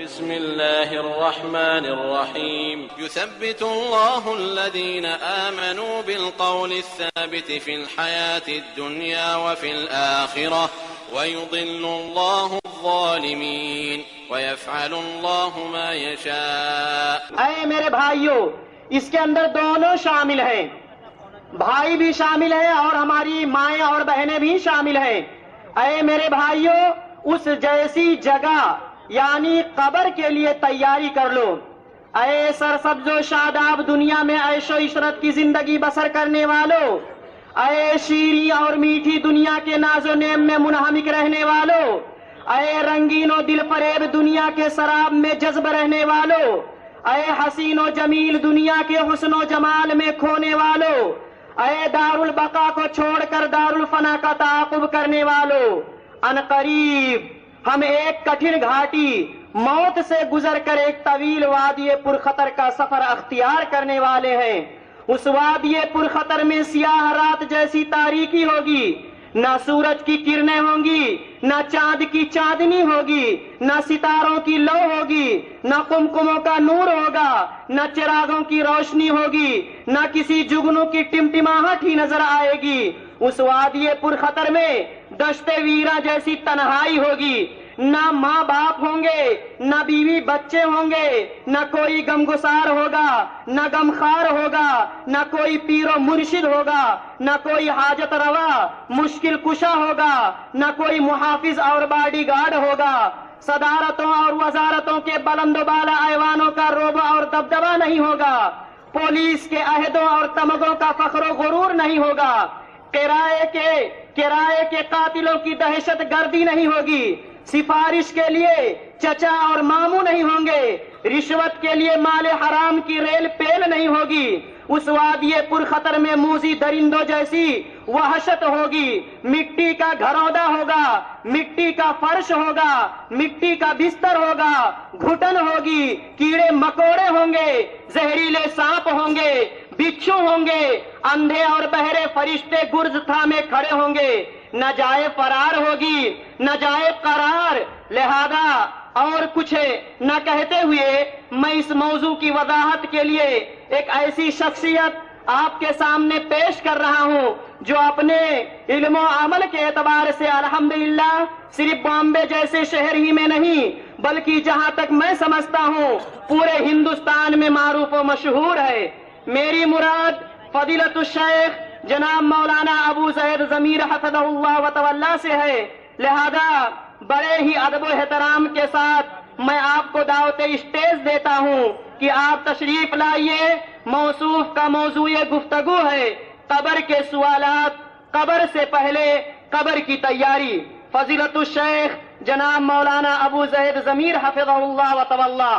بسم الله الرحمن الرحيم يثبت الله الذين آمنوا بالقول الثابت في الحياة الدنيا وفي الآخرة ويضل الله الظالمين ويفعل الله ما يشاء۔ اے میرے بھائیوں، اس کے اندر دونوں شامل ہیں، بھائی بھی شامل ہے اور ہماری مائیں اور بہنیں بھی شامل ہیں۔ اے میرے بھائیوں، اس جیسی جگہ یعنی قبر کے لیے تیاری کر لو۔ اے سرسبز و شاداب دنیا میں عیش و عشرت کی زندگی بسر کرنے والوں، اے شیریں اور میٹھی دنیا کے ناز و نعیم میں منہمک رہنے والوں، اے رنگین و دل فریب دنیا کے سراب میں جذب رہنے والوں، اے حسین و جمیل دنیا کے حسن و جمال میں کھونے والوں، اے دار البقا کو چھوڑ کر دار الفنا کا تعاقب کرنے والوں، عنقریب ہم ایک کٹھن گھاٹی موت سے گزر کر ایک طویل وادی پرخطر کا سفر اختیار کرنے والے ہیں۔ اس وادی پرخطر میں سیاہ رات جیسی تاریکی ہوگی، نہ سورج کی کرنیں ہوں گی، نہ چاند کی چاندنی ہوگی، نہ ستاروں کی لو ہوگی، نہ قمقموں کا نور ہوگا، نہ چراغوں کی روشنی ہوگی، نہ کسی جگنو کی ٹمٹماہٹ ہی نظر آئے گی۔ اس وادی پرخطر میں دشت ویرا جیسی تنہائی ہوگی، نہ ماں باپ ہوں گے، نہ بیوی بچے ہوں گے، نہ کوئی غمگسار ہوگا، نہ غمخوار ہوگا، نہ کوئی پیر و مرشد ہوگا، نہ کوئی حاجت روا مشکل کشا ہوگا، نہ کوئی محافظ اور باڈی گارڈ ہوگا۔ صدارتوں اور وزارتوں کے بلند و بالا ایوانوں کا رعب اور دبدبہ نہیں ہوگا، پولیس کے عہدوں اور تمغوں کا فخر و غرور نہیں ہوگا، کرائے کے قاتلوں کی دہشت گردی نہیں ہوگی، سفارش کے لیے چچا اور ماموں نہیں ہوں گے، رشوت کے لیے مال حرام کی ریل پیل نہیں ہوگی۔ اس وادی پرخطر میں موذی درندوں جیسی وحشت ہوگی، مٹی کا گھروندا ہوگا، مٹی کا فرش ہوگا، مٹی کا بستر ہوگا، گھٹن ہوگی، کیڑے مکوڑے ہوں گے، زہریلے سانپ ہوں گے، بچھو ہوں گے، اندھے اور بہرے فرشتے گرز تھامے کھڑے ہوں گے، نہ جائے فرار ہوگی، نہ جائے قرار۔ لہذا اور کچھ نہ کہتے ہوئے میں اس موضوع کی وضاحت کے لیے ایک ایسی شخصیت آپ کے سامنے پیش کر رہا ہوں جو اپنے علم و عمل کے اعتبار سے الحمدللہ صرف بامبے جیسے شہر ہی میں نہیں بلکہ جہاں تک میں سمجھتا ہوں پورے ہندوستان میں معروف و مشہور ہے۔ میری مراد فضیلت الشیخ جناب مولانا ابو زید ضمیر حفظہ اللہ و تولا سے ہے، لہذا بڑے ہی ادب و احترام کے ساتھ میں آپ کو دعوت اسٹیج دیتا ہوں کہ آپ تشریف لائیے۔ موصوف کا موضوع گفتگو ہے قبر کے سوالات، قبر سے پہلے قبر کی تیاری۔ فضیلت الشیخ جناب مولانا ابو زید ضمیر حفظہ اللہ و تولا۔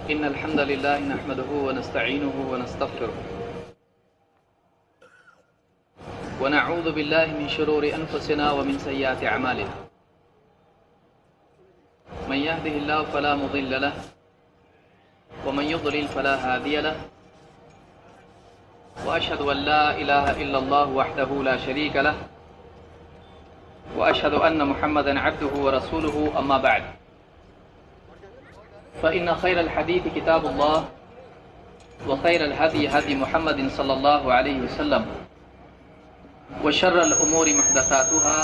ان الحمد للہ نحمده ونستعینه ونستغفره ونعوذ بالله من شرور انفسنا ومن سیئات اعمالنا، من يهده الله فلا مضل له ومن يضلل فلا هادي له، واشهد ان لا اله الا الله وحده لا شريك له، واشهد ان محمدا عبده ورسوله، اما بعد، فان خير الحديث كتاب الله وخير الهدي هدي محمد صلى الله عليه وسلم، وشر الامور محدثاتها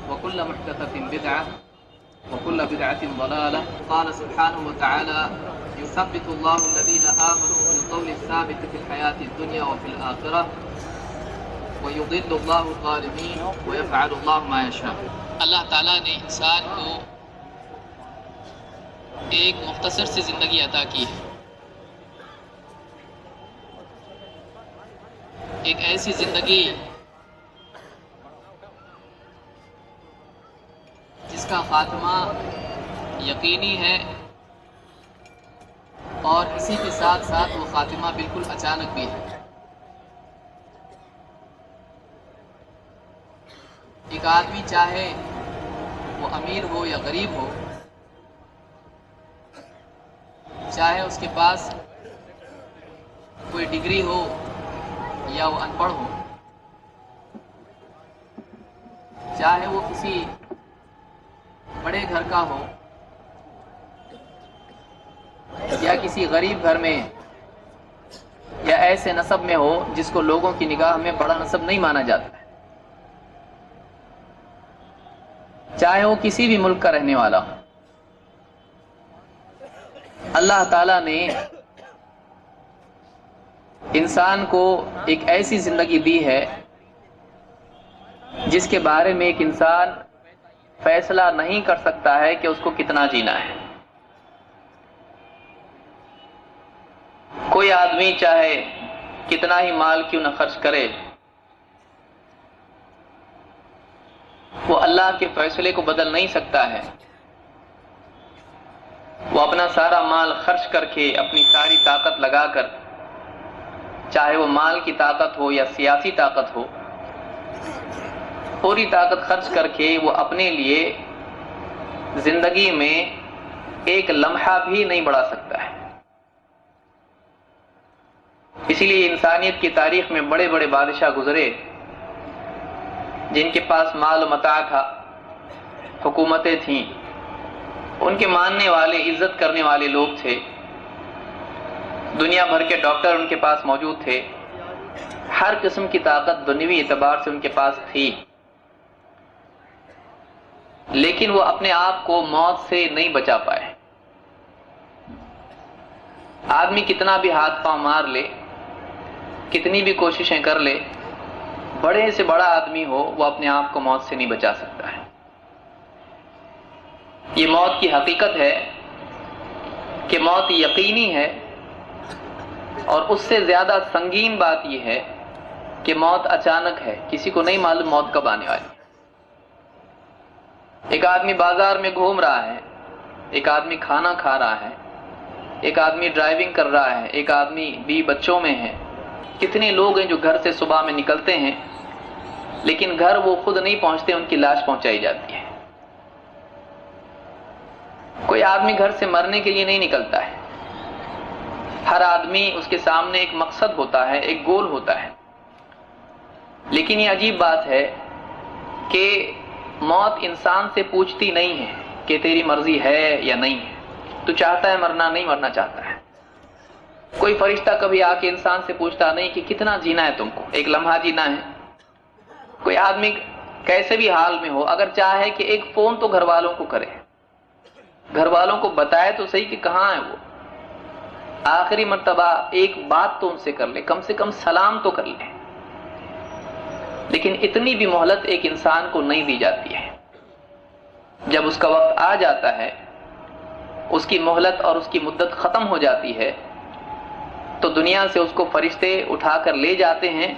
وكل محدثة بدعة وكل بدعة ضلالة۔ قال سبحانه وتعالى: يثبت الله الذين آمنوا بالقول الثابت في الحياة الدنيا وفي الآخرة ويضل الله الظالمين ويفعل الله ما يشاء۔ اللہ تعالیٰ نے انسان کو ایک مختصر سی زندگی عطا کی ہے، ایک ایسی زندگی جس کا خاتمہ یقینی ہے، اور اسی کے ساتھ ساتھ وہ خاتمہ بالکل اچانک بھی ہے۔ ایک آدمی چاہے وہ امیر ہو یا غریب ہو، چاہے اس کے پاس کوئی ڈگری ہو یا وہ ان پڑھ ہو، چاہے وہ کسی بڑے گھر کا ہو یا کسی غریب گھر میں یا ایسے نسب میں ہو جس کو لوگوں کی نگاہ میں بڑا نسب نہیں مانا جاتا ہے، چاہے وہ کسی بھی ملک کا رہنے والا ہو، اللہ تعالیٰ نے انسان کو ایک ایسی زندگی دی ہے جس کے بارے میں ایک انسان فیصلہ نہیں کر سکتا ہے کہ اس کو کتنا جینا ہے۔ کوئی آدمی چاہے کتنا ہی مال کیوں نہ خرچ کرے، وہ اللہ کے فیصلے کو بدل نہیں سکتا ہے۔ وہ اپنا سارا مال خرچ کر کے، اپنی ساری طاقت لگا کر، چاہے وہ مال کی طاقت ہو یا سیاسی طاقت ہو، پوری طاقت خرچ کر کے وہ اپنے لیے زندگی میں ایک لمحہ بھی نہیں بڑھا سکتا ہے۔ اسی لیے انسانیت کی تاریخ میں بڑے بڑے بادشاہ گزرے جن کے پاس مال و متاع تھا، حکومتیں تھیں، ان کے ماننے والے، عزت کرنے والے لوگ تھے، دنیا بھر کے ڈاکٹر ان کے پاس موجود تھے، ہر قسم کی طاقت دنیوی اعتبار سے ان کے پاس تھی، لیکن وہ اپنے آپ کو موت سے نہیں بچا پائے۔ آدمی کتنا بھی ہاتھ پاؤں مار لے، کتنی بھی کوششیں کر لے، بڑے سے بڑا آدمی ہو، وہ اپنے آپ کو موت سے نہیں بچا سکتا ہے۔ یہ موت کی حقیقت ہے کہ موت یقینی ہے، اور اس سے زیادہ سنگین بات یہ ہے کہ موت اچانک ہے، کسی کو نہیں معلوم موت کب آنے والی۔ ایک آدمی بازار میں گھوم رہا ہے، ایک آدمی کھانا کھا رہا ہے، ایک آدمی ڈرائیونگ کر رہا ہے، ایک آدمی بھی بچوں میں ہے۔ کتنے لوگ ہیں جو گھر سے صبح میں نکلتے ہیں لیکن گھر وہ خود نہیں پہنچتے، ان کی لاش پہنچائی جاتی ہے۔ کوئی آدمی گھر سے مرنے کے لیے نہیں نکلتا ہے، ہر آدمی اس کے سامنے ایک مقصد ہوتا ہے، ایک گول ہوتا ہے۔ لیکن یہ عجیب بات ہے کہ موت انسان سے پوچھتی نہیں ہے کہ تیری مرضی ہے یا نہیں ہے، تو چاہتا ہے مرنا، نہیں مرنا چاہتا ہے۔ کوئی فرشتہ کبھی آ کے انسان سے پوچھتا نہیں کہ کتنا جینا ہے تم کو، ایک لمحہ جینا ہے۔ کوئی آدمی کیسے بھی حال میں ہو، اگر چاہے کہ ایک فون تو گھر والوں کو کرے، گھر والوں کو بتائے تو صحیح کہ کہاں ہے وہ، آخری مرتبہ ایک بات تو ان سے کر لے، کم سے کم سلام تو کر لے۔ لیکن اتنی بھی مہلت ایک انسان کو نہیں دی جاتی ہے۔ جب اس کا وقت آ جاتا ہے، اس کی مہلت اور اس کی مدت ختم ہو جاتی ہے، تو دنیا سے اس کو فرشتے اٹھا کر لے جاتے ہیں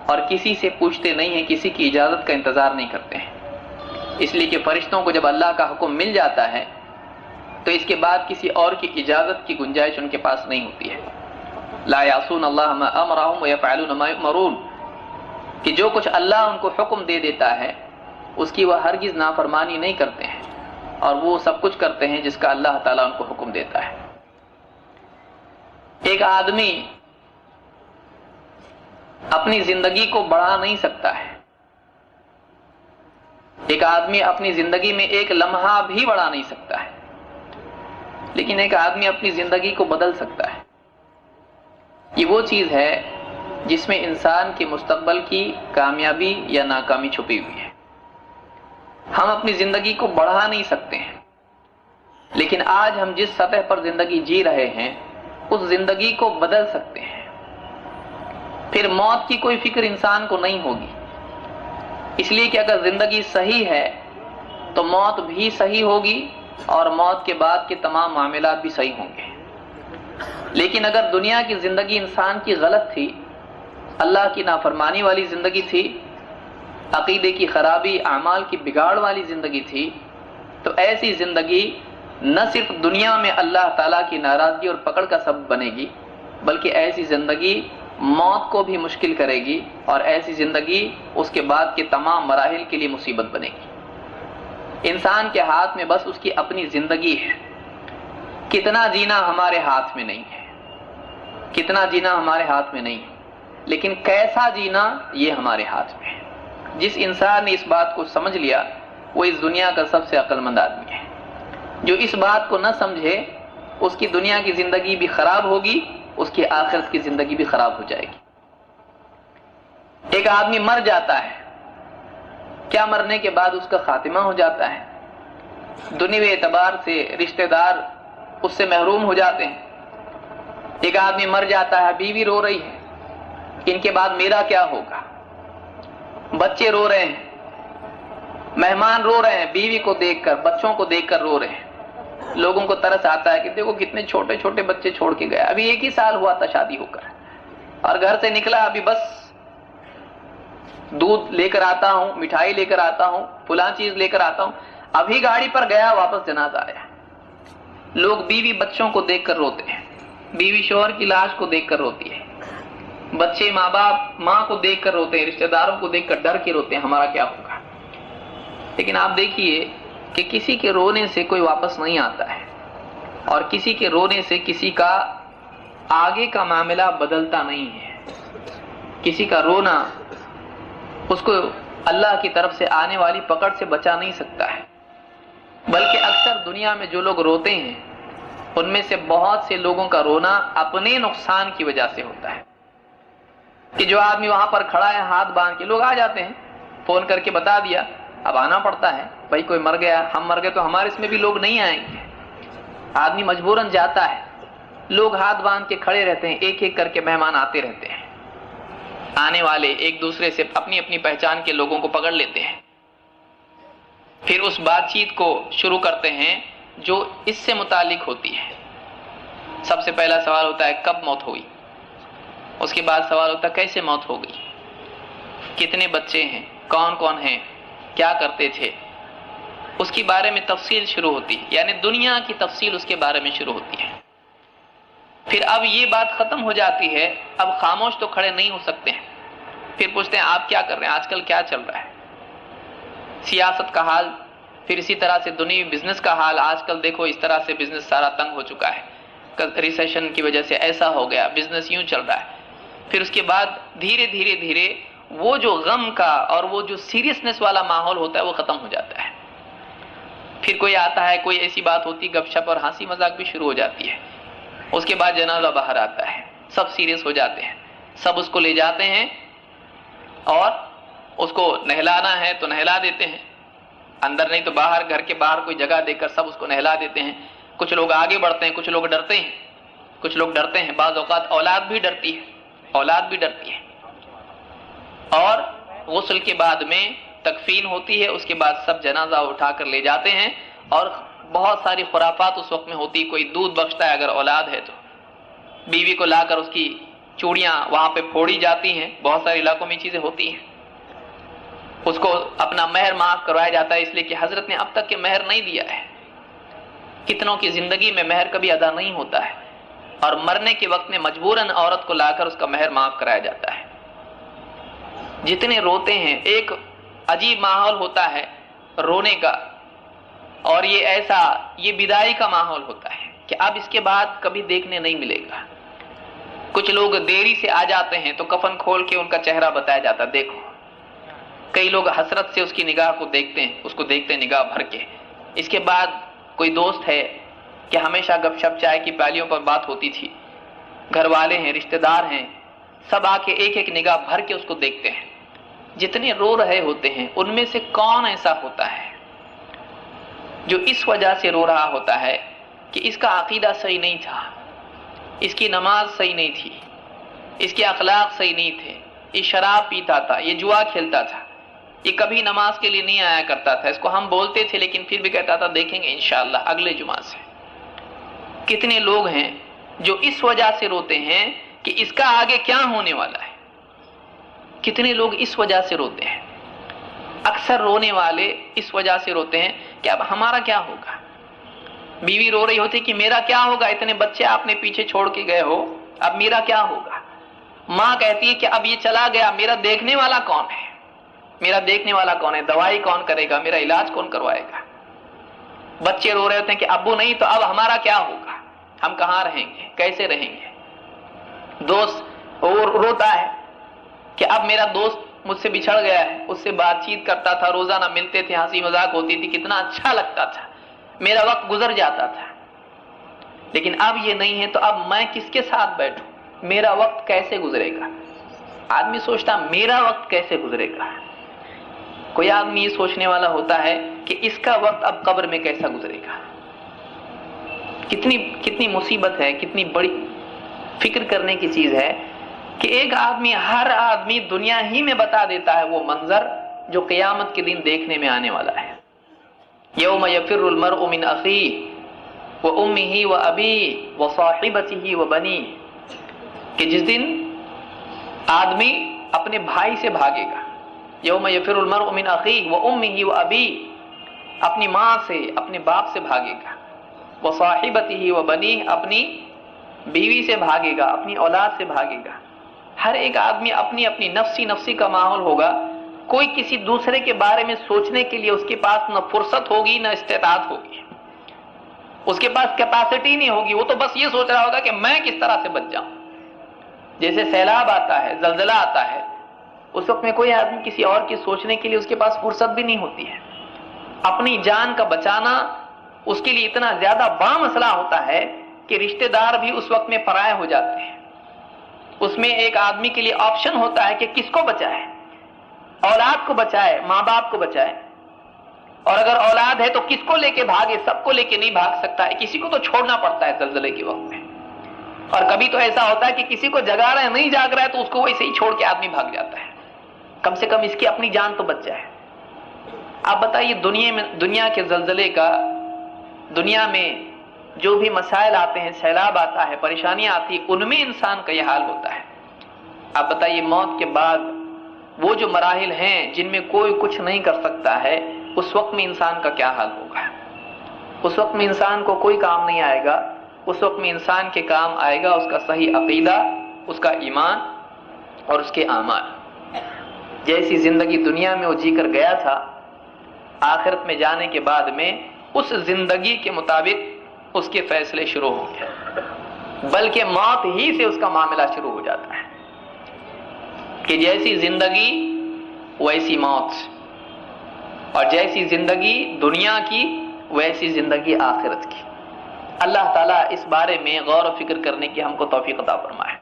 اور کسی سے پوچھتے نہیں ہیں، کسی کی اجازت کا انتظار نہیں کرتے ہیں۔ اس لیے کہ فرشتوں کو جب اللہ کا حکم مل جاتا ہے تو اس کے بعد کسی اور کی اجازت کی گنجائش ان کے پاس نہیں ہوتی ہے۔ لا یعصون اللہ ما امرهم ویفعلون ما یؤمرون، کہ جو کچھ اللہ ان کو حکم دے دیتا ہے اس کی وہ ہرگز نافرمانی نہیں کرتے ہیں، اور وہ سب کچھ کرتے ہیں جس کا اللہ تعالیٰ ان کو حکم دیتا ہے۔ ایک آدمی اپنی زندگی کو بڑھا نہیں سکتا ہے، ایک آدمی اپنی زندگی میں ایک لمحہ بھی بڑھا نہیں سکتا ہے، لیکن ایک آدمی اپنی زندگی کو بدل سکتا ہے۔ یہ وہ چیز ہے جس میں انسان کے مستقبل کی کامیابی یا ناکامی چھپی ہوئی ہے۔ ہم اپنی زندگی کو بڑھا نہیں سکتے ہیں، لیکن آج ہم جس سطح پر زندگی جی رہے ہیں اس زندگی کو بدل سکتے ہیں۔ پھر موت کی کوئی فکر انسان کو نہیں ہوگی، اس لیے کہ اگر زندگی صحیح ہے تو موت بھی صحیح ہوگی اور موت کے بعد کے تمام معاملات بھی صحیح ہوں گے۔ لیکن اگر دنیا کی زندگی انسان کی غلط تھی، اللہ کی نافرمانی والی زندگی تھی، عقیدے کی خرابی، اعمال کی بگاڑ والی زندگی تھی، تو ایسی زندگی نہ صرف دنیا میں اللہ تعالیٰ کی ناراضگی اور پکڑ کا سبب بنے گی، بلکہ ایسی زندگی موت کو بھی مشکل کرے گی، اور ایسی زندگی اس کے بعد کے تمام مراحل کے لیے مصیبت بنے گی۔ انسان کے ہاتھ میں بس اس کی اپنی زندگی ہے، کتنا جینا ہمارے ہاتھ میں نہیں ہے، کتنا جینا ہمارے ہاتھ میں نہیں ہے، لیکن کیسا جینا یہ ہمارے ہاتھ میں ہے۔ جس انسان نے اس بات کو سمجھ لیا وہ اس دنیا کا سب سے عقل مند آدمی ہے۔ جو اس بات کو نہ سمجھے اس کی دنیا کی زندگی بھی خراب ہوگی، اس کی آخرت کی زندگی بھی خراب ہو جائے گی۔ ایک آدمی مر جاتا ہے، کیا مرنے کے بعد اس کا خاتمہ ہو جاتا ہے، دنیوی اعتبار سے رشتہ دار اس سے محروم ہو جاتے ہیں۔ ایک آدمی مر جاتا ہے، بیوی رو رہی ہے، ان کے بعد میرا کیا ہوگا، بچے رو رہے ہیں، مہمان رو رہے ہیں، بیوی کو دیکھ کر، بچوں کو دیکھ کر رو رہے ہیں۔ لوگوں کو ترس آتا ہے کہ دیکھو کتنے چھوٹے چھوٹے بچے چھوڑ کے گیا، ابھی 1 ہی سال ہوا تھا شادی ہو کر، اور گھر سے نکلا ابھی بس دودھ لے کر آتا ہوں، مٹھائی لے کر آتا ہوں، فلاں چیز لے کر آتا ہوں، ابھی گاڑی پر گیا واپس جنازہ آیا۔ لوگ بیوی بچوں کو دیکھ کر روتے ہیں، بیوی شوہر کی لاش کو دیکھ کر روتی ہے، بچے ماں باپ ماں کو دیکھ کر روتے ہیں، رشتہ داروں کو دیکھ کر ڈر کے روتے ہیں ہمارا کیا ہوگا۔ لیکن آپ دیکھیے کہ کسی کے رونے سے کوئی واپس نہیں آتا ہے، اور کسی کے رونے سے کسی کا آگے کا معاملہ بدلتا نہیں ہے۔ کسی کا رونا اس کو اللہ کی طرف سے آنے والی پکڑ سے بچا نہیں سکتا ہے، بلکہ اکثر دنیا میں جو لوگ روتے ہیں ان میں سے بہت سے لوگوں کا رونا اپنے نقصان کی وجہ سے ہوتا ہے، کہ جو آدمی وہاں پر کھڑا ہے ہاتھ باندھ کے، لوگ آ جاتے ہیں فون کر کے بتا دیا، اب آنا پڑتا ہے، بھائی کوئی مر گیا، ہم مر گئے تو ہمارے اس میں بھی لوگ نہیں آئیں گے، آدمی مجبوراً جاتا ہے، لوگ ہاتھ باندھ کے کھڑے رہتے ہیں، ایک ایک کر کے مہمان آتے رہتے ہیں، آنے والے ایک دوسرے سے اپنی اپنی پہچان کے لوگوں کو پکڑ لیتے ہیں، پھر اس بات چیت کو شروع کرتے ہیں جو اس سے متعلق ہوتی ہے۔ سب سے پہلا سوال ہوتا ہے کب موت ہوئی، اس کے بعد سوال ہوتا ہے کیسے موت ہو گئی، کتنے بچے ہیں، کون کون ہیں، کیا کرتے تھے، اس کے بارے میں تفصیل شروع ہوتی ہے، یعنی دنیا کی تفصیل اس کے بارے میں شروع ہوتی ہے۔ پھر اب یہ بات ختم ہو جاتی ہے، اب خاموش تو کھڑے نہیں ہو سکتے ہیں، پھر پوچھتے ہیں آپ کیا کر رہے ہیں، آج کل کیا چل رہا ہے، سیاست کا حال، پھر اسی طرح سے دنیا بزنس کا حال، آج کل دیکھو اس طرح سے بزنس سارا تنگ ہو چکا ہے، ریسیشن کی وجہ سے ایسا ہو گیا، بزنس یوں چل رہا ہے۔ پھر اس کے بعد دھیرے دھیرے دھیرے وہ جو غم کا اور وہ جو سیریسنس والا ماحول ہوتا ہے وہ ختم ہو جاتا ہے۔ پھر کوئی آتا ہے، کوئی ایسی بات ہوتی، گپ شپ اور ہنسی مذاق بھی شروع ہو جاتی ہے، اس کے بعد جنازہ باہر آتا ہے، سب سیریس ہو جاتے ہیں، سب اس کو لے جاتے ہیں اور اس کو نہلانا ہے تو نہلا دیتے ہیں، اندر نہیں تو باہر، گھر کے باہر کوئی جگہ دے کر سب اس کو نہلا دیتے ہیں۔ کچھ لوگ آگے بڑھتے ہیں، کچھ لوگ ڈرتے ہیں، کچھ لوگ ڈرتے ہیں، بعض اوقات اولاد بھی ڈرتی ہے، اور غسل کے بعد میں تکفین ہوتی ہے، اس کے بعد سب جنازہ اٹھا کر لے جاتے ہیں، اور بہت ساری خرافات اس وقت میں ہوتی، کوئی دودھ بخشتا ہے اگر اولاد ہے تو، بیوی کو لا کر اس کی چوڑیاں وہاں پہ پھوڑی جاتی ہیں، بہت سارے علاقوں میں چیزیں ہوتی ہیں، اس کو اپنا مہر معاف کروایا جاتا ہے، اس لیے کہ حضرت نے اب تک کے مہر نہیں دیا ہے، کتنوں کی زندگی میں مہر کبھی ادا نہیں ہوتا ہے، اور مرنے کے وقت میں مجبوراً عورت کو لا کر اس کا مہر معاف کرایا جاتا ہے۔ جتنے روتے ہیں، ایک عجیب ماحول ہوتا ہے رونے کا، اور یہ بدائی کا ماحول ہوتا ہے کہ اب اس کے بعد کبھی دیکھنے نہیں ملے گا۔ کچھ لوگ دیری سے آ جاتے ہیں تو کفن کھول کے ان کا چہرہ بتایا جاتا، دیکھو۔ کئی لوگ حسرت سے اس کی نگاہ کو دیکھتے ہیں، اس کو دیکھتے ہیں نگاہ بھر کے۔ اس کے بعد کوئی دوست ہے کہ ہمیشہ گپ شپ چائے کی پیالیوں پر بات ہوتی تھی، گھر والے ہیں، رشتہ دار ہیں، سب آ کے ایک ایک نگاہ بھر کے اس کو دیکھتے ہیں۔ جتنے رو رہے ہوتے ہیں ان میں سے کون ایسا ہوتا ہے جو اس وجہ سے رو رہا ہوتا ہے کہ اس کا عقیدہ صحیح نہیں تھا، اس کی نماز صحیح نہیں تھی، اس کے اخلاق صحیح نہیں تھے، یہ شراب پیتا تھا، یہ جوا کھیلتا تھا، یہ کبھی نماز کے لیے نہیں آیا کرتا تھا، اس کو ہم بولتے تھے لیکن پھر بھی کہتا تھا دیکھیں گے انشاءاللہ اگلے جمعہ سے۔ کتنے لوگ ہیں جو اس وجہ سے روتے ہیں کہ اس کا آگے کیا ہونے والا ہے، کتنے لوگ اس وجہ سے روتے ہیں۔ اکثر رونے والے اس وجہ سے روتے ہیں کہ اب ہمارا کیا ہوگا، بیوی رو رہی ہوتی کہ میرا کیا ہوگا، اتنے بچے آپ نے پیچھے چھوڑ کے گئے ہو، اب میرا کیا ہوگا۔ ماں کہتی ہے کہ اب یہ چلا گیا، میرا دیکھنے والا کون ہے، میرا دیکھنے والا کون ہے، دوائی کون کرے گا، میرا علاج کون کروائے گا۔ بچے رو رہے ہوتے ہیں کہ ابو نہیں تو اب ہمارا کیا ہوگا، ہم کہاں رہیں گے، کیسے رہیں گے۔ دوست اور روتا ہے کہ اب میرا دوست مجھ سے بچھڑ گیا ہے، اس سے بات چیت کرتا تھا، روزانہ ملتے تھے، ہنسی مذاق ہوتی تھی، کتنا اچھا لگتا تھا، میرا وقت گزر جاتا تھا۔ لیکن اب یہ نہیں ہے، تو اب میں کس کے ساتھ بیٹھوں، میرا وقت کیسے گزرے گا؟ آدمی سوچتا میرا وقت کیسے گزرے گا۔ کوئی آدمی یہ سوچنے والا ہوتا ہے کہ اس کا وقت اب قبر میں کیسا گزرے گا۔ کتنی مصیبت ہے، کتنی بڑی فکر کرنے کی چیز ہے کہ ایک آدمی، ہر آدمی دنیا ہی میں بتا دیتا ہے وہ منظر جو قیامت کے دن دیکھنے میں آنے والا ہے۔ یوم یفر المرء من اخیہ وامہ وابیہ وصاحبتہ وبنیہ، کہ جس دن آدمی اپنے بھائی سے بھاگے گا۔ یوم یفر المرء من اخیہ وامہ وابیہ، اپنی ماں سے، اپنے باپ سے بھاگے گا۔ وصاحبتہ وبنیہ، اپنی بیوی سے بھاگے گا، اپنی اولاد سے بھاگے گا۔ ہر ایک آدمی اپنی اپنی نفسی کا ماحول ہوگا، کوئی کسی دوسرے کے بارے میں سوچنے کے لیے اس کے پاس نہ فرصت ہوگی نہ استطاعت ہوگی، اس کے پاس کیپیسٹی نہیں ہوگی۔ وہ تو بس یہ سوچ رہا ہوگا کہ میں کس طرح سے بچ جاؤں۔ جیسے سیلاب آتا ہے، زلزلہ آتا ہے، اس وقت میں کوئی آدمی کسی اور کی سوچنے کے لیے اس کے پاس فرصت بھی نہیں ہوتی ہے۔ اپنی جان کا بچانا اس کے لیے اتنا زیادہ بڑا مسئلہ ہوتا ہے کہ رشتہ دار بھی اس وقت میں پرائے ہو جاتے ہیں۔ اس میں ایک آدمی کے لیے آپشن ہوتا ہے کہ کس کو بچائے، اولاد کو بچائے، ماں باپ کو بچائے، اور اگر اولاد ہے تو کس کو لے کے بھاگے، سب کو لے کے نہیں بھاگ سکتا ہے، کسی کو تو چھوڑنا پڑتا ہے زلزلے کے وقت میں۔ اور کبھی تو ایسا ہوتا ہے کہ کسی کو جگا رہا ہے، نہیں جاگ رہا ہے تو اس کو ویسے ہی چھوڑ کے آدمی بھاگ جاتا ہے، کم سے کم اس کی اپنی جان تو بچ جائے۔ آپ بتائیے دنیا کے زلزلے کا، دنیا میں جو بھی مسائل آتے ہیں، سیلاب آتا ہے، پریشانیاں آتی ہیں، ان میں انسان کا یہ حال ہوتا ہے۔ آپ بتائیے موت کے بعد وہ جو مراحل ہیں جن میں کوئی کچھ نہیں کر سکتا ہے، اس وقت میں انسان کا کیا حال ہوگا؟ اس وقت میں انسان کو کوئی کام نہیں آئے گا، اس وقت میں انسان کے کام آئے گا اس کا صحیح عقیدہ، اس کا ایمان اور اس کے اعمال۔ جیسی زندگی دنیا میں وہ جی کر گیا تھا، آخرت میں جانے کے بعد میں اس زندگی کے مطابق اس کے فیصلے شروع ہوں گے، بلکہ موت ہی سے اس کا معاملہ شروع ہو جاتا ہے کہ جیسی زندگی ویسی موت، اور جیسی زندگی دنیا کی ویسی زندگی آخرت کی۔ اللہ تعالیٰ اس بارے میں غور و فکر کرنے کی ہم کو توفیق عطا فرمائے۔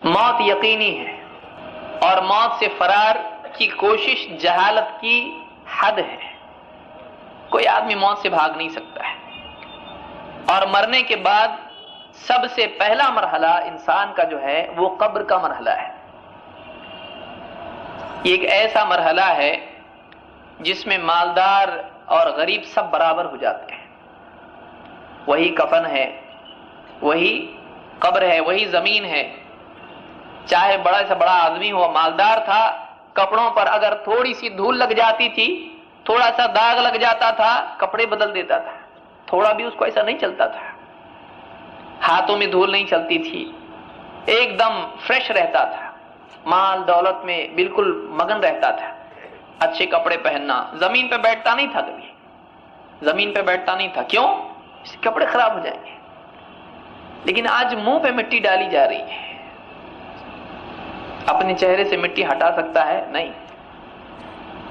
موت یقینی ہے، اور موت سے فرار کی کوشش جہالت کی حد ہے۔ کوئی آدمی موت سے بھاگ نہیں سکتا ہے، اور مرنے کے بعد سب سے پہلا مرحلہ انسان کا جو ہے وہ قبر کا مرحلہ ہے۔ یہ ایک ایسا مرحلہ ہے جس میں مالدار اور غریب سب برابر ہو جاتے ہیں۔ وہی کفن ہے، وہی قبر ہے، وہی زمین ہے۔ چاہے بڑا سے بڑا آدمی ہو، مالدار تھا، کپڑوں پر اگر تھوڑی سی دھول لگ جاتی تھی، تھوڑا سا داغ لگ جاتا تھا، کپڑے بدل دیتا تھا، تھوڑا بھی اس کو ایسا نہیں چلتا تھا۔ ہاتھوں میں دھول نہیں چلتی تھی، ایک دم فریش رہتا تھا، مال دولت میں بالکل مگن رہتا تھا، اچھے کپڑے پہننا، زمین پہ بیٹھتا نہیں تھا، کبھی زمین پہ بیٹھتا نہیں تھا۔ کیوں؟ اس کے کپڑے خراب ہو جائیں گے۔ لیکن آج منہ پہ مٹی ڈالی جا رہی ہے، اپنے چہرے سے مٹی ہٹا سکتا ہے؟ نہیں۔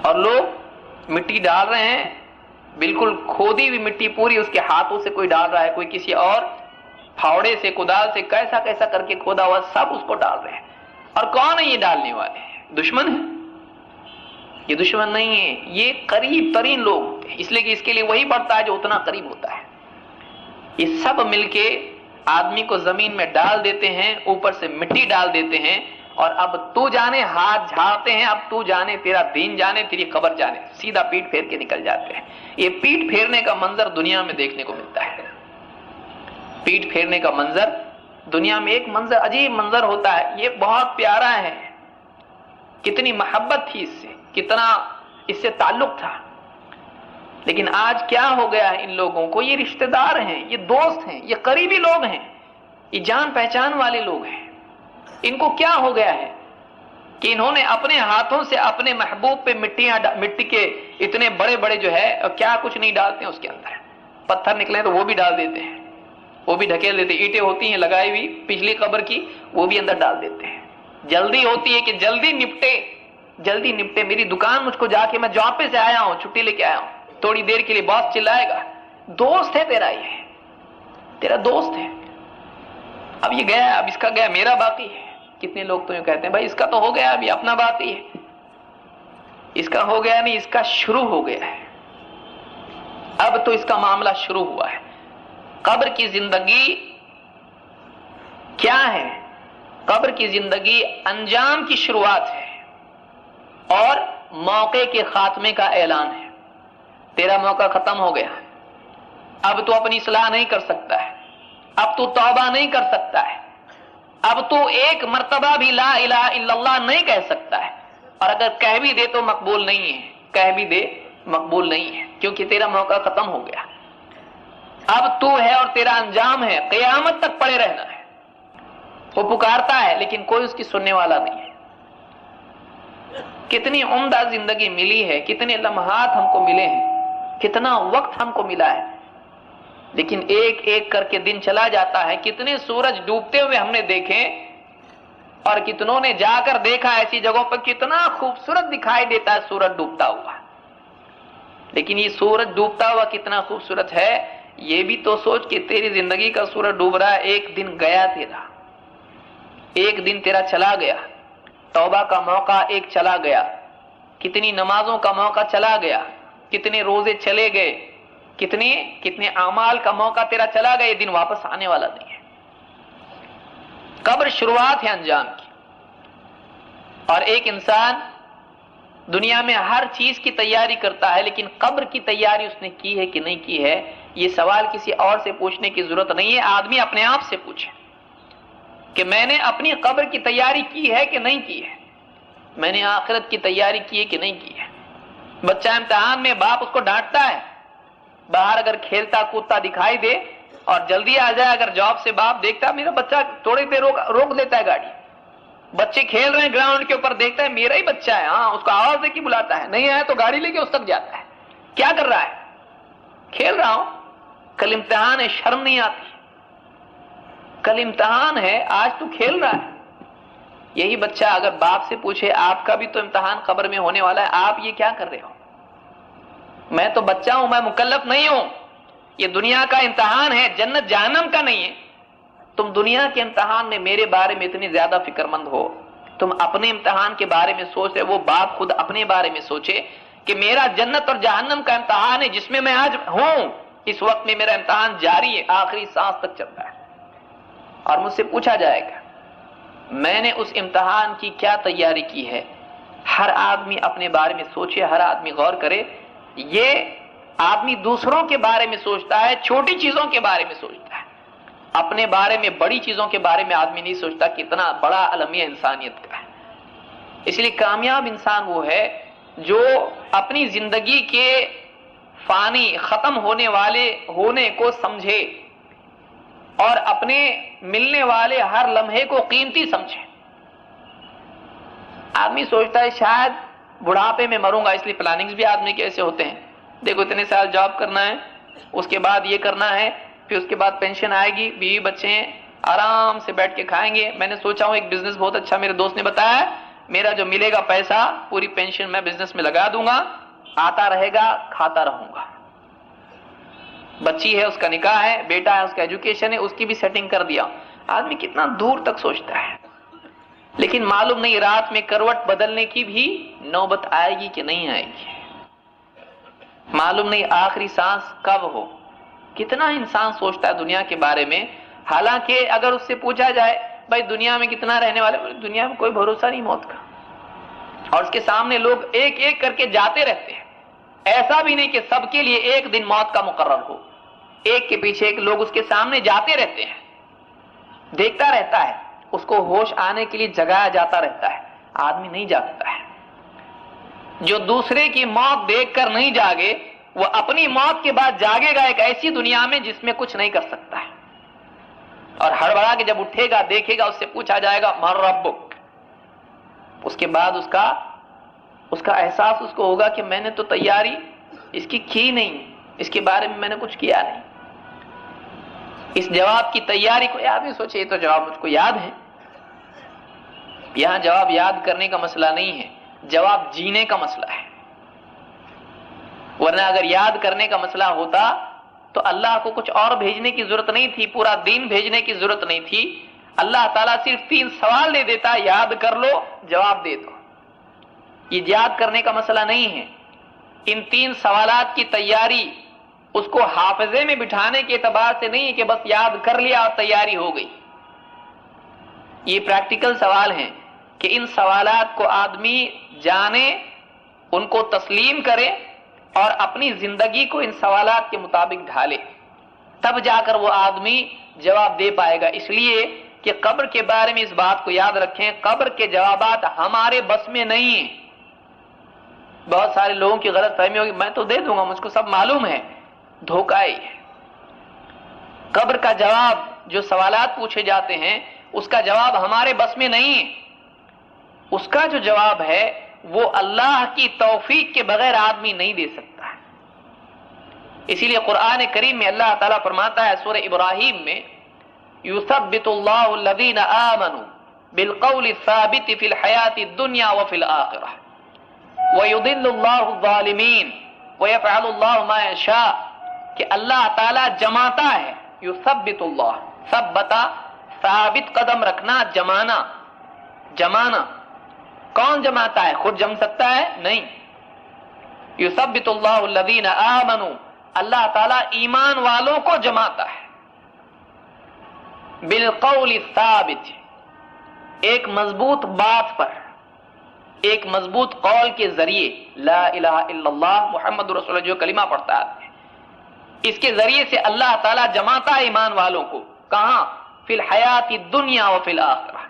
اور لوگ مٹی ڈال رہے ہیں، بالکل کھودی ہوئی مٹی پوری اس کے ہاتھوں سے کوئی ڈال رہا ہے، کوئی کسی اور پھاوڑے سے، کدال سے کیسا کیسا کر کے کھودا ہوا سب اس کو ڈال رہے ہیں۔ اور کون ہے یہ ڈالنے والے؟ دشمن ہے؟ یہ دشمن نہیں ہے، یہ قریب ترین لوگ، اس لیے کہ اس کے لیے وہی بڑھتا ہے جو اتنا قریب ہوتا ہے۔ یہ سب مل کے آدمی کو زمین میں ڈال دیتے ہیں، اوپر سے مٹی ڈال دیتے ہیں، اور اب تو جانے ہاتھ جھاڑتے ہیں، اب تو جانے، تیرا دین جانے، تیری قبر جانے، سیدھا پیٹ پھیر کے نکل جاتے ہیں۔ یہ پیٹ پھیرنے کا منظر دنیا میں دیکھنے کو ملتا ہے۔ پیٹ پھیرنے کا منظر دنیا میں ایک منظر، عجیب منظر ہوتا ہے، یہ بہت پیارا ہے، کتنی محبت تھی اس سے، کتنا اس سے تعلق تھا۔ لیکن آج کیا ہو گیا ہے ان لوگوں کو؟ یہ رشتہ دار ہیں، یہ دوست ہیں، یہ قریبی لوگ ہیں، یہ جان پہچان والے لوگ ہیں، ان کو کیا ہو گیا ہے کہ انہوں نے اپنے ہاتھوں سے اپنے محبوب پہ مٹی کے اتنے بڑے بڑے جو ہے کیا کچھ نہیں ڈالتے ہیں اس کے اندر، پتھر نکلے تو وہ بھی ڈال دیتے ہیں، وہ بھی ڈھکیل دیتے ہیں، اینٹیں ہوتی ہیں لگائی ہوئی پچھلی قبر کی، وہ بھی اندر ڈال دیتے ہیں۔ جلدی ہوتی ہے کہ جلدی نپٹے، میری دکان مجھ کو جا کے، میں جاب پہ سے آیا ہوں، چھٹی لے کے آیا ہوں، تھوڑی دیر کے لیے باس چلائے گا، دوست ہے تیرا یہ، تیرا دوست ہے، اب یہ گیا، اب اس کا گیا، میرا باقی ہے. کتنے لوگ تو یوں کہتے ہیں بھائی اس کا تو ہو گیا، ابھی اپنا باقی ہے. اس کا ہو گیا نہیں، اس کا شروع ہو گیا ہے. اب تو اس کا معاملہ شروع ہوا ہے. قبر کی زندگی کیا ہے؟ قبر کی زندگی انجام کی شروعات ہے اور موقع کے خاتمے کا اعلان ہے. تیرا موقع ختم ہو گیا، اب تو اپنی اصلاح نہیں کر سکتا ہے، اب تو توبہ نہیں کر سکتا ہے، اب تو ایک مرتبہ بھی لا الہ الا اللہ نہیں کہہ سکتا ہے، اور اگر کہہ بھی دے تو مقبول نہیں ہے، کہہ بھی دے مقبول نہیں ہے، کیونکہ تیرا موقع ختم ہو گیا. اب تو ہے اور تیرا انجام ہے، قیامت تک پڑے رہنا ہے. وہ پکارتا ہے لیکن کوئی اس کی سننے والا نہیں ہے. کتنی عمدہ زندگی ملی ہے، کتنے لمحات ہم کو ملے ہیں، کتنا وقت ہم کو ملا ہے، لیکن ایک ایک کر کے دن چلا جاتا ہے. کتنے سورج ڈوبتے ہوئے ہم نے دیکھے اور کتنوں نے جا کر دیکھا ایسی جگہوں پر کتنا خوبصورت دکھائی دیتا ہے سورج ڈوبتا ہوا. لیکن یہ سورج ڈوبتا ہوا کتنا خوبصورت ہے، یہ بھی تو سوچ کہ تیری زندگی کا سورج ڈوب رہا ہے، ایک دن گیا تیرا، ایک دن تیرا چلا گیا. توبہ کا موقع ایک چلا گیا، کتنی نمازوں کا موقع چلا گیا، کتنے روزے چلے گئے، کتنے اعمال کا موقع تیرا چلا گیا. یہ دن واپس آنے والا نہیں ہے. قبر شروعات ہے انجام کی. اور ایک انسان دنیا میں ہر چیز کی تیاری کرتا ہے، لیکن قبر کی تیاری اس نے کی ہے کہ نہیں کی ہے، یہ سوال کسی اور سے پوچھنے کی ضرورت نہیں ہے. آدمی اپنے آپ سے پوچھے کہ میں نے اپنی قبر کی تیاری کی ہے کہ نہیں کی ہے، میں نے آخرت کی تیاری کی ہے کہ نہیں کی ہے. بچہ امتحان میں باپ اس کو ڈانٹتا ہے، باہر اگر کھیلتا کودتا دکھائی دے اور جلدی آ جائے، اگر جاب سے باپ دیکھتا میرا بچہ تھوڑی دیر روک دیتا ہے گاڑی. بچے کھیل رہے ہیں گراؤنڈ کے اوپر، دیکھتا ہے میرا ہی بچہ ہے، ہاں اس کو آواز دے کے بلاتا ہے، نہیں آیا تو گاڑی لے کے اس تک جاتا ہے. کیا کر رہا ہے؟ کھیل رہا ہوں. کل امتحان ہے، شرم نہیں آتی؟ کل امتحان ہے، آج تو کھیل رہا ہے. یہی بچہ اگر باپ سے پوچھے آپ کا بھی تو امتحان قبر میں ہونے والا ہے، آپ یہ کیا کر رہے ہو؟ میں تو بچہ ہوں، میں مکلف نہیں ہوں، یہ دنیا کا امتحان ہے، جنت جہنم کا نہیں ہے. تم دنیا کے امتحان میں میرے بارے میں اتنی زیادہ فکر مند ہو، تم اپنے امتحان کے بارے میں سوچ رہے. وہ باپ خود اپنے بارے میں سوچے کہ میرا جنت اور جہنم کا امتحان ہے جس میں میں آج ہوں. اس وقت میں میرا امتحان جاری ہے، آخری سانس تک چل رہا ہے، اور مجھ سے پوچھا جائے گا میں نے اس امتحان کی کیا تیاری کی ہے. ہر آدمی اپنے بارے میں سوچے، ہر آدمی غور کرے. یہ آدمی دوسروں کے بارے میں سوچتا ہے، چھوٹی چیزوں کے بارے میں سوچتا ہے، اپنے بارے میں بڑی چیزوں کے بارے میں آدمی نہیں سوچتا. کتنا بڑا المیہ انسانیت کا ہے. اس لیے کامیاب انسان وہ ہے جو اپنی زندگی کے فانی ختم ہونے والے ہونے کو سمجھے اور اپنے ملنے والے ہر لمحے کو قیمتی سمجھے. آدمی سوچتا ہے شاید بڑھاپے میں مروں گا، اس لیے پلاننگز بھی آدمی کے ایسے ہوتے ہیں. دیکھو اتنے سال جاب کرنا ہے، اس کے بعد یہ کرنا ہے، پھر اس کے بعد پینشن آئے گی، بیوی بچے ہیں، آرام سے بیٹھ کے کھائیں گے. میں نے سوچا ہوں ایک بزنس بہت اچھا میرے دوست نے بتایا، میرا جو ملے گا پیسہ پوری پینشن میں بزنس میں لگا دوں گا، آتا رہے گا، کھاتا رہوں گا. بچی ہے، اس کا نکاح ہے، بیٹا ہے، اس کا ایجوکیشن ہے، اس کی بھی سیٹنگ کر دیا. آدمی کتنا دور تک سوچتا ہے، لیکن معلوم نہیں رات میں کروٹ بدلنے کی بھی نوبت آئے گی کہ نہیں آئے گی. معلوم نہیں آخری سانس کب ہو. کتنا انسان سوچتا ہے دنیا کے بارے میں، حالانکہ اگر اس سے پوچھا جائے بھائی دنیا میں کتنا رہنے والے، دنیا میں کوئی بھروسہ نہیں موت کا، اور اس کے سامنے لوگ ایک ایک کر کے جاتے رہتے ہیں. ایسا بھی نہیں کہ سب کے لیے ایک دن موت کا مقرر ہو، ایک کے پیچھے ایک لوگ اس کے سامنے جاتے رہتے ہیں، دیکھتا رہتا ہے، اس کو ہوش آنے کے لیے جگایا جاتا رہتا ہے. آدمی نہیں جاگتا ہے. جو دوسرے کی موت دیکھ کر نہیں جاگے وہ اپنی موت کے بعد جاگے گا ایک ایسی دنیا میں جس میں کچھ نہیں کر سکتا ہے، اور ہڑبڑا کے جب اٹھے گا دیکھے گا، اس سے پوچھا جائے گا من ربک. اس کے بعد اس کا احساس اس کو ہوگا کہ میں نے تو تیاری اس کی نہیں، اس کے بارے میں نے کچھ کیا نہیں. اس جواب کی تیاری کو یاد نہیں سوچے، یہ تو جواب مجھ کو یاد ہے. یہاں جواب یاد کرنے کا مسئلہ نہیں ہے، جواب جینے کا مسئلہ ہے. ورنہ اگر یاد کرنے کا مسئلہ ہوتا تو اللہ کو کچھ اور بھیجنے کی ضرورت نہیں تھی، پورا دین بھیجنے کی ضرورت نہیں تھی. اللہ تعالیٰ صرف 3 سوال دے دیتا، یاد کر لو، جواب دے دو. یہ یاد کرنے کا مسئلہ نہیں ہے. ان 3 سوالات کی تیاری اس کو حافظے میں بٹھانے کے اعتبار سے نہیں ہے کہ بس یاد کر لیا اور تیاری ہو گئی. یہ پریکٹیکل سوال ہیں کہ ان سوالات کو آدمی جانے، ان کو تسلیم کرے اور اپنی زندگی کو ان سوالات کے مطابق ڈھالے، تب جا کر وہ آدمی جواب دے پائے گا. اس لیے کہ قبر کے بارے میں اس بات کو یاد رکھیں، قبر کے جوابات ہمارے بس میں نہیں ہیں. بہت سارے لوگوں کی غلط فہمی ہوگی، میں تو دے دوں گا، مجھ کو سب معلوم ہے. دھوکہ ہی ہے. قبر کا جواب، جو سوالات پوچھے جاتے ہیں، اس کا جواب ہمارے بس میں نہیں ہے. اس کا جو جواب ہے وہ اللہ کی توفیق کے بغیر آدمی نہیں دے سکتا ہے. اسی لیے قرآن کریم میں اللہ تعالیٰ فرماتا ہے سورہ ابراہیم میں، یثبت اللہ الذین آمنوا بالقول الثابت فی الحیاۃ الدنیا وفی الآخرہ ویضل اللہ الظالمین ویفعل اللہ ما یشاء. کہ اللہ تعالیٰ جماتا ہے، یثبت اللہ، ثبتا ثابت قدم رکھنا، جمانا. کون جماتا ہے؟ خود جم سکتا ہے؟ نہیں. یثبت اللہ الذین آمنوا، اللہ تعالیٰ ایمان والوں کو جماتا ہے. بالقول الثابت، ایک مضبوط بات پر، ایک مضبوط قول کے ذریعے، لا الہ الا اللہ محمد رسول اللہ، جو کلمہ پڑھتا ہے، اس کے ذریعے سے اللہ تعالیٰ جماتا ہے ایمان والوں کو. کہاں؟ فی الحیات الدنیا وفی الآخرہ،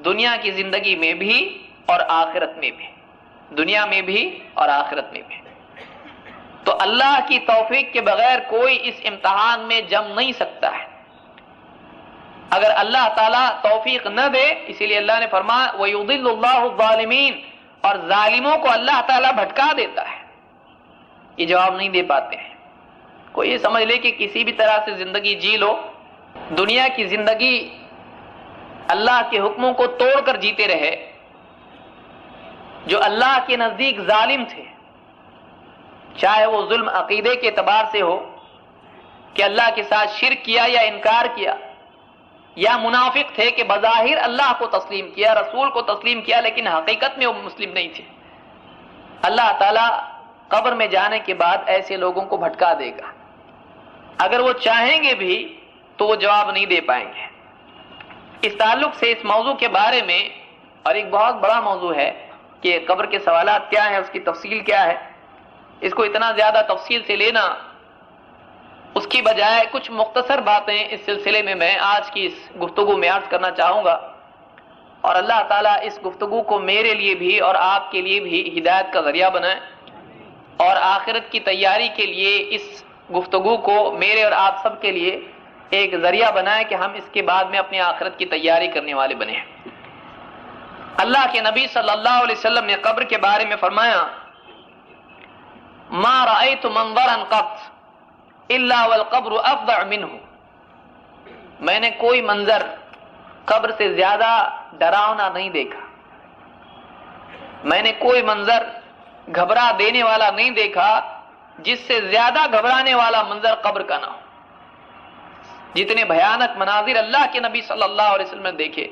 دنیا کی زندگی میں بھی اور آخرت میں بھی. دنیا میں بھی اور آخرت میں بھی. تو اللہ کی توفیق کے بغیر کوئی اس امتحان میں جم نہیں سکتا ہے. اگر اللہ تعالیٰ توفیق نہ دے، اسی لیے اللہ نے فرمایا وَيُضِلُّ اللَّهُ الظَّالِمِينَ، اور ظالموں کو اللہ تعالیٰ بھٹکا دیتا ہے. یہ جواب نہیں دے پاتے ہیں. کوئی یہ سمجھ لے کہ کسی بھی طرح سے زندگی جی لو، دنیا کی زندگی اللہ کے حکموں کو توڑ کر جیتے رہے. جو اللہ کے نزدیک ظالم تھے، چاہے وہ ظلم عقیدے کے اعتبار سے ہو کہ اللہ کے ساتھ شرک کیا یا انکار کیا، یا منافق تھے کہ بظاہر اللہ کو تسلیم کیا، رسول کو تسلیم کیا، لیکن حقیقت میں وہ مسلم نہیں تھے. اللہ تعالیٰ قبر میں جانے کے بعد ایسے لوگوں کو بھٹکا دے گا. اگر وہ چاہیں گے بھی تو وہ جواب نہیں دے پائیں گے. اس تعلق سے اس موضوع کے بارے میں، اور ایک بہت بڑا موضوع ہے کہ قبر کے سوالات کیا ہیں، اس کی تفصیل کیا ہے، اس کو اتنا زیادہ تفصیل سے لینا، اس کی بجائے کچھ مختصر باتیں اس سلسلے میں میں آج کی اس گفتگو میں عرض کرنا چاہوں گا. اور اللہ تعالیٰ اس گفتگو کو میرے لیے بھی اور آپ کے لیے بھی ہدایت کا ذریعہ بنائے، اور آخرت کی تیاری کے لیے اس گفتگو کو میرے اور آپ سب کے لیے ایک ذریعہ بنائے کہ ہم اس کے بعد میں اپنی آخرت کی تیاری کرنے والے بنے. اللہ کے نبی صلی اللہ علیہ وسلم نے قبر کے بارے میں فرمایا، ما رأيت منظرا قط الا والقبر افظع منه. میں نے کوئی منظر قبر سے زیادہ ڈراؤنا نہیں دیکھا، میں نے کوئی منظر گھبرا دینے والا نہیں دیکھا جس سے زیادہ گھبرانے والا منظر قبر کا نہ ہو. جتنے بھیانک مناظر اللہ کے نبی صلی اللہ علیہ وسلم نے دیکھے،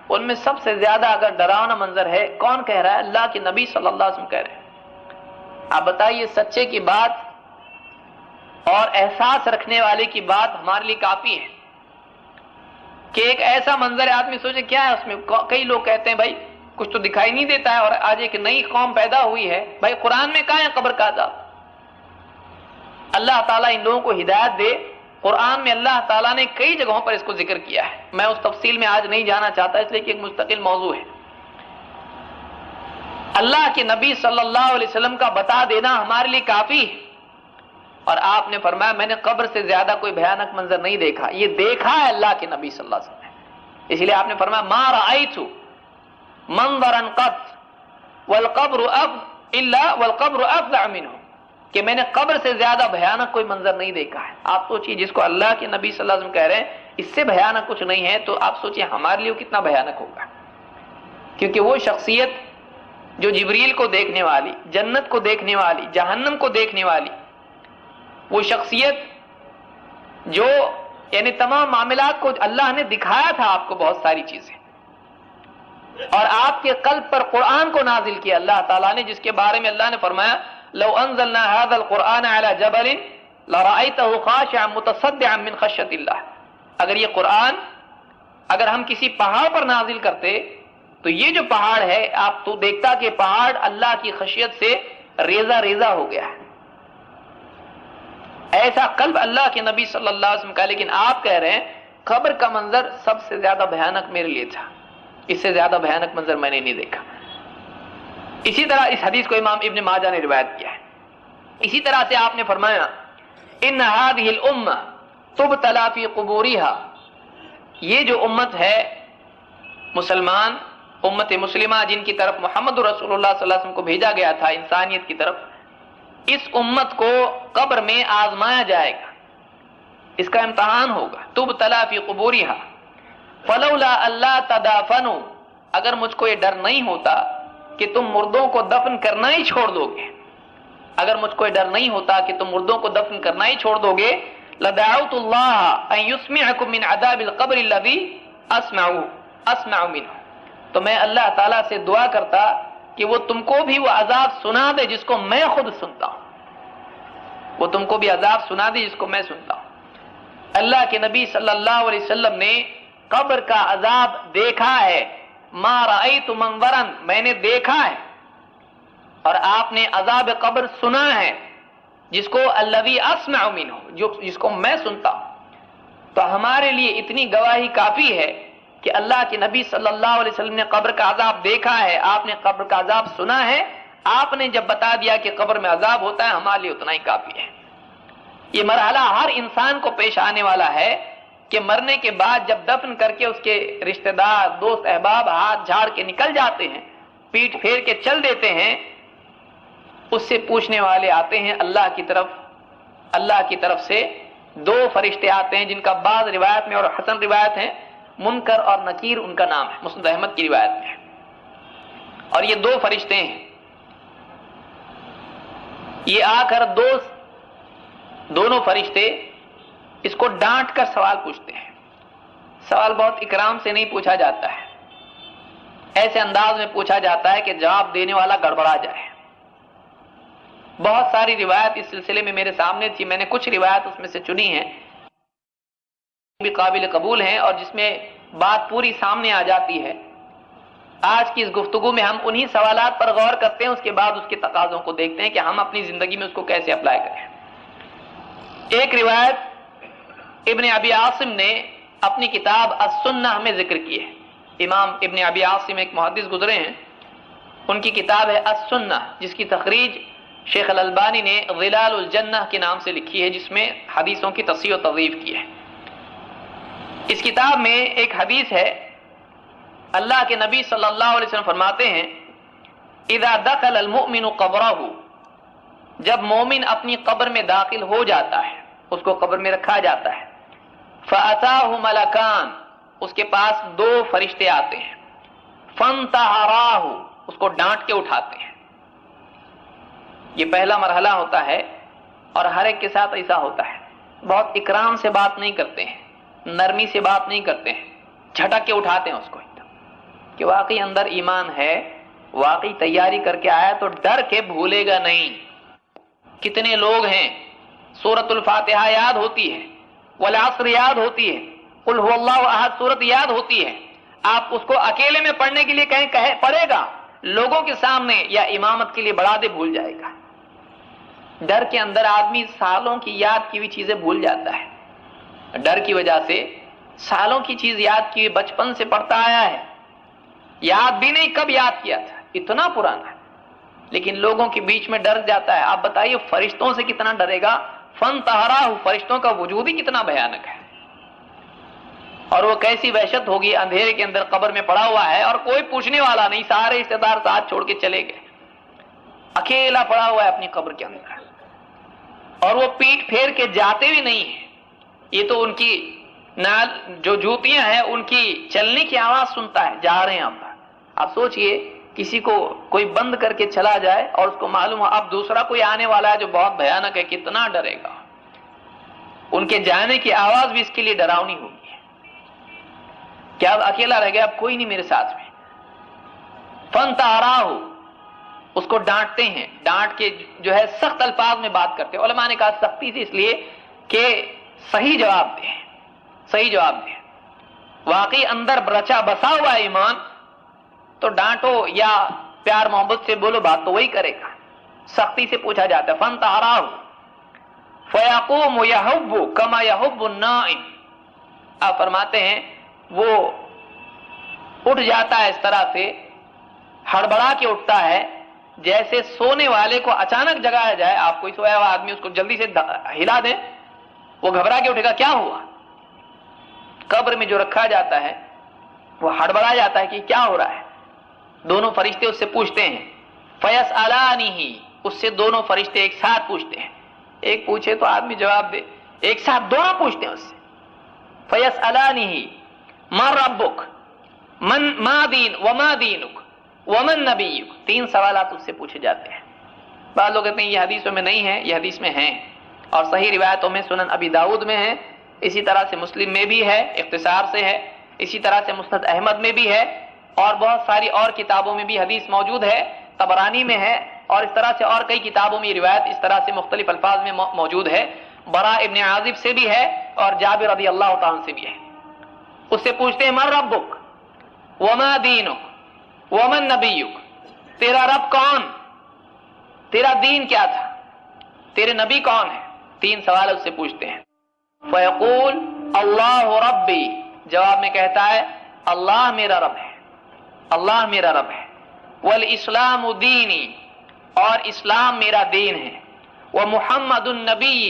ان میں سب سے زیادہ اگر ڈراؤنا منظر ہے، کون کہہ رہا ہے؟ اللہ کے نبی صلی اللہ علیہ وسلم کہہ رہے ہیں. آپ بتائیے، سچے کی بات اور احساس رکھنے والے کی بات ہمارے لیے کافی ہے کہ ایک ایسا منظر ہے، آدمی سوچے کیا ہے اس میں. کئی لوگ کہتے ہیں بھائی کچھ تو دکھائی نہیں دیتا ہے، اور آج ایک نئی قوم پیدا ہوئی ہے. بھائی قرآن میں کہاں ہے قبر کا عذاب؟ اللہ تعالیٰ ان لوگوں کو ہدایت دے. قرآن میں اللہ تعالیٰ نے کئی جگہوں پر اس کو ذکر کیا ہے. میں اس تفصیل میں آج نہیں جانا چاہتا، اس لیے کہ ایک مستقل موضوع ہے. اللہ کے نبی صلی اللہ علیہ وسلم کا بتا دینا ہمارے لیے کافی ہے. اور آپ نے فرمایا میں نے قبر سے زیادہ کوئی بھیانک منظر نہیں دیکھا. یہ دیکھا ہے اللہ کے نبی صلی اللہ علیہ وسلم نے. اس لیے آپ نے فرمایا ما رأیت منظرا قط والقبر افظع منه، کہ میں نے قبر سے زیادہ بھیانک کوئی منظر نہیں دیکھا ہے. آپ سوچئے جس کو اللہ کے نبی صلی اللہ علیہ وسلم کہہ رہے ہیں اس سے بھیانک کچھ نہیں ہے، تو آپ سوچئے ہمارے لیے کتنا بھیانک ہوگا. کیونکہ وہ شخصیت جو جبریل کو دیکھنے والی، جنت کو دیکھنے والی، جہنم کو دیکھنے والی، وہ شخصیت جو یعنی تمام معاملات کو اللہ نے دکھایا تھا آپ کو بہت ساری چیزیں، اور آپ کے قلب پر قرآن کو نازل کیا اللہ تعالیٰ نے، جس کے بارے میں اللہ نے فرمایا لو انزلنا هذا القرآن على جبل لرأيته خاشعا متصدعا من خشية اللہ، اگر یہ قرآن اگر ہم کسی پہاڑ پر نازل کرتے تو یہ جو پہاڑ ہے آپ تو دیکھتا کہ پہاڑ اللہ کی خشیت سے ریزہ ریزہ ہو گیا ہے، ایسا قلب اللہ کے نبی صلی اللہ علیہ وسلم کا۔ لیکن آپ کہہ رہے ہیں قبر کا منظر سب سے زیادہ بھیانک میرے لیے تھا، اس سے زیادہ بھیانک منظر میں نے نہیں دیکھا۔ اسی طرح اس حدیث کو امام ابن ماجہ نے روایت کیا ہے۔ اسی طرح سے آپ نے فرمایا ان هذه الامه تبتلى في قبورها، یہ جو امت ہے مسلمان امت مسلمہ جن کی طرف محمد رسول اللہ صلی اللہ علیہ وسلم کو بھیجا گیا تھا انسانیت کی طرف، اس امت کو قبر میں آزمایا جائے گا، اس کا امتحان ہوگا۔ تبتلى في قبورها فلولا الا تدافنوا، اگر مجھ کو یہ ڈر نہیں ہوتا کہ تم مردوں کو دفن کرنا ہی چھوڑ دو گے، اگر مجھ کو یہ ڈر نہیں ہوتا کہ تم مردوں کو دفن کرنا ہی چھوڑ دو گے، لدعوت اللہ ان یسمعکم من عذاب القبر الذی اسمع منہ، تو میں اللہ تعالیٰ سے دعا کرتا کہ وہ تم کو بھی وہ عذاب سنا دے جس کو میں خود سنتا ہوں، وہ تم کو بھی عذاب سنا دے جس کو میں سنتا ہوں۔ اللہ کے نبی صلی اللہ علیہ وسلم نے قبر کا عذاب دیکھا ہے، ما رأیت منظرا، میں نے دیکھا ہے، اور آپ نے عذاب قبر سنا ہے جس کو الذی اسمع منہ، جس کو میں سنتا ہوں۔ تو ہمارے لیے اتنی گواہی کافی ہے کہ اللہ کے نبی صلی اللہ علیہ وسلم نے قبر کا عذاب دیکھا ہے، آپ نے قبر کا عذاب سنا ہے، آپ نے جب بتا دیا کہ قبر میں عذاب ہوتا ہے، ہمارے لیے اتنا ہی کافی ہے۔ یہ مرحلہ ہر انسان کو پیش آنے والا ہے کہ مرنے کے بعد جب دفن کر کے اس کے رشتہ دار دوست احباب ہاتھ جھاڑ کے نکل جاتے ہیں، پیٹ پھیر کے چل دیتے ہیں، اس سے پوچھنے والے آتے ہیں اللہ کی طرف سے دو فرشتے آتے ہیں جن کا بعض روایت میں اور حسن روایت ہے منکر اور نکیر ان کا نام ہے، مسند احمد کی روایت میں ہے، اور یہ دو فرشتے ہیں، یہ آ کر دونوں فرشتے اس کو ڈانٹ کر سوال پوچھتے ہیں۔ سوال بہت اکرام سے نہیں پوچھا جاتا ہے، ایسے انداز میں پوچھا جاتا ہے کہ جواب دینے والا گڑبڑا جائے۔ بہت ساری روایت اس سلسلے میں میرے سامنے تھی، میں نے کچھ روایت اس میں سے چنی ہیں بھی قابل قبول ہیں اور جس میں بات پوری سامنے آ جاتی ہے۔ آج کی اس گفتگو میں ہم انہی سوالات پر غور کرتے ہیں، اس کے بعد اس کے تقاضوں کو دیکھتے ہیں کہ ہم اپنی زندگی میں اس کو کیسے اپلائی کریں۔ ایک روایت ابن ابی عاصم نے اپنی کتاب السنہ میں ذکر کی ہے، امام ابن ابی عاصم ایک محدث گزرے ہیں، ان کی کتاب ہے السنہ جس کی تخریج شیخ الالبانی نے ظلال الجنہ کے نام سے لکھی ہے، جس میں حدیثوں کی تصحیح و تضعیف کی ہے۔ اس کتاب میں ایک حدیث ہے، اللہ کے نبی صلی اللہ علیہ وسلم فرماتے ہیں اذا دخل المؤمن قبرہ، جب مومن اپنی قبر میں داخل ہو جاتا ہے، اس کو قبر میں رکھا جاتا ہے، فأتاه ملکان، اس کے پاس دو فرشتے آتے ہیں، فانتحراہ، اس کو ڈانٹ کے اٹھاتے ہیں۔ یہ پہلا مرحلہ ہوتا ہے اور ہر ایک کے ساتھ ایسا ہوتا ہے، بہت اکرام سے بات نہیں کرتے ہیں، نرمی سے بات نہیں کرتے ہیں، جھٹک کے اٹھاتے ہیں اس کو کہ واقعی اندر ایمان ہے، واقعی تیاری کر کے آیا تو ڈر کے بھولے گا نہیں۔ کتنے لوگ ہیں سورۃ الفاتحہ یاد ہوتی ہے، والعصر یاد ہوتی ہے، قل هو اللہ احد سورت یاد ہوتی ہے، آپ اس کو اکیلے میں پڑھنے کے لیے کہیں پڑھے گا، لوگوں کے سامنے یا امامت کے لیے بڑھا دے بھول جائے گا۔ ڈر کے اندر آدمی سالوں کی یاد کی ہوئی چیزیں بھول جاتا ہے، ڈر کی وجہ سے سالوں کی چیز یاد کی ہوئی بچپن سے پڑھتا آیا ہے، یاد بھی نہیں کب یاد کیا تھا، اتنا پرانا ہے، لیکن لوگوں کے بیچ میں ڈر جاتا ہے۔ آپ بتائیے فرشتوں سے کتنا ڈرے گا، فانتحراہ، فرشتوں کا وجود ہی کتنا بھیانک ہے، اور وہ کیسی وحشت ہوگی، اندھیرے کے اندر قبر میں پڑا ہوا ہے اور کوئی پوچھنے والا نہیں، سارے رشتہ دار ساتھ چھوڑ کے چلے گئے، اکیلا پڑا ہوا ہے اپنی قبر کے اندر، اور وہ پیٹ پھیر کے جاتے بھی نہیں ہیں، یہ تو ان کی نال جو جوتیاں ہیں ان کی چلنے کی آواز سنتا ہے، جا رہے ہیں آپ سوچئے کسی کو کوئی بند کر کے چلا جائے اور اس کو معلوم ہو اب دوسرا کوئی آنے والا ہے جو بہت بھیانک ہے، کتنا ڈرے گا۔ ان کے جانے کی آواز بھی اس کے لیے ڈراؤنی ہوگی کہ اب اکیلا رہ گیا، اب کوئی نہیں میرے ساتھ میں. فانتہراہ، اس کو ڈانٹتے ہیں، ڈانٹ کے جو ہے سخت الفاظ میں بات کرتے ہیں. علماء نے کہا سختی سے اس لیے کہ صحیح جواب دیں، صحیح جواب دیں. واقعی اندر رچا بسا ہوا ایمان تو ڈانٹو یا پیار محبت سے بولو، بات تو وہی کرے گا. سختی سے پوچھا جاتا ہے. فانتہراہ فیقوم یحب کما یحب النائم، آپ فرماتے ہیں وہ اٹھ جاتا ہے اس طرح سے، ہڑبڑا کے اٹھتا ہے جیسے سونے والے کو اچانک جگایا جائے. آپ کوئی سویا ہوا آدمی اس کو جلدی سے ہلا دیں، وہ گھبرا کے اٹھے گا، کیا ہوا؟ قبر میں جو رکھا جاتا ہے وہ ہڑبڑا جاتا ہے کہ کیا ہو رہا ہے. دونوں فرشتے اس سے پوچھتے ہیں. فیسألانہ، اس سے دونوں فرشتے ایک ساتھ پوچھتے ہیں. ایک پوچھے تو آدمی جواب دے، ایک ساتھ دونوں پوچھتے ہیں اس سے. فیسألانہ من ربک ما دین وما دینک ومن نبیک، 3 سوالات اس سے پوچھے جاتے ہیں. بعض لوگ کہتے ہیں یہ حدیثوں میں نہیں ہے، یہ حدیث میں ہیں، اور صحیح روایتوں میں سنن ابی داؤد میں ہے، اسی طرح سے مسلم میں بھی ہے، اختصار سے ہے، اسی طرح سے مسند احمد میں بھی ہے، اور بہت ساری اور کتابوں میں بھی حدیث موجود ہے، طبرانی میں ہے، اور اس طرح سے اور کئی کتابوں میں یہ روایت اس طرح سے مختلف الفاظ میں موجود ہے. براء ابن عازب سے بھی ہے اور جابر رضی اللہ تعالیٰ سے بھی ہے. اس سے پوچھتے ہیں من ربک وما دینک ومن نبیک، تیرا رب کون، تیرا دین کیا تھا، تیرے نبی کون ہے. 3 سوال اس سے پوچھتے ہیں. فیقول اللہ ربی، جواب میں کہتا ہے اللہ میرا رب ہے، اللہ میرا رب ہے. والاسلام دینی، اور اسلام میرا دین ہے. ومحمد النبی،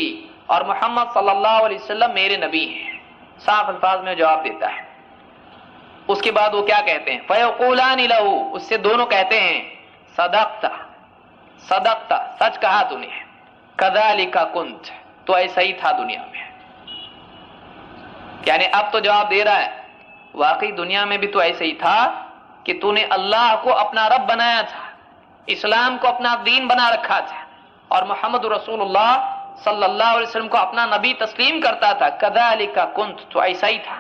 اور محمد صلی اللہ علیہ وسلم میرے نبی ہیں. صاف الفاظ میں جواب دیتا ہے. اس کے بعد وہ کیا کہتے ہیں؟ فیقولان لہ، اس سے دونوں کہتے ہیں صدقت، صدقت، سچ کہا تو نے. کذالک کنت، تو ایسا ہی تھا دنیا میں. یعنی اب تو جواب دے رہا ہے واقعی دنیا میں بھی تو ایسا ہی تھا کہ تو نے اللہ کو اپنا رب بنایا تھا، اسلام کو اپنا دین بنا رکھا تھا، اور محمد رسول اللہ صلی اللہ علیہ وسلم کو اپنا نبی تسلیم کرتا تھا. کذالک کنت، تو ایسا ہی تھا.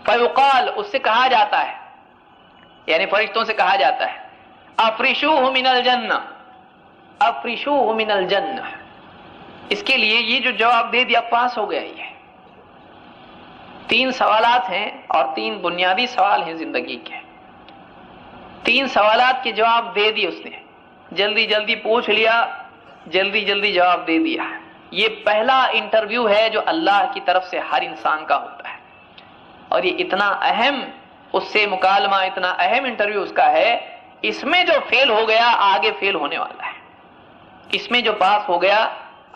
فیقال، اس سے کہا جاتا ہے، یعنی فرشتوں سے کہا جاتا ہے افرشوہ من الجنہ، افرشوہ من الجنہ. اس کے لیے یہ جو جواب دے دیا پاس ہو گیا. یہ 3 سوالات ہیں اور 3 بنیادی سوال ہیں زندگی کے. 3 سوالات کے جواب دے دیے اس نے، جلدی جلدی پوچھ لیا، جلدی جلدی جواب دے دیا. یہ پہلا انٹرویو ہے جو اللہ کی طرف سے ہر انسان کا ہوتا ہے، اور یہ اتنا اہم اس سے مکالمہ، اتنا اہم انٹرویو اس کا ہے. اس میں جو فیل ہو گیا آگے فیل ہونے والا ہے، اس میں جو پاس ہو گیا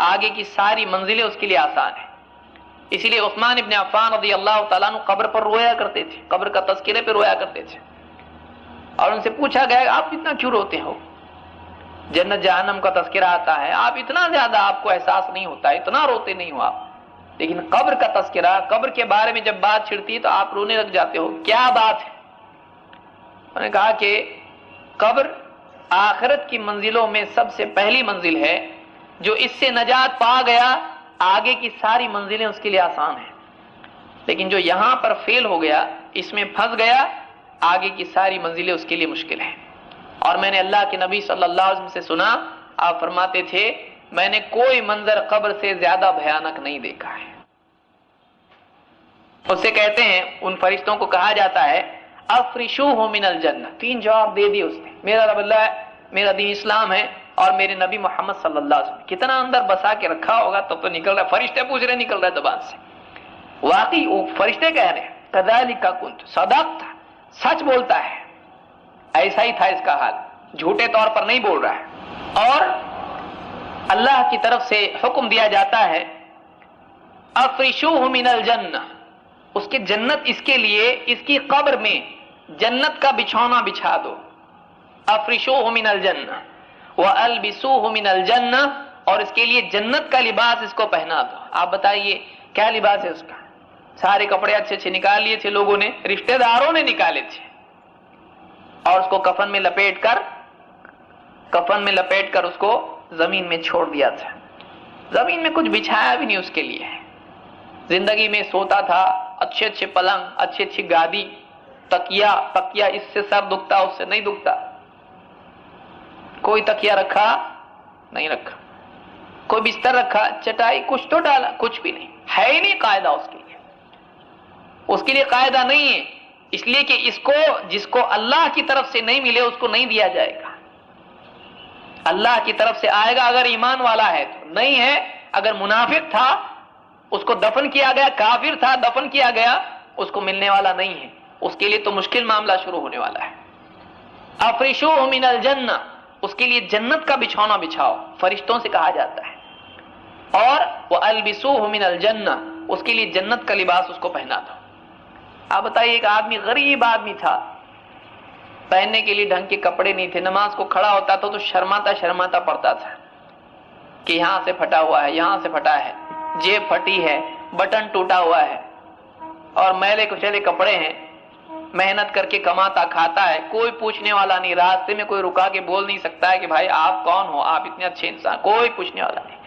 آگے کی ساری منزلیں اس کے لیے آسان ہیں. اسی لیے عثمان ابن عفان رضی اللہ تعالیٰ عنہ قبر پر رویا کرتے تھے، قبر کا تذکرے پہ رویا کرتے تھے. اور ان سے پوچھا گیا آپ اتنا کیوں روتے ہو، جنت جہنم کا تذکرہ آتا ہے، آپ اتنا زیادہ آپ کو احساس نہیں ہوتا، اتنا روتے نہیں ہو آپ، لیکن قبر کا تذکرہ، قبر کے بارے میں جب بات چھڑتی ہے تو آپ رونے لگ جاتے ہو، کیا بات ہے؟ انہوں نے کہا کہ قبر آخرت کی منزلوں میں سب سے پہلی منزل ہے، جو اس سے نجات پا گیا آگے کی ساری منزلیں اس کے لیے آسان ہیں، لیکن جو یہاں پر فیل ہو گیا، اس میں پھنس گیا، آگے کی ساری منزلیں اس کے لیے مشکل ہیں. اور میں نے اللہ کے نبی صلی اللہ علیہ وسلم سے سنا، آپ فرماتے تھے میں نے کوئی منظر قبر سے زیادہ بھیانک نہیں دیکھا ہے. اس سے کہتے ہیں، ان فرشتوں کو کہا جاتا ہے افرشوہ من الجنہ. 3 جواب دے دیے اس نے، میرا رب اللہ ہے، میرا دین اسلام ہے، اور میرے نبی محمد صلی اللہ علیہ وسلم. کتنا اندر بسا کے رکھا ہوگا تب تو نکل رہا ہے، فرشتے پوچھ رہے، نکل رہا ہے زبان سے. واقعی وہ فرشتے کہہ رہے ہیں کذالک کنت، صدقت، سچ بولتا ہے، ایسا ہی تھا اس کا حال، جھوٹے طور پر نہیں بول رہا ہے. اور اللہ کی طرف سے حکم دیا جاتا ہے افرشوہ من الجنہ، اس کے جنت، اس کے لیے اس کی قبر میں جنت کا بچھونا بچھا دو. افرشوہ من الجنہ والبسوہ من الجنہ، اور اس کے لیے جنت کا لباس اس کو پہنا دو. آپ بتائیے کیا لباس ہے اس کا؟ سارے کپڑے اچھے اچھے نکال لیے تھے لوگوں نے، رشتہ داروں نے نکالے تھے، اور اس کو کفن میں لپیٹ کر اس کو زمین میں چھوڑ دیا تھا. زمین میں کچھ بچھایا بھی نہیں اس کے لیے. زندگی میں سوتا تھا، اچھے اچھے پلنگ، اچھی اچھی گادی، تکیا، اس سے سر دکھتا اس سے نہیں دکھتا، کوئی تکیا رکھا نہیں رکھا، کوئی بستر رکھا، چٹائی کچھ تو ڈالا، کچھ بھی نہیں ہے ہی نہیں قاعدہ اس کے لیے قاعدہ نہیں ہے، اس لیے کہ جس کو اللہ کی طرف سے نہیں ملے اس کو نہیں دیا جائے گا، اللہ کی طرف سے آئے گا اگر ایمان والا ہے تو، نہیں ہے اگر منافق تھا اس کو دفن کیا گیا، کافر تھا دفن کیا گیا، اس کو ملنے والا نہیں ہے، اس کے لیے تو مشکل معاملہ شروع ہونے والا ہے۔ افرشوہ من الجنہ، اس کے لیے جنت کا بچھونا بچھاؤ، فرشتوں سے کہا جاتا ہے، اور وَأَلْبِسُوهُ مِنَ الْجَنَّةِ، اس کے لیے جنت کا لباس اس کو پہنا دو۔ آپ بتائیے ایک آدمی غریب آدمی تھا، پہننے کے لیے ڈھنگ کے کپڑے نہیں تھے، نماز کو کھڑا ہوتا تھا تو شرماتا پڑتا تھا کہ یہاں سے پھٹا ہوا ہے، یہاں سے پھٹا ہے، جیب پھٹی ہے، بٹن ٹوٹا ہوا ہے، اور میلے کچیلے کپڑے ہیں، محنت کر کے کماتا کھاتا ہے، کوئی پوچھنے والا نہیں، راستے میں کوئی رکا کے بول نہیں سکتا ہے کہ بھائی آپ کون ہو، آپ اتنے اچھے انسان، کوئی پوچھنے والا نہیں۔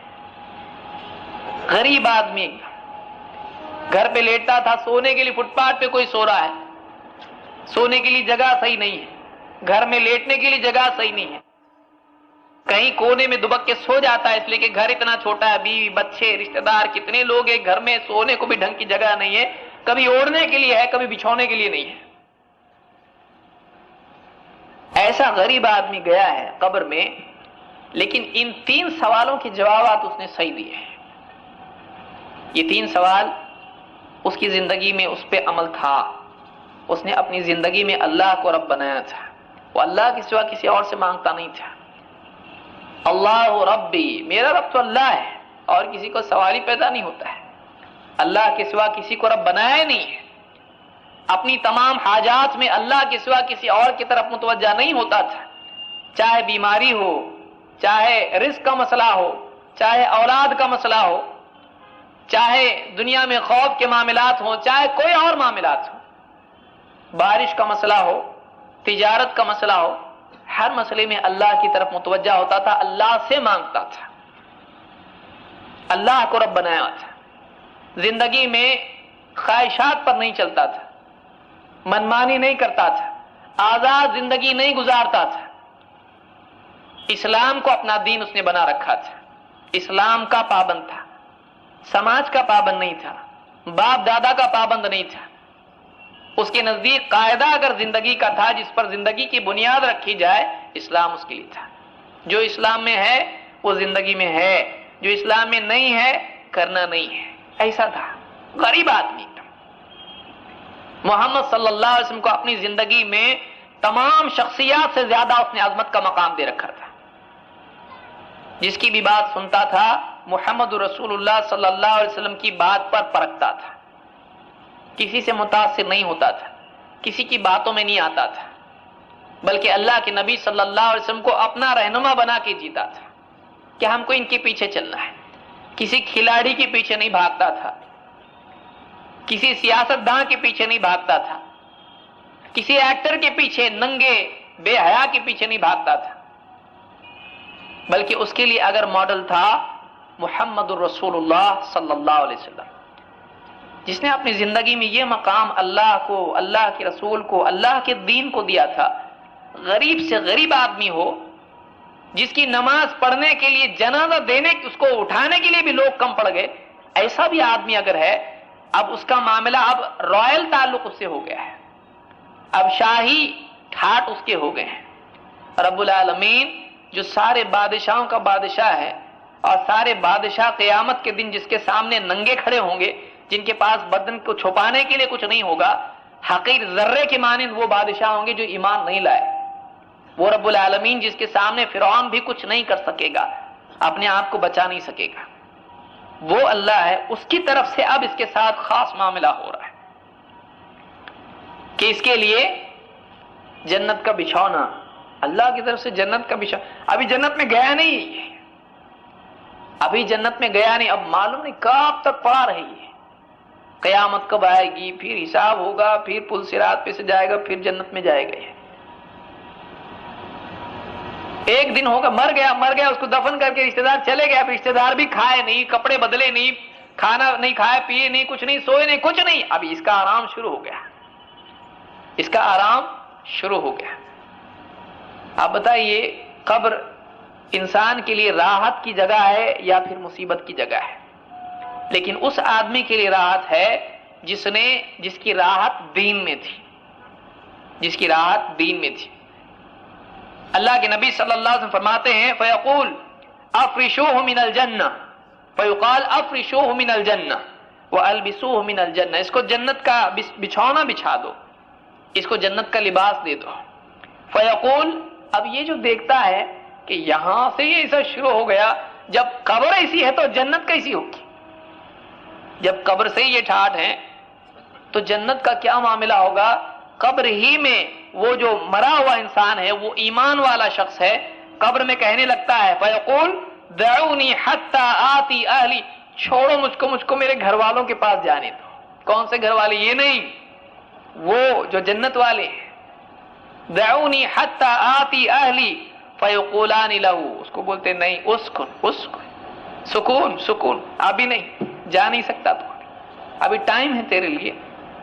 غریب آدمی گھر پہ لیٹتا تھا، سونے کے لیے فٹ پاتھ پہ کوئی سو رہا ہے، سونے کے لیے جگہ صحیح نہیں ہے، گھر میں لیٹنے کے لیے جگہ صحیح نہیں ہے، کہیں کونے میں دبک کے سو جاتا ہے، اس لیے کہ گھر اتنا چھوٹا ہے، بیوی بچے رشتہ دار کتنے لوگ ہیں گھر میں، سونے کو بھی ڈھنگ کی جگہ نہیں ہے، کبھی اوڑھنے کے لیے ہے کبھی بچھونے کے لیے نہیں ہے۔ ایسا غریب آدمی گیا ہے قبر میں، لیکن ان 3 سوالوں کے جوابات اس نے صحیح دیے ہیں۔ یہ 3 سوال اس کی زندگی میں اس پہ عمل تھا، اس نے اپنی زندگی میں اللہ کو رب بنایا تھا، وہ اللہ کے سوا کسی اور سے مانگتا نہیں تھا۔ اللہ ربی، میرا رب تو اللہ ہے، اور کسی کو سوال ہی پیدا نہیں ہوتا ہے، اللہ کے سوا کسی کو رب بنایا ہی نہیں ہے، اپنی تمام حاجات میں اللہ کے سوا کسی اور کی طرف متوجہ نہیں ہوتا تھا، چاہے بیماری ہو، چاہے رزق کا مسئلہ ہو، چاہے اولاد کا مسئلہ ہو، چاہے دنیا میں خوف کے معاملات ہوں، چاہے کوئی اور معاملات ہوں، بارش کا مسئلہ ہو، تجارت کا مسئلہ ہو، ہر مسئلے میں اللہ کی طرف متوجہ ہوتا تھا، اللہ سے مانگتا تھا، اللہ کو رب بنایا تھا، زندگی میں خواہشات پر نہیں چلتا تھا، منمانی نہیں کرتا تھا، آزاد زندگی نہیں گزارتا تھا، اسلام کو اپنا دین اس نے بنا رکھا تھا، اسلام کا پابند تھا، سماج کا پابند نہیں تھا، باپ دادا کا پابند نہیں تھا، اس کے نزدیک قاعدہ اگر زندگی کا تھا جس پر زندگی کی بنیاد رکھی جائے، اسلام اس کے لیے تھا، جو اسلام میں ہے وہ زندگی میں ہے، جو اسلام میں نہیں ہے کرنا نہیں ہے، ایسا تھا، غریب آدمی تھا۔ محمد صلی اللہ علیہ وسلم کو اپنی زندگی میں تمام شخصیات سے زیادہ اس نے عظمت کا مقام دے رکھا تھا، جس کی بھی بات سنتا تھا محمد رسول اللہ صلی اللہ علیہ وسلم کی بات پر پرکھتا تھا، کسی سے متاثر نہیں ہوتا تھا، کسی کی باتوں میں نہیں آتا تھا، بلکہ اللہ کے نبی صلی اللہ علیہ وسلم کو اپنا رہنما بنا کے جیتا تھا کہ ہم کو ان کے پیچھے چلنا ہے، کسی کھلاڑی کے پیچھے نہیں بھاگتا تھا، کسی سیاست داں کے پیچھے نہیں بھاگتا تھا، کسی ایکٹر کے پیچھے ننگے بے حیا کے پیچھے نہیں بھاگتا تھا، بلکہ اس کے لیے اگر ماڈل تھا محمد الرسول اللہ صلی اللہ علیہ وسلم، جس نے اپنی زندگی میں یہ مقام اللہ کو، اللہ کے رسول کو، اللہ کے دین کو دیا تھا۔ غریب سے غریب آدمی ہو، جس کی نماز پڑھنے کے لیے، جنازہ دینے، اس کو اٹھانے کے لیے بھی لوگ کم پڑ گئے، ایسا بھی آدمی اگر ہے، اب اس کا معاملہ اب رائل تعلق اس سے ہو گیا ہے، اب شاہی ٹھاٹ اس کے ہو گئے ہیں۔ رب العالمین جو سارے بادشاہوں کا بادشاہ ہے، اور سارے بادشاہ قیامت کے دن جس کے سامنے ننگے کھڑے ہوں گے، جن کے پاس بدن کو چھپانے کے لیے کچھ نہیں ہوگا، حقیر ذرے کے مانند وہ بادشاہ ہوں گے جو ایمان نہیں لائے، وہ رب العالمین جس کے سامنے فرعون بھی کچھ نہیں کر سکے گا، اپنے آپ کو بچا نہیں سکے گا، وہ اللہ ہے، اس کی طرف سے اب اس کے ساتھ خاص معاملہ ہو رہا ہے کہ اس کے لیے جنت کا بچھونا، اللہ کی طرف سے جنت کا بچھونا، ابھی جنت میں گیا نہیں، ابھی جنت میں گیا نہیں، اب معلوم نہیں کب تک پڑا رہی ہے، قیامت کب آئے گی، پھر حساب ہوگا، پھر پل صراط پہ سے جائے گا، پھر جنت میں جائے گا۔ ایک دن ہوگا مر گیا، اس کو دفن کر کے رشتہ دار چلے گئے، اب رشتہ دار بھی کھائے نہیں، کپڑے بدلے نہیں، کھانا نہیں کھائے پیے نہیں, کچھ نہیں سوئے نہیں, کچھ نہیں, ابھی اس کا آرام شروع ہو گیا, اس کا آرام شروع ہو گیا. آپ بتائیے قبر انسان کے لیے راحت کی جگہ ہے یا پھر مصیبت کی جگہ ہے؟ لیکن اس آدمی کے لیے راحت ہے جس کی راحت دین میں تھی, جس کی راحت دین میں تھی. اللہ کے نبی صلی اللہ علیہ وسلم فرماتے ہیں فیقول افرشوہ من الجنہ, فیقال افرشوہ من الجنہ والبسوہ من الجنہ, اس کو جنت کا بچھونا بچھا دو, اس کو جنت کا لباس دے دو. فیقول, اب یہ جو دیکھتا ہے کہ یہاں سے یہ ایسا شروع ہو گیا, جب قبر ایسی ہے تو جنت کیسی ہوگی؟ جب قبر سے یہ ٹھاٹ ہے تو جنت کا کیا معاملہ ہوگا؟ قبر ہی میں وہ جو مرا ہوا انسان ہے, وہ ایمان والا شخص ہے, قبر میں کہنے لگتا ہے فیقول دعونی حتی آتی اہلی, چھوڑو مجھ کو میرے گھر والوں کے پاس جانے دو. کون سے گھر والے؟ یہ نہیں, وہ جو جنت والے ہیں. دعونی حتی آتی اہلی فیقولان لہو, اس کو بولتے نہیں اسکن, سکون, ابھی نہیں جا نہیں سکتا تو, ابھی ٹائم ہے تیرے لیے,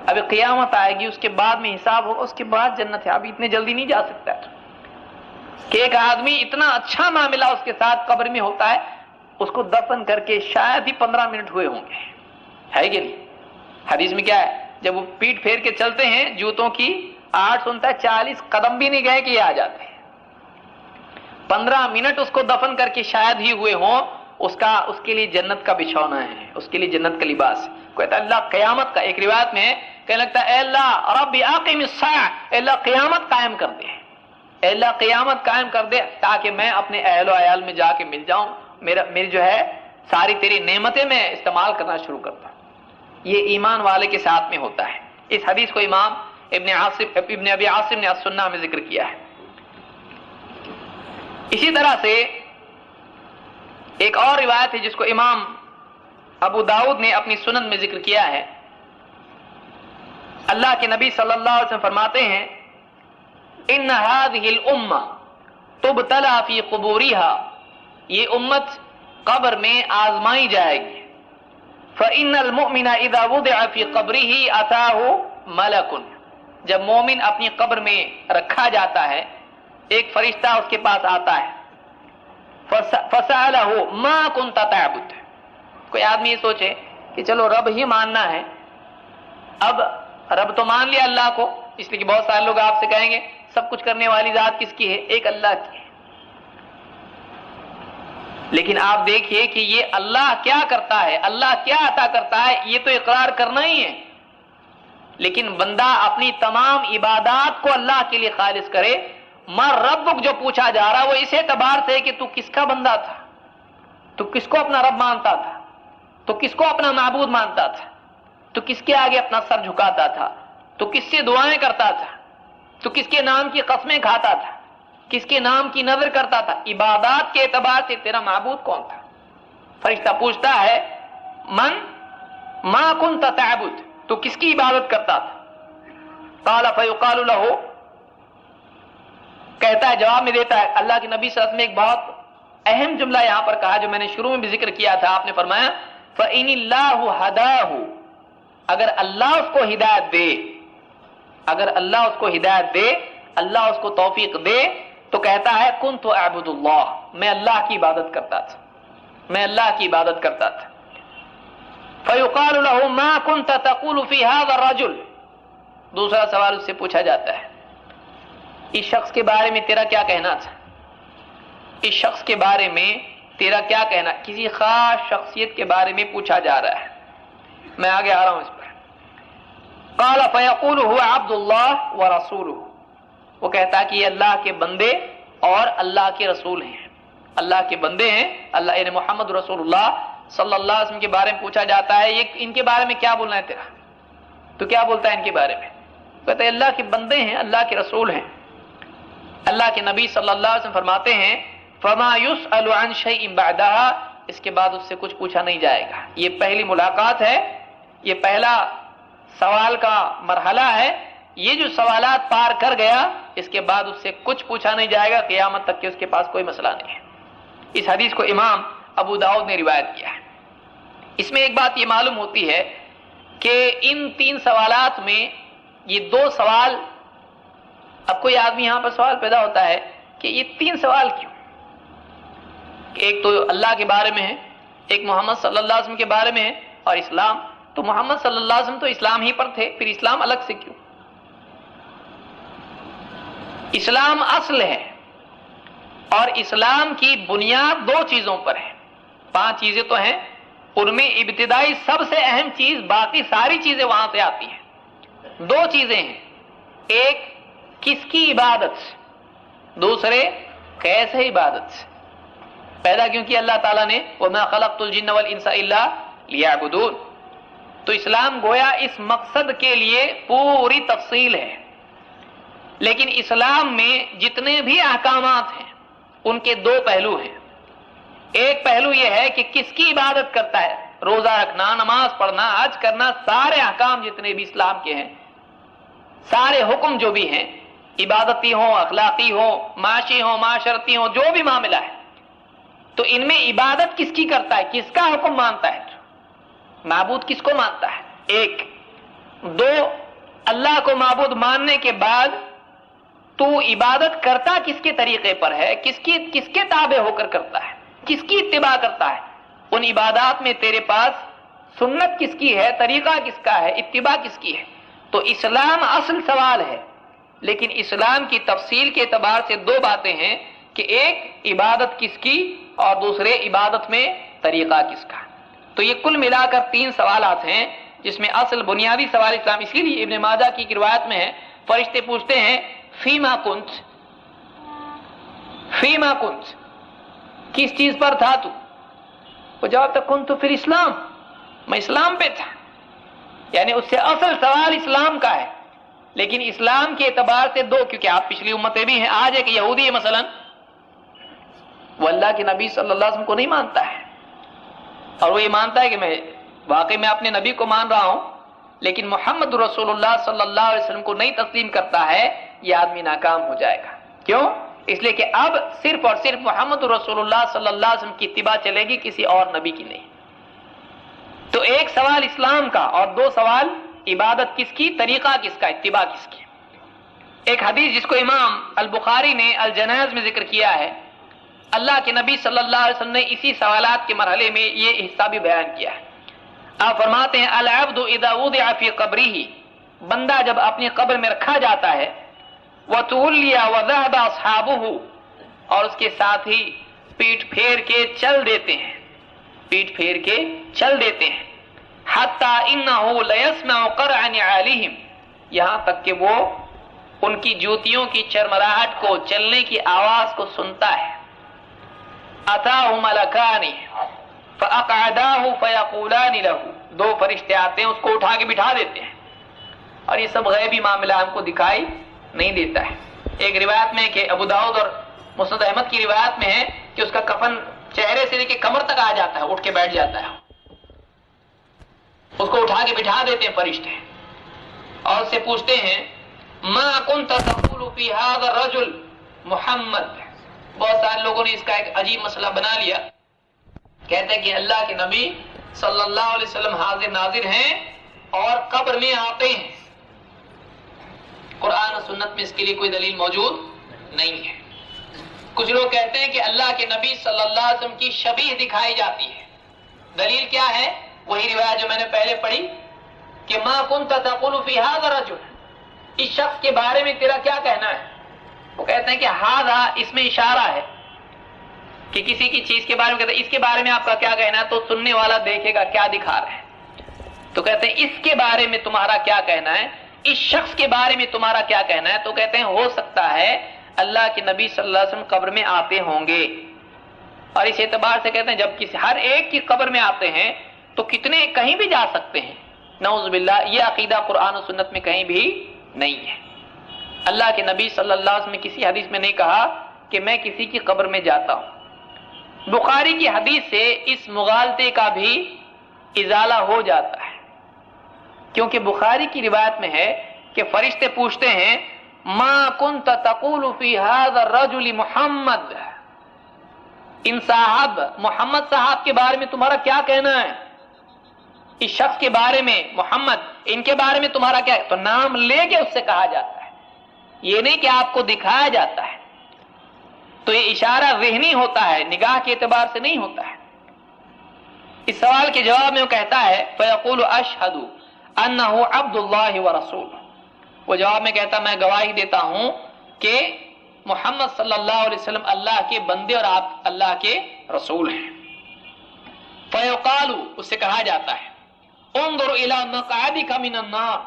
ابھی قیامت آئے گی, اس کے بعد میں حساب ہوگا, اس کے بعد جنت ہے, ابھی اتنے جلدی نہیں جا سکتا. کہ ایک آدمی اتنا اچھا معاملہ اس کے ساتھ قبر میں ہوتا ہے, اس کو دفن کر کے شاید ہی 15 منٹ ہوئے ہوں گے, ہے کہ نہیں؟ حدیث میں کیا ہے, جب وہ پیٹ پھیر کے چلتے ہیں جوتوں کی 40 قدم بھی نہیں گئے کہ یہ آ جاتے ہیں. 15 منٹ اس کو دفن کر کے شاید ہی ہوئے ہوں, اس کے لیے جنت کا بچھونا ہے, اس کے لیے جنت کا لباس ہے. کہتا ہے اللہ قیامت کا, ایک روایت میں ہے کہنے لگتا ہے اے اللہ رب اقم الساعہ, اے اللہ قیامت قائم کر دے, اے اللہ قیامت قائم کر دے تاکہ میں اپنے اہل و عیال میں جا کے مل جاؤں, میری جو ہے ساری تیری نعمتیں میں استعمال کرنا شروع کرتا ہوں. یہ ایمان والے کے ساتھ میں ہوتا ہے. اس حدیث کو امام ابن ابی عاصم نے السنہ میں ذکر کیا ہے. اسی طرح سے ایک اور روایت ہے جس کو امام ابو داؤد نے اپنی سنن میں ذکر کیا ہے. اللہ کے نبی صلی اللہ علیہ وسلم فرماتے ہیں ان هذه الامه تبتلى في قبورها, یہ امت قبر میں آزمائی جائے گی. فان المؤمن اذا وضع في قبره اتاه ملک, جب مومن اپنی قبر میں رکھا جاتا ہے ایک فرشتہ اس کے پاس آتا ہے. فسأله ما كنت تعبد, کوئی آدمی یہ سوچے کہ چلو رب ہی ماننا ہے, اب رب تو مان لیا اللہ کو, اس لیے کہ بہت سارے لوگ آپ سے کہیں گے سب کچھ کرنے والی ذات کس کی ہے؟ ایک اللہ کی ہے. لیکن آپ دیکھیے کہ یہ اللہ کیا کرتا ہے, اللہ کیا عطا کرتا ہے, یہ تو اقرار کرنا ہی ہے. لیکن بندہ اپنی تمام عبادات کو اللہ کے لیے خالص کرے. ماں ربک جو پوچھا جا رہا وہ اس اعتبار سے کہ تو کس کا بندہ تھا, تو کس کو اپنا رب مانتا تھا, تو کس کو اپنا معبود مانتا تھا, تو کس کے آگے اپنا سر جھکاتا تھا, تو کس سے دعائیں کرتا تھا, تو کس کے نام کی قسمیں کھاتا تھا, کس کے نام کی نظر کرتا تھا. عبادات کے اعتبار سے تیرا معبود کون تھا؟ فرشتہ پوچھتا ہے من ما کنت تعبد, تو کس کی عبادت کرتا تھا؟ قال فیقال له, کہتا ہے جواب میں دیتا ہے اللہ کے نبی صلی اللہ علیہ وسلم نے ایک بہت اہم جملہ یہاں پر کہا جو میں نے شروع میں بھی ذکر کیا تھا. آپ نے فرمایا فإن اللہ ہداہ, اگر اللہ اس کو ہدایت دے, اگر اللہ اس کو ہدایت دے, اللہ اس کو توفیق دے, تو کہتا ہے کنت اعبد اللہ, میں اللہ کی عبادت کرتا تھا, میں اللہ کی عبادت کرتا تھا. فیقال له ما كنت تقول في هذا الرجل, دوسرا سوال اس سے پوچھا جاتا ہے اس شخص کے بارے میں تیرا کیا کہنا تھا, اس شخص کے بارے میں تیرا کیا کہنا, کسی خاص شخصیت کے بارے میں پوچھا جا رہا ہے. میں آگے آ رہا ہوں اس پر. قال فیقول هو عبد اللہ ورسولہ, وہ کہتا ہے کہ یہ اللہ کے بندے اور اللہ کے رسول ہیں, اللہ کے بندے ہیں. اللہ یعنی محمد رسول اللہ صلی اللہ علیہ وسلم کے بارے میں پوچھا جاتا ہے یہ ان کے بارے میں کیا بولنا ہے تیرا, تو کیا بولتا ہے ان کے بارے میں؟ کہتا ہے اللہ کے بندے ہیں, اللہ کے رسول ہیں. اللہ کے نبی صلی اللہ علیہ وسلم فرماتے ہیں فما يسأل عن شيء بعدها, اس کے بعد اس سے کچھ پوچھا نہیں جائے گا. یہ پہلی ملاقات ہے, یہ پہلا سوال کا مرحلہ ہے. یہ جو سوالات پار کر گیا اس کے بعد اس سے کچھ پوچھا نہیں جائے گا قیامت تک کہ اس کے پاس کوئی مسئلہ نہیں ہے. اس حدیث کو امام ابو داؤد نے روایت کیا ہے. اس میں ایک بات یہ معلوم ہوتی ہے کہ ان 3 سوالات میں یہ 2 سوال، اب کوئی آدمی یہاں پر سوال پیدا ہوتا ہے کہ یہ 3 سوال کیوں؟ ایک تو اللہ کے بارے میں ہے، ایک محمد صلی اللہ علیہ وسلم کے بارے میں ہے، اور اسلام. تو محمد صلی اللہ علیہ وسلم تو اسلام ہی پر تھے، پھر اسلام الگ سے کیوں؟ اسلام اصل ہے، اور اسلام کی بنیاد 2 چیزوں پر ہے. 5 چیزیں تو ہیں، ان میں ابتدائی سب سے اہم چیز، باقی ساری چیزیں وہاں سے آتی ہیں. 2 چیزیں ہیں، ایک کس کی عبادت، دوسرے کیسے عبادت. پیدا کیوں کہ اللہ تعالیٰ نے وَمَا خَلَقْتُ الْجِنَّ وَالْإِنسَ إِلَّا لِيَعْبُدُونَ. تو اسلام گویا اس مقصد کے لیے پوری تفصیل ہے. لیکن اسلام میں جتنے بھی احکامات ہیں ان کے 2 پہلو ہیں. ایک پہلو یہ ہے کہ کس کی عبادت کرتا ہے، روزہ رکھنا، نماز پڑھنا، حج کرنا، سارے احکام جتنے بھی اسلام کے ہیں، سارے حکم جو بھی ہیں، عبادتی ہوں، اخلاقی ہوں، معاشی ہوں، معاشرتی ہوں، جو بھی معاملہ ہے، تو ان میں عبادت کس کی کرتا ہے، کس کا حکم مانتا ہے، معبود کس کو مانتا ہے. 1 2 اللہ کو معبود ماننے کے بعد تو عبادت کرتا کس کے طریقے پر ہے، کس کے تابع ہو کر کرتا ہے، کس کی اتباع کرتا ہے. ان عبادات میں تیرے پاس سنت کس کی ہے، طریقہ کس کا ہے، اتباع کس کی ہے. تو اسلام اصل سوال ہے، لیکن اسلام کی تفصیل کے اعتبار سے 2 باتیں ہیں کہ ایک عبادت کس کی اور دوسرے عبادت میں طریقہ کس کا. تو یہ کل ملا کر 3 سوالات ہیں جس میں اصل بنیادی سوال اسلام. اسی لیے ابن ماجہ کی روایت میں ہے، فرشتے پوچھتے ہیں فیما کنت، فیما کنت، کس چیز پر تھا تو؟ وہ جواب تھا کنت فی الاسلام، میں اسلام پہ تھا. یعنی اس سے اصل سوال اسلام کا ہے، لیکن اسلام کے اعتبار سے 2، کیونکہ آپ پچھلی امتیں بھی ہیں. آج ایک یہودی ہے مثلا، وہ اللہ کے نبی صلی اللہ علیہ وسلم کو نہیں مانتا ہے، اور وہ یہ مانتا ہے کہ میں واقعی میں اپنے نبی کو مان رہا ہوں، لیکن محمد رسول اللہ صلی اللہ علیہ وسلم کو نہیں تسلیم کرتا ہے. یہ آدمی ناکام ہو جائے گا. کیوں؟ اس لیے کہ اب صرف اور صرف محمد رسول اللہ صلی اللہ علیہ وسلم کی اتباع چلے گی، کسی اور نبی کی نہیں. تو ایک سوال اسلام کا اور 2 سوال عبادت کس کی، طریقہ کس کا، اتباع کس کی. ایک حدیث جس کو امام البخاری نے الجنائز میں ذکر کیا ہے، اللہ کے نبی صلی اللہ علیہ وسلم نے اسی سوالات کے مرحلے میں یہ حصہ بھی بیان کیا ہے. آپ فرماتے ہیں العبد اذا وضع فی قبرہ، بندہ جب اپنی قبر میں رکھا جاتا ہے، وتولی وذهب اصحابہ، اور اس کے ساتھی پیٹ پھیر کے چل دیتے ہیں، پیٹ پھیر کے چل دیتے ہیں. حتی انہ لیسمع قرع نعالہم، یہاں تک کہ وہ ان کی جوتیوں کی چرمراہٹ کو، چلنے کی آواز کو سنتا ہے. اتاہ ملکان فاقعداہ فیقولان لہ، 2 فرشتے آتے ہیں، اس کو اٹھا کے بٹھا دیتے ہیں. اور یہ سب غیبی معاملہ ہم کو دکھائی نہیں دیتا ہے. ایک روایت میں کہ ابو داؤد اور مسند احمد کی روایت میں ہے کہ اس کا کفن چہرے سے لے کے کمر تک آ جاتا ہے، اٹھ کے بیٹھ جاتا ہے. اس کو اٹھا کے بٹھا دیتے ہیں فرشتے، اور اس سے پوچھتے ہیں ما كنت تقول في هذا الرجل محمد. بہت سارے لوگوں نے اس کا ایک عجیب مسئلہ بنا لیا، کہتے ہیں کہ اللہ کے نبی صلی اللہ علیہ وسلم حاضر ناظر ہیں اور قبر میں آتے ہیں. قرآن و سنت میں اس کے لیے کوئی دلیل موجود نہیں ہے. کچھ لوگ کہتے ہیں کہ اللہ کے نبی صلی اللہ علیہ وسلم کی شبیہ دکھائی جاتی ہے. دلیل کیا ہے؟ وہی روایت جو میں نے پہلے پڑھی کہ ما كنت تقول في هذا الرجل، اس شخص کے بارے میں تیرا کیا کہنا ہے. وہ کہتے ہیں کہ ہاذا اس میں اشارہ ہے کہ کسی کی چیز کے بارے میں کہتے ہیں اس کے بارے میں آپ کا کیا کہنا ہے، تو سننے والا دیکھے گا کیا دکھا رہے ہیں. تو کہتے ہیں اس کے بارے میں تمہارا کیا کہنا ہے، اس شخص کے بارے میں تمہارا کیا کہنا ہے. تو کہتے ہیں ہو سکتا ہے اللہ کے نبی صلی اللہ علیہ وسلم قبر میں آتے ہوں گے. اور اس اعتبار سے کہتے ہیں جب کسی ہر ایک کی قبر میں آتے ہیں تو کتنے کہیں بھی جا سکتے ہیں. نعوذ باللہ، یہ عقیدہ قرآن و سنت میں کہیں بھی نہیں ہے. اللہ کے نبی صلی اللہ علیہ وسلم نے کسی حدیث میں نہیں کہا کہ میں کسی کی قبر میں جاتا ہوں. بخاری کی حدیث سے اس مغالطے کا بھی ازالہ ہو جاتا ہے، کیونکہ بخاری کی روایت میں ہے کہ فرشتے پوچھتے ہیں ما كنت تقول في هذا الرجل محمد، ان صاحب محمد صاحب کے بارے میں تمہارا کیا کہنا ہے. اس شخص کے بارے میں محمد ان کے بارے میں تمہارا کیا ہے؟ تو نام لے کے اس سے کہا جاتا ہے، یہ نہیں کہ آپ کو دکھایا جاتا ہے۔ تو یہ اشارہ ذہنی ہوتا ہے، نگاہ کے اعتبار سے نہیں ہوتا ہے۔ اس سوال کے جواب میں وہ کہتا ہے فَيَقُولُ أَشْهَدُ أَنَّهُ عَبْدُ اللَّهِ وَرَسُولُهُ، وہ جواب میں کہتا میں گواہی دیتا ہوں کہ محمد صلی اللہ علیہ وسلم اللہ کے بندے اور آپ اللہ کے رسول ہیں۔ فَيُقَالُ، اس سے کہا جاتا ہے انظر الى مقعدك من النار،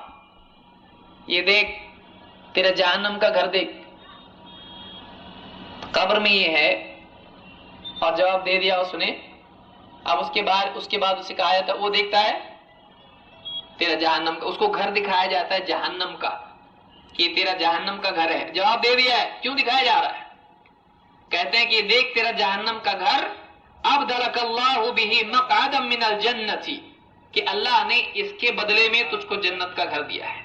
یہ دیکھ تیرا جہنم کا گھر دیکھ، قبر میں یہ ہے، اور جواب دے دیا اس نے۔ اب اس کے بعد اسے کہا جاتا ہے وہ دیکھتا ہے تیرا جہنم کا، اس کو گھر دکھایا جاتا ہے جہنم کا کہ تیرا جہنم کا گھر ہے، جواب دے دیا ہے، کیوں دکھایا جا رہا ہے؟ کہتے ہیں کہ دیکھ تیرا جہنم کا گھر، ابدلک اللہ بہ مقعدا من الجنۃ، کہ اللہ نے اس کے بدلے میں تجھ کو جنت کا گھر دیا ہے۔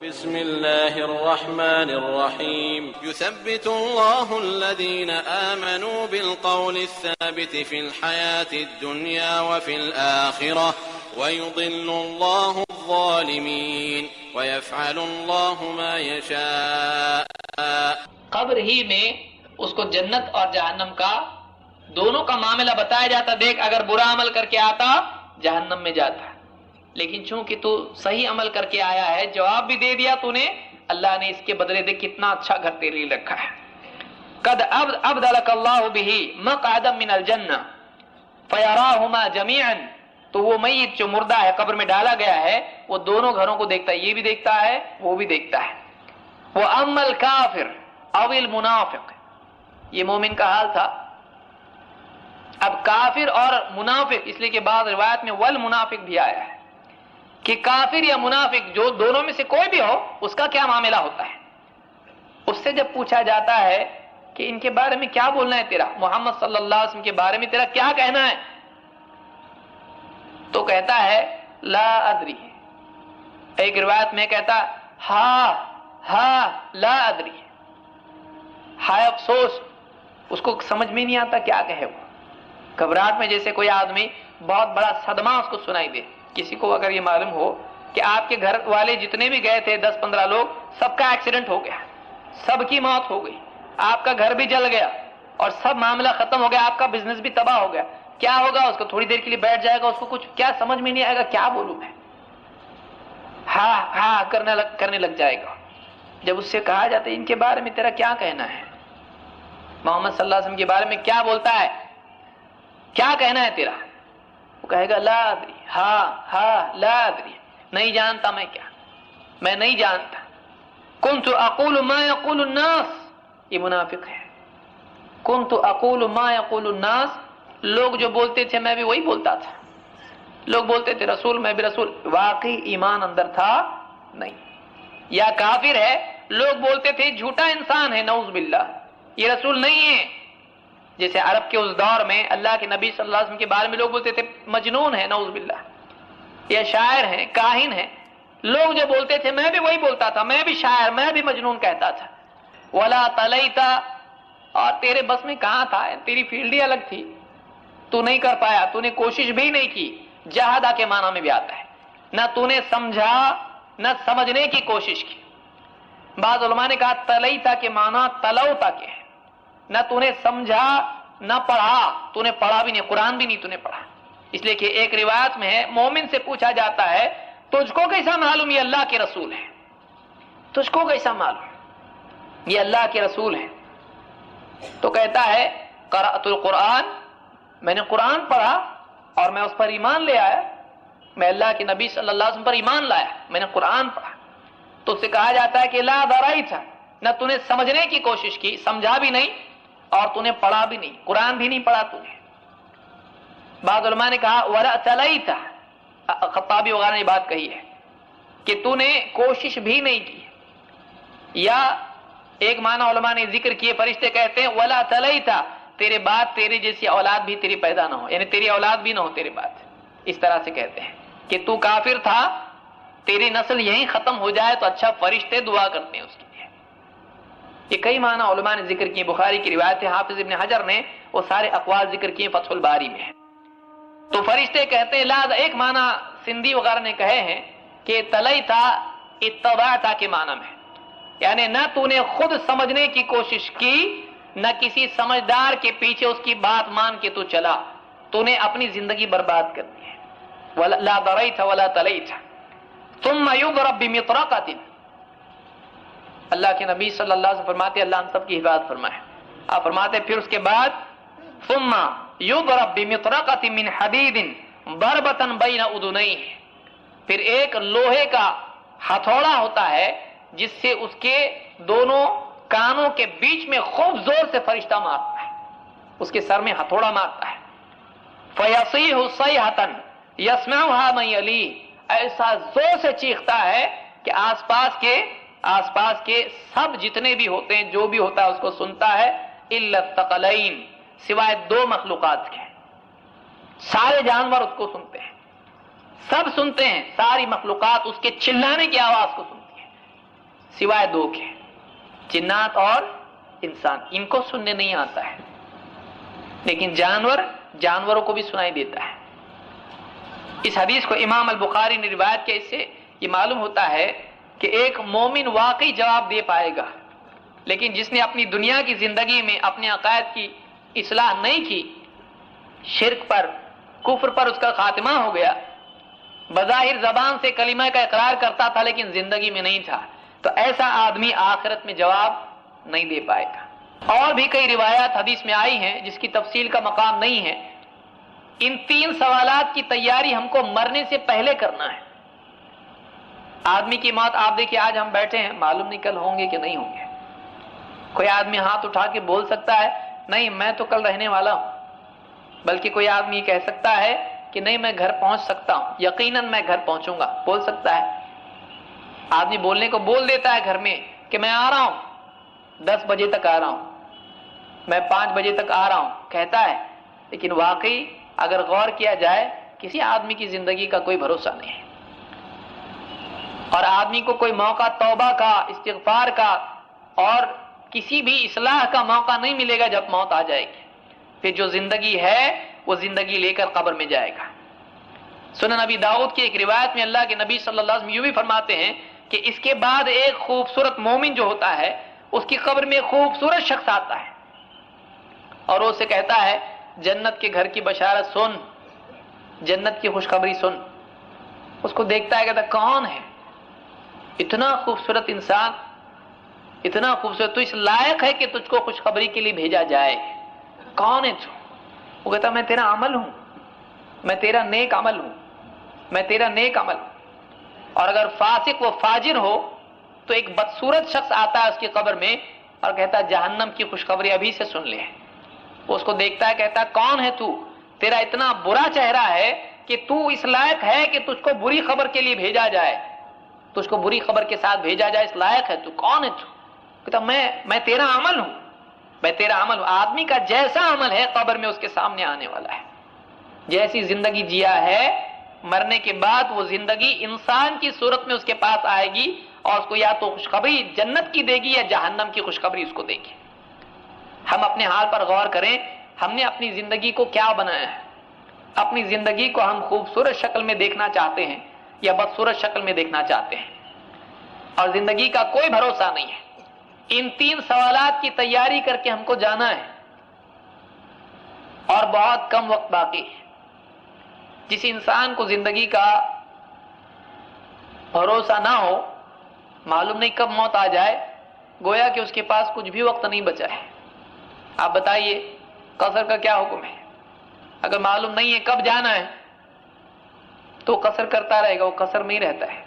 بسم الله الرحمن الرحيم يثبت الله الذين آمنوا بالقول الثابت في الحياة الدنيا وفي الآخرة ويضل الله الظالمين ويفعل الله ما يشاء۔ قبر ہی میں اس کو جنت اور جہنم کا دونوں کا معاملہ بتایا جاتا، دیکھ اگر برا عمل کر کے آتا جہنم میں جاتا، لیکن چونکہ تو صحیح عمل کر کے آیا ہے، جواب بھی دے دیا تو نے، اللہ نے اس کے بدلے دیکھ کتنا اچھا گھر تیرے لیے رکھا ہے۔ قد ابدلک اللہ بہ مقعدا من الجنہ فیراہما جمیعا، تو وہ میت جو مردہ ہے قبر میں ڈالا گیا ہے وہ دونوں گھروں کو دیکھتا ہے، یہ بھی دیکھتا ہے وہ بھی دیکھتا ہے۔ وَأَمَّا الْكَافِرُ أَوِ الْمُنَافِقُ، یہ مومن کا حال تھا۔ اب کافر اور منافق، اس لیے کہ بعض روایت میں والمنافق بھی آیا ہے کہ کافر یا منافق جو دونوں میں سے کوئی بھی ہو اس کا کیا معاملہ ہوتا ہے۔ اس سے جب پوچھا جاتا ہے کہ ان کے بارے میں کیا بولنا ہے تیرا، محمد صلی اللہ علیہ وسلم کے بارے میں تیرا کیا کہنا ہے، تو کہتا ہے لا ادری، ایک روایت میں کہتا ہاں لا ادری، ہائے افسوس، اس کو سمجھ میں نہیں آتا کیا کہے وہ، گھبراہٹ میں جیسے کوئی آدمی بہت بڑا صدمہ اس کو سنائی دے۔ کسی کو اگر یہ معلوم ہو کہ آپ کے گھر والے جتنے بھی گئے تھے 10-15 لوگ، سب کا ایکسیڈنٹ ہو گیا، سب کی موت ہو گئی، آپ کا گھر بھی جل گیا اور سب معاملہ ختم ہو گیا، آپ کا بزنس بھی تباہ ہو گیا، کیا ہوگا؟ اس کو تھوڑی دیر کے لیے بیٹھ جائے گا، اس کو کچھ کیا سمجھ میں نہیں آئے گا کیا بولوں میں، ہاں کرنے لگ جائے گا۔ جب اس سے کہا جاتا ہے ان کے بارے میں تیرا کیا کہنا ہے، محمد صلی اللہ علیہ وسلم کے بارے میں کیا بولتا ہے، کیا کہنا ہے تیرا، وہ کہے گا لا ادری، ہاں لا ادری، نہیں جانتا میں نہیں جانتا۔ کنت اقول ما یقول الناس، یہ منافق ہے، کنت اقول ما یقول الناس، لوگ جو بولتے تھے میں بھی وہی بولتا تھا، لوگ بولتے تھے رسول میں بھی رسول، واقعی ایمان اندر تھا نہیں، یا کافر ہے، لوگ بولتے تھے جھوٹا انسان ہے نعوذ باللہ، یہ رسول نہیں ہے۔ جیسے عرب کے اس دور میں اللہ کے نبی صلی اللہ علیہ وسلم کے بارے میں لوگ بولتے تھے مجنون ہے نعوذ باللہ، یا شاعر ہیں، کاہن ہیں، لوگ جو بولتے تھے میں بھی وہی بولتا تھا، میں بھی شاعر، میں بھی مجنون کہتا تھا۔ ولا تلیتا، اور تیرے بس میں کہاں تھا، تیری فیلڈ ہی الگ تھی، تو نہیں کر پایا، تو نے کوشش بھی نہیں کی، جہادہ کے معنی میں بھی آتا ہے، نہ تو نے سمجھا نہ سمجھنے کی کوشش کی۔ بعض علماء نے کہا تلیتا کے معنی تلوتا کے ہے، نہ تو نے سمجھا نہ پڑھا، تو نے پڑھا بھی نہیں، قرآن بھی نہیں تو نے پڑھا۔ اس لیے کہ ایک روایت میں ہے مومن سے پوچھا جاتا ہے تجھ کو کیسا معلوم یہ اللہ کے رسول ہے، تجھ کو کیسا معلوم یہ اللہ کے رسول ہے، تو کہتا ہے قرأت القرآن، میں نے قرآن پڑھا اور میں اس پر ایمان لے آیا، میں اللہ کے نبی صلی اللہ علیہ وسلم پر ایمان لایا، میں نے قرآن پڑھا۔ تو اس سے کہا جاتا ہے کہ لا درائت، نہ تو نے سمجھنے کی کوشش کی، سمجھا بھی نہیں، اور تو نے پڑھا بھی نہیں، قرآن بھی نہیں پڑھا تو نے۔ بعض علماء نے کہا ولا تلیت، خطابی وغیرہ نے بات کہی ہے کہ تو نے کوشش بھی نہیں کی، یا ایک معنی علماء نے ذکر کیے، فرشتے کہتے ہیں ولا تلیت، تیرے بعد تیرے جیسی اولاد بھی تیری پیدا نہ ہو، یعنی تیری اولاد بھی نہ ہو تیرے بعد، اس طرح سے کہتے ہیں کہ تو کافر تھا، تیری نسل یہیں ختم ہو جائے تو اچھا، فرشتے دعا کرتے ہیں اس کے لیے۔ یہ کئی معنی علماء نے ذکر کیے، بخاری کی روایت ہے، حافظ ابن حجر نے وہ سارے اقوال ذکر کیے فتح الباری میں۔ تو فرشتے کہتے ہیں لا، ایک معنی سندھی وغیرہ نے کہے ہیں کہ تلیتا اتبعتا کے معنی میں، یعنی نہ تو نے خود سمجھنے کی کوشش کی، نہ کسی سمجھدار کے پیچھے اس کی بات مان کے تو چلا، تو نے اپنی زندگی برباد کر دی ہے۔ لا ضریت ولا تلیت ثم یضرب بمطرقۃ، اللہ کے نبی صلی اللہ علیہ وسلم فرماتے، اللہ ہم سب کی حفاظت فرمائے، آپ فرماتے پھر اس کے بعد ثم یضرب بمطرقۃ من حدید ضربۃ بین اذنیہ، پھر ایک لوہے کا ہتھوڑا ہوتا ہے جس سے اس کے دونوں کانوں کے بیچ میں خوب زور سے فرشتہ مارتا ہے، اس کے سر میں ہتھوڑا مارتا ہے، فیصیح صیحۃ یسمعها من یلیہ، ایسا زور سے چیختا ہے کہ آس پاس کے سب جتنے بھی ہوتے ہیں، جو بھی ہوتا ہے اس کو سنتا ہے، الا الثقلین، سوائے دو مخلوقات کے، سارے جانور اس کو سنتے ہیں، سب سنتے ہیں، ساری مخلوقات اس کے چلانے کی آواز کو سنتی ہے، سوائے دو کے، جنات اور انسان، ان کو سننے نہیں آتا ہے، لیکن جانوروں کو بھی سنائی دیتا ہے۔ اس حدیث کو امام البخاری نے روایت کیا، اس سے یہ معلوم ہوتا ہے کہ ایک مومن واقعی جواب دے پائے گا، لیکن جس نے اپنی دنیا کی زندگی میں اپنے عقائد کی اصلاح نہیں کی، شرک پر، کفر پر اس کا خاتمہ ہو گیا، بظاہر زبان سے کلمہ کا اقرار کرتا تھا لیکن زندگی میں نہیں تھا، تو ایسا آدمی آخرت میں جواب نہیں دے پائے گا۔ اور بھی کئی روایات حدیث میں آئی ہیں جس کی تفصیل کا مقام نہیں ہے۔ ان تین سوالات کی تیاری ہم کو مرنے سے پہلے کرنا ہے۔ آدمی کی موت، آپ دیکھیے آج ہم بیٹھے ہیں، معلوم نہیں کل ہوں گے کہ نہیں ہوں گے۔ کوئی آدمی ہاتھ اٹھا کے بول سکتا ہے نہیں میں تو کل رہنے والا ہوں، بلکہ کوئی آدمی کہہ سکتا ہے کہ نہیں میں گھر پہنچ سکتا ہوں، یقیناً میں گھر پہنچوں گا، بول سکتا ہے۔ آدمی بولنے کو بول دیتا ہے گھر میں کہ میں آ رہا ہوں، 10 بجے تک آ رہا ہوں، میں 5 بجے تک آ رہا ہوں، کہتا ہے، لیکن واقعی اگر غور کیا جائے کسی آدمی کی زندگی کا کوئی بھروسہ نہیں ہے، اور آدمی کو کوئی موقع توبہ کا، استغفار کا اور کسی بھی اصلاح کا موقع نہیں ملے گا جب موت آ جائے گی، پھر جو زندگی ہے وہ زندگی لے کر قبر میں جائے گا۔ سنن نبی داؤد کی ایک روایت میں اللہ کے نبی صلی اللہ علیہ وسلم یوں بھی فرماتے ہیں کہ اس کے بعد ایک خوبصورت مومن جو ہوتا ہے اس کی قبر میں خوبصورت شخص آتا ہے اور وہ اسے کہتا ہے جنت کے گھر کی بشارت سن، جنت کی خوشخبری سن۔ اس کو دیکھتا ہے، کہتا ہے کون ہے؟ اتنا خوبصورت انسان، اتنا خوبصورت، تو اس لائق ہے کہ تجھ کو خوشخبری کے لیے بھیجا جائے، کون ہے تو؟ وہ کہتا میں تیرا عمل ہوں، میں تیرا نیک عمل ہوں، میں تیرا نیک عمل ہوں۔ اور اگر فاسق و فاجر ہو تو ایک بدصورت شخص آتا ہے اس کی قبر میں اور کہتا ہے جہنم کی خوشخبری ابھی سے سن لے۔ وہ اس کو دیکھتا ہے، کہتا ہے کون ہے تو؟ تیرا اتنا برا چہرہ ہے کہ تو اس لائق ہے کہ تجھ کو بری خبر کے لیے بھیجا جائے، تجھ کو بری خبر کے ساتھ بھیجا جائے، اس لائق ہے تو؟ کون ہے تو؟ کہتا میں تیرا عمل ہوں، میں تیرا عمل ہوں۔ آدمی کا جیسا عمل ہے قبر میں اس کے سامنے آنے والا ہے، جیسی زندگی جیا ہے مرنے کے بعد وہ زندگی انسان کی صورت میں اس کے پاس آئے گی اور اس کو یا تو خوشخبری جنت کی دے گی یا جہنم کی خوشخبری اس کو دے گی۔ ہم اپنے حال پر غور کریں، ہم نے اپنی زندگی کو کیا بنایا ہے؟ اپنی زندگی کو ہم خوبصورت شکل میں دیکھنا چاہتے ہیں یا بدصورت شکل میں دیکھنا چاہتے ہیں؟ اور زندگی کا کوئی بھروسہ نہیں ہے۔ ان 3 سوالات کی تیاری کر کے ہم کو جانا ہے اور بہت کم وقت باقی ہے۔ جس انسان کو زندگی کا بھروسہ نہ ہو، معلوم نہیں کب موت آ جائے، گویا کہ اس کے پاس کچھ بھی وقت نہیں بچا ہے۔ آپ بتائیے قصر کا کیا حکم ہے؟ اگر معلوم نہیں ہے کب جانا ہے تو قصر کرتا رہے گا، وہ قصر میں ہی رہتا ہے۔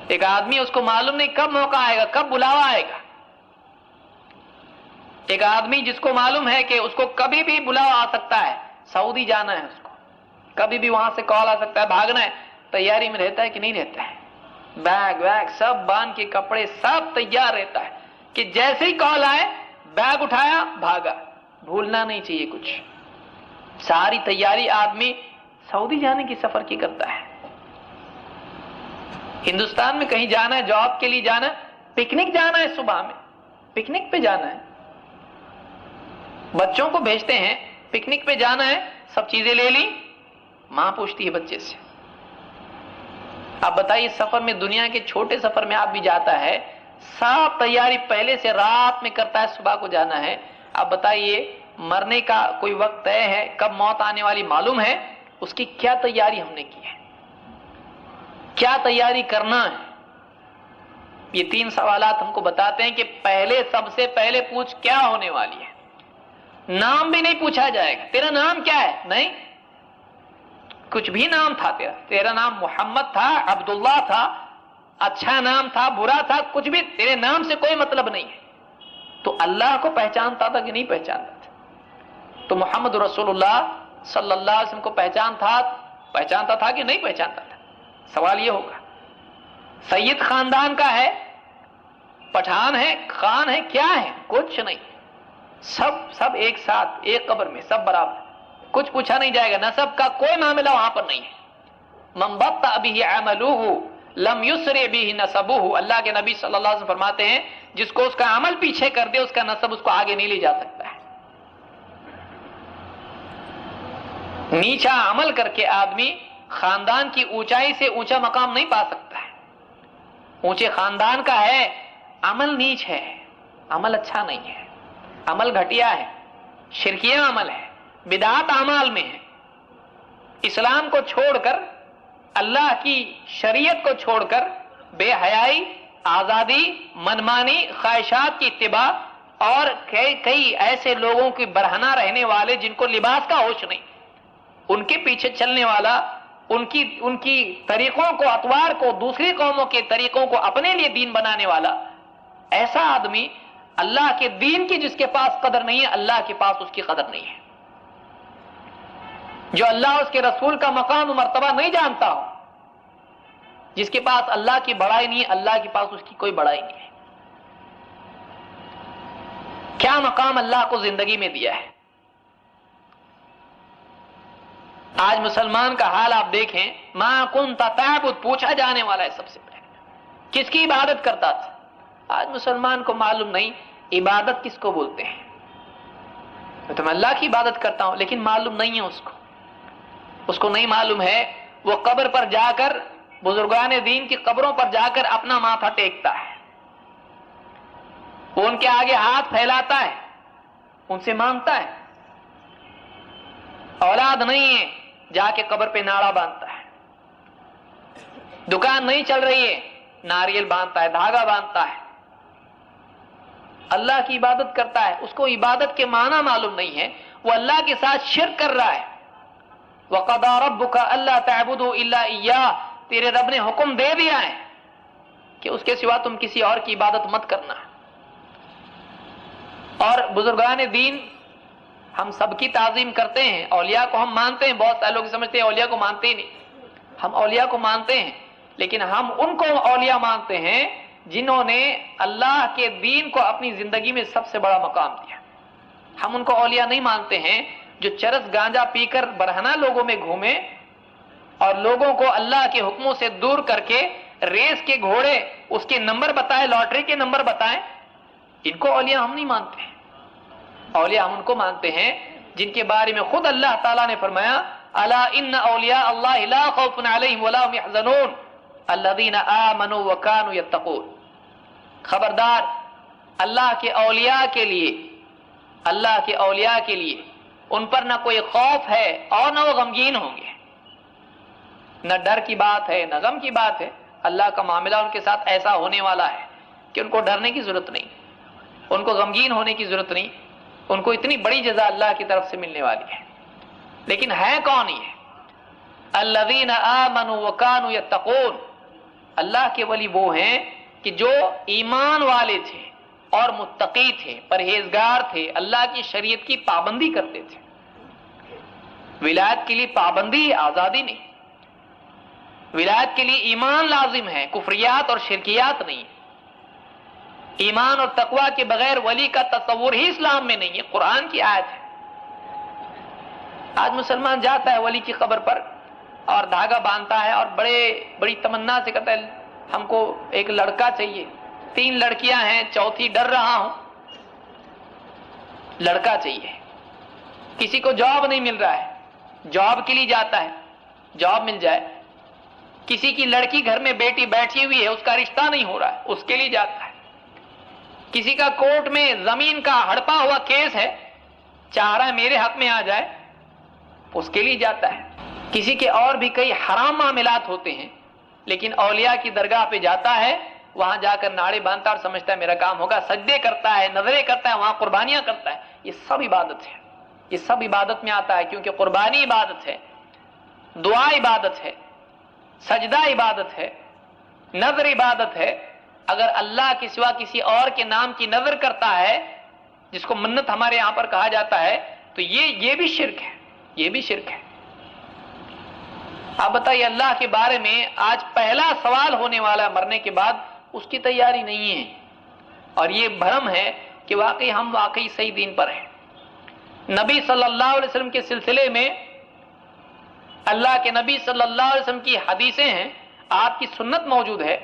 ایک آدمی اس کو معلوم نہیں کب موقع آئے گا، کب بلاوا آئے گا۔ ایک آدمی جس کو معلوم ہے کہ اس کو کبھی بھی بلاوا آ سکتا ہے، سعودی جانا ہے اس کو، کبھی بھی وہاں سے کال آ سکتا ہے، بھاگنا ہے، تیاری میں رہتا ہے کہ نہیں رہتا ہے؟ بیگ ویگ سب باندھ کے، کپڑے سب تیار رہتا ہے کہ جیسے ہی کال آئے بیگ اٹھایا بھاگا، بھولنا نہیں چاہیے کچھ۔ ساری تیاری آدمی سعودی جانے کی سفر کی کرتا ہے۔ ہندوستان میں کہیں جانا ہے، جاب کے لیے جانا ہے، پکنک جانا ہے، صبح میں پکنک پہ جانا ہے، بچوں کو بھیجتے ہیں پکنک پہ جانا ہے، سب چیزیں لے لی، ماں پوچھتی ہے بچے سے آپ بتائیے سفر میں، دنیا کے چھوٹے سفر میں آپ بھی جاتا ہے، سب تیاری پہلے سے رات میں کرتا ہے، صبح کو جانا ہے. آپ بتائیے مرنے کا کوئی وقت طے ہے، کب موت آنے والی معلوم ہے، اس کی کیا تیاری ہم نے کی ہے، کیا تیاری کرنا ہے؟ یہ 3 سوالات ہم کو بتاتے ہیں کہ پہلے، سب سے پہلے پوچھ کیا ہونے والی ہے. نام بھی نہیں پوچھا جائے گا، تیرا نام کیا ہے؟ نہیں، کچھ بھی نام تھا تیرا نام محمد تھا، عبداللہ تھا، اچھا نام تھا، برا تھا، کچھ بھی، تیرے نام سے کوئی مطلب نہیں ہے. تو اللہ کو پہچانتا تھا کہ نہیں پہچانتا تھا؟ تو محمد رسول اللہ صلی اللہ علیہ وسلم کو پہچانتا تھا کہ نہیں پہچانتا تھا؟ سوال یہ ہوگا. سید خاندان کا ہے، پٹھان ہے، خان ہے، کیا ہے؟ کچھ نہیں، سب ایک ساتھ ایک قبر میں، سب برابر، کچھ پوچھا نہیں جائے گا. نسب کا کوئی معاملہ وہاں پر نہیں ہے. من بطأ به عمله لم يسرع به نسبه. اللہ کے نبی صلی اللہ علیہ وسلم فرماتے ہیں جس کو اس کا عمل پیچھے کر دے، اس کا نسب اس کو آگے نہیں لے جا سکتا ہے. نیچا عمل کر کے آدمی خاندان کی اونچائی سے اونچا مقام نہیں پا سکتا ہے. اونچے خاندان کا ہے، عمل نیچ ہے، عمل اچھا نہیں ہے، عمل گھٹیا ہے، شرکیہ عمل ہے، بدعات اعمال میں ہے. اسلام کو چھوڑ کر، اللہ کی شریعت کو چھوڑ کر بے حیائی، آزادی، منمانی، خواہشات کی اتباع، اور کئی ایسے لوگوں کی برہنہ رہنے والے جن کو لباس کا ہوش نہیں، ان کے پیچھے چلنے والا، ان کی طریقوں کو، اطوار کو، دوسری قوموں کے طریقوں کو اپنے لیے دین بنانے والا، ایسا آدمی اللہ کے دین کی جس کے پاس قدر نہیں ہے، اللہ کے پاس اس کی قدر نہیں ہے. جو اللہ اس کے رسول کا مقام و مرتبہ نہیں جانتا ہو، جس کے پاس اللہ کی بڑائی نہیں ہے، اللہ کے پاس اس کی کوئی بڑائی نہیں ہے. کیا مقام اللہ کو زندگی میں دیا ہے. آج مسلمان کا حال آپ دیکھیں، ما کنت تعبد، پوچھا جانے والا ہے سب سے پہلے کس کی عبادت کرتا تھا. آج مسلمان کو معلوم نہیں عبادت کس کو بولتے ہیں. تو میں اللہ کی عبادت کرتا ہوں، لیکن معلوم نہیں ہے اس کو نہیں معلوم ہے. وہ قبر پر جا کر، بزرگان دین کی قبروں پر جا کر اپنا ماتھا ٹیکتا ہے، وہ ان کے آگے ہاتھ پھیلاتا ہے، ان سے مانگتا ہے. اولاد نہیں ہے، جا کے قبر پہ ناڑا باندھتا ہے. دکان نہیں چل رہی ہے، ناریل باندھتا ہے، دھاگا باندھتا ہے. اللہ کی عبادت کرتا ہے، اس کو عبادت کے معنی معلوم نہیں ہے، وہ اللہ کے ساتھ شرک کر رہا ہے. وَقَضَىٰ رَبُّكَ أَلَّا تَعْبُدُوا إِلَّا إِيَّاهُ، تیرے رب نے حکم دے دیا ہے کہ اس کے سوا تم کسی اور کی عبادت مت کرنا. اور بزرگان دین ہم سب کی تعظیم کرتے ہیں، اولیاء کو ہم مانتے ہیں. بہت سارے لوگ سمجھتے ہیں اولیاء کو مانتے ہی نہیں. ہم اولیاء کو مانتے ہیں، لیکن ہم ان کو اولیاء مانتے ہیں جنہوں نے اللہ کے دین کو اپنی زندگی میں سب سے بڑا مقام دیا. ہم ان کو اولیاء نہیں مانتے ہیں جو چرس گانجا پی کر برہنہ لوگوں میں گھومے اور لوگوں کو اللہ کے حکموں سے دور کر کے ریس کے گھوڑے اس کے نمبر بتائے، لاٹری کے نمبر بتائیں. ان کو اولیاء ہم نہیں مانتے ہیں. اولیاء ہم ان کو مانتے ہیں جن کے بارے میں خود اللہ تعالیٰ نے فرمایا، الا ان اولیاء اللہ لا خوف علیہم ولا هم يحزنون الذین آمنوا وکانوا یتقون. خبردار، اللہ کے اولیاء کے لیے، اللہ کے اولیاء کے لیے ان پر نہ کوئی خوف ہے اور نہ وہ غمگین ہوں گے. نہ ڈر کی بات ہے، نہ غم کی بات ہے. اللہ کا معاملہ ان کے ساتھ ایسا ہونے والا ہے کہ ان کو ڈرنے کی ضرورت نہیں، ان کو غمگین ہونے کی ضرورت نہیں. ان کو اتنی بڑی جزا اللہ کی طرف سے ملنے والی ہے. لیکن ہے کون یہ؟ الذین آمنوا وکانوا یتقون. اللہ کے ولی وہ ہیں کہ جو ایمان والے تھے اور متقی تھے، پرہیزگار تھے، اللہ کی شریعت کی پابندی کرتے تھے. ولایت کے لیے پابندی، آزادی نہیں. ولایت کے لیے ایمان لازم ہے، کفریات اور شرکیات نہیں. ایمان اور تقوی کے بغیر ولی کا تصور ہی اسلام میں نہیں ہے. قرآن کی آیت ہے. آج مسلمان جاتا ہے ولی کی قبر پر اور دھاگا باندھتا ہے اور بڑی تمنا سے کہتا ہے ہم کو ایک لڑکا چاہیے، 3 لڑکیاں ہیں، چوتھی ڈر رہا ہوں. لڑکا چاہیے. کسی کو جاب نہیں مل رہا ہے، جاب کے لیے جاتا ہے، جاب مل جائے. کسی کی لڑکی گھر میں بیٹی بیٹھی ہوئی ہے، اس کا رشتہ نہیں ہو رہا ہے، اس کے لیے جاتا ہے۔ کسی کا کورٹ میں زمین کا ہڑپا ہوا کیس ہے، چاہ رہا ہے میرے حق میں آ جائے، اس کے لیے جاتا ہے۔ کسی کے اور بھی کئی حرام معاملات ہوتے ہیں، لیکن اولیاء کی درگاہ پہ جاتا ہے، وہاں جا کر ناڑے باندھتا اور سمجھتا ہے میرا کام ہوگا، سجدے کرتا ہے، نظریں کرتا ہے، وہاں قربانیاں کرتا ہے۔ یہ سب عبادت ہے، یہ سب عبادت میں آتا ہے، کیونکہ قربانی عبادت ہے، دعا عبادت ہے، سجدہ عبادت ہے، نظر عبادت ہے۔ اگر اللہ کے سوا کسی اور کے نام کی نظر کرتا ہے، جس کو منت ہمارے یہاں پر کہا جاتا ہے، تو یہ بھی شرک ہے، یہ بھی شرک ہے۔ آپ بتائیے، اللہ کے بارے میں آج پہلا سوال ہونے والا مرنے کے بعد، اس کی تیاری نہیں ہے، اور یہ بھرم ہے کہ ہم واقعی صحیح دین پر ہیں۔ نبی صلی اللہ علیہ وسلم کے سلسلے میں اللہ کے نبی صلی اللہ علیہ وسلم کی حدیثیں ہیں، آپ کی سنت موجود ہے،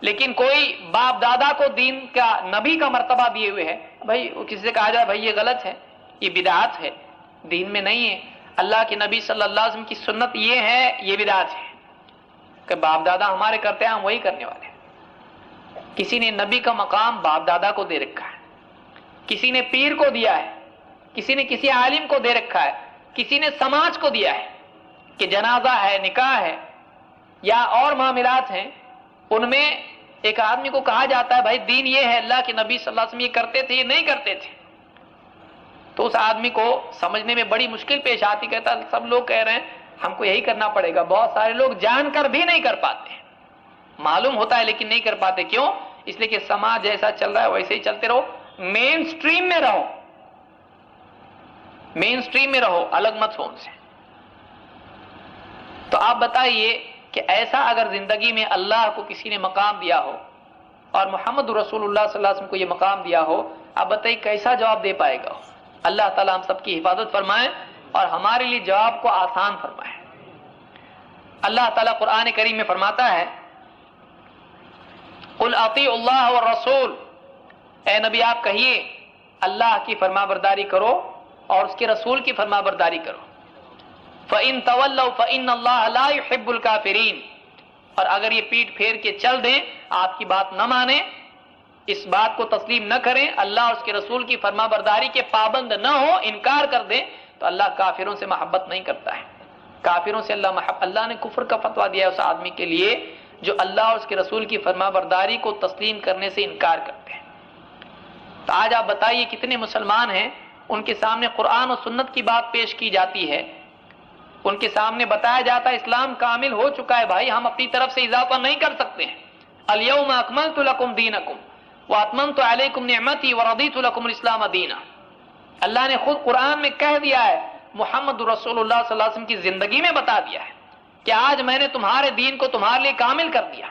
لیکن کوئی باپ دادا کو دین کا نبی کا مرتبہ دیے ہوئے ہے، بھائی کسی سے کہا جائے بھائی یہ غلط ہے، یہ بدعت ہے، دین میں نہیں ہے۔ اللہ کے نبی صلی اللہ علیہ وسلم کی سنت یہ ہے، یہ بدعت ہے کہ باپ دادا ہمارے کرتے ہیں، ہم وہی کرنے والے ہیں۔ کسی نے نبی کا مقام باپ دادا کو دے رکھا ہے، کسی نے پیر کو دیا ہے، کسی نے کسی عالم کو دے رکھا ہے، کسی نے سماج کو دیا ہے کہ جنازہ ہے، نکاح ہے یا اور معاملات ہیں، ان میں ایک آدمی کو کہا جاتا ہے بھائی دین یہ ہے، اللہ کے نبی صلی اللہ علیہ وسلم یہ کرتے تھے، یہ نہیں کرتے تھے، تو اس آدمی کو سمجھنے میں بڑی مشکل پیش آتی، کہتا سب لوگ کہہ رہے ہیں ہم کو یہی کرنا پڑے گا۔ بہت سارے لوگ جان کر بھی نہیں کر پاتے ہیں، معلوم ہوتا ہے لیکن نہیں کر پاتے۔ کیوں؟ اس لیے کہ سماج جیسا چل رہا ہے ویسے ہی چلتے رہو، مین سٹریم میں رہو، مین سٹریم میں رہو، الگ مت ہو ان سے۔ تو آپ بتائیے کہ ایسا اگر زندگی میں اللہ کو کسی نے مقام دیا ہو اور محمد رسول اللہ صلی اللہ علیہ وسلم کو یہ مقام دیا ہو، آپ بتائیے کیسا جواب دے پائے گا؟ اللہ تعالیٰ ہم سب کی حفاظت فرمائے اور ہمارے لیے جواب کو آسان فرمائے۔ اللہ تعالیٰ قرآن کریم میں فرماتا ہے قُلْ اطیعوا اللہ والرسول، اے نبی آپ کہیے اللہ کی فرما برداری کرو اور اس کے رسول کی فرما برداری کرو۔ فَإِن تَوَلَّوْا فَإِنَّ اللَّهَ لَا يُحِبُّ الْكَافِرِينَ، اور اگر یہ پیٹ پھیر کے چل دیں، آپ کی بات نہ مانیں، اس بات کو تسلیم نہ کریں، اللہ اور اس کے رسول کی فرما برداری کے پابند نہ ہو، انکار کر دیں، تو اللہ کافروں سے محبت نہیں کرتا ہے۔ کافروں سے اللہ نے کفر کا فتویٰ دیا ہے اس آدمی کے لیے جو اللہ اور اس کے رسول کی فرما برداری کو تسلیم کرنے سے انکار کرتے ہیں۔ تو آج آپ بتائیے کتنے مسلمان ہیں، ان کے سامنے قرآن و سنت کی بات پیش کی جاتی ہے، ان کے سامنے بتایا جاتا ہے اسلام کامل ہو چکا ہے، بھائی ہم اپنی طرف سے اضافہ نہیں کر سکتے ہیں۔ الیوم اکملت لکم دینکم واتممت علیکم نعمتی ورضیت لکم الاسلام دینا۔ اللہ نے خود قرآن میں کہہ دیا ہے، محمد رسول اللہ صلی اللہ علیہ وسلم کی زندگی میں بتا دیا ہے کہ آج میں نے تمہارے دین کو تمہارے لیے کامل کر دیا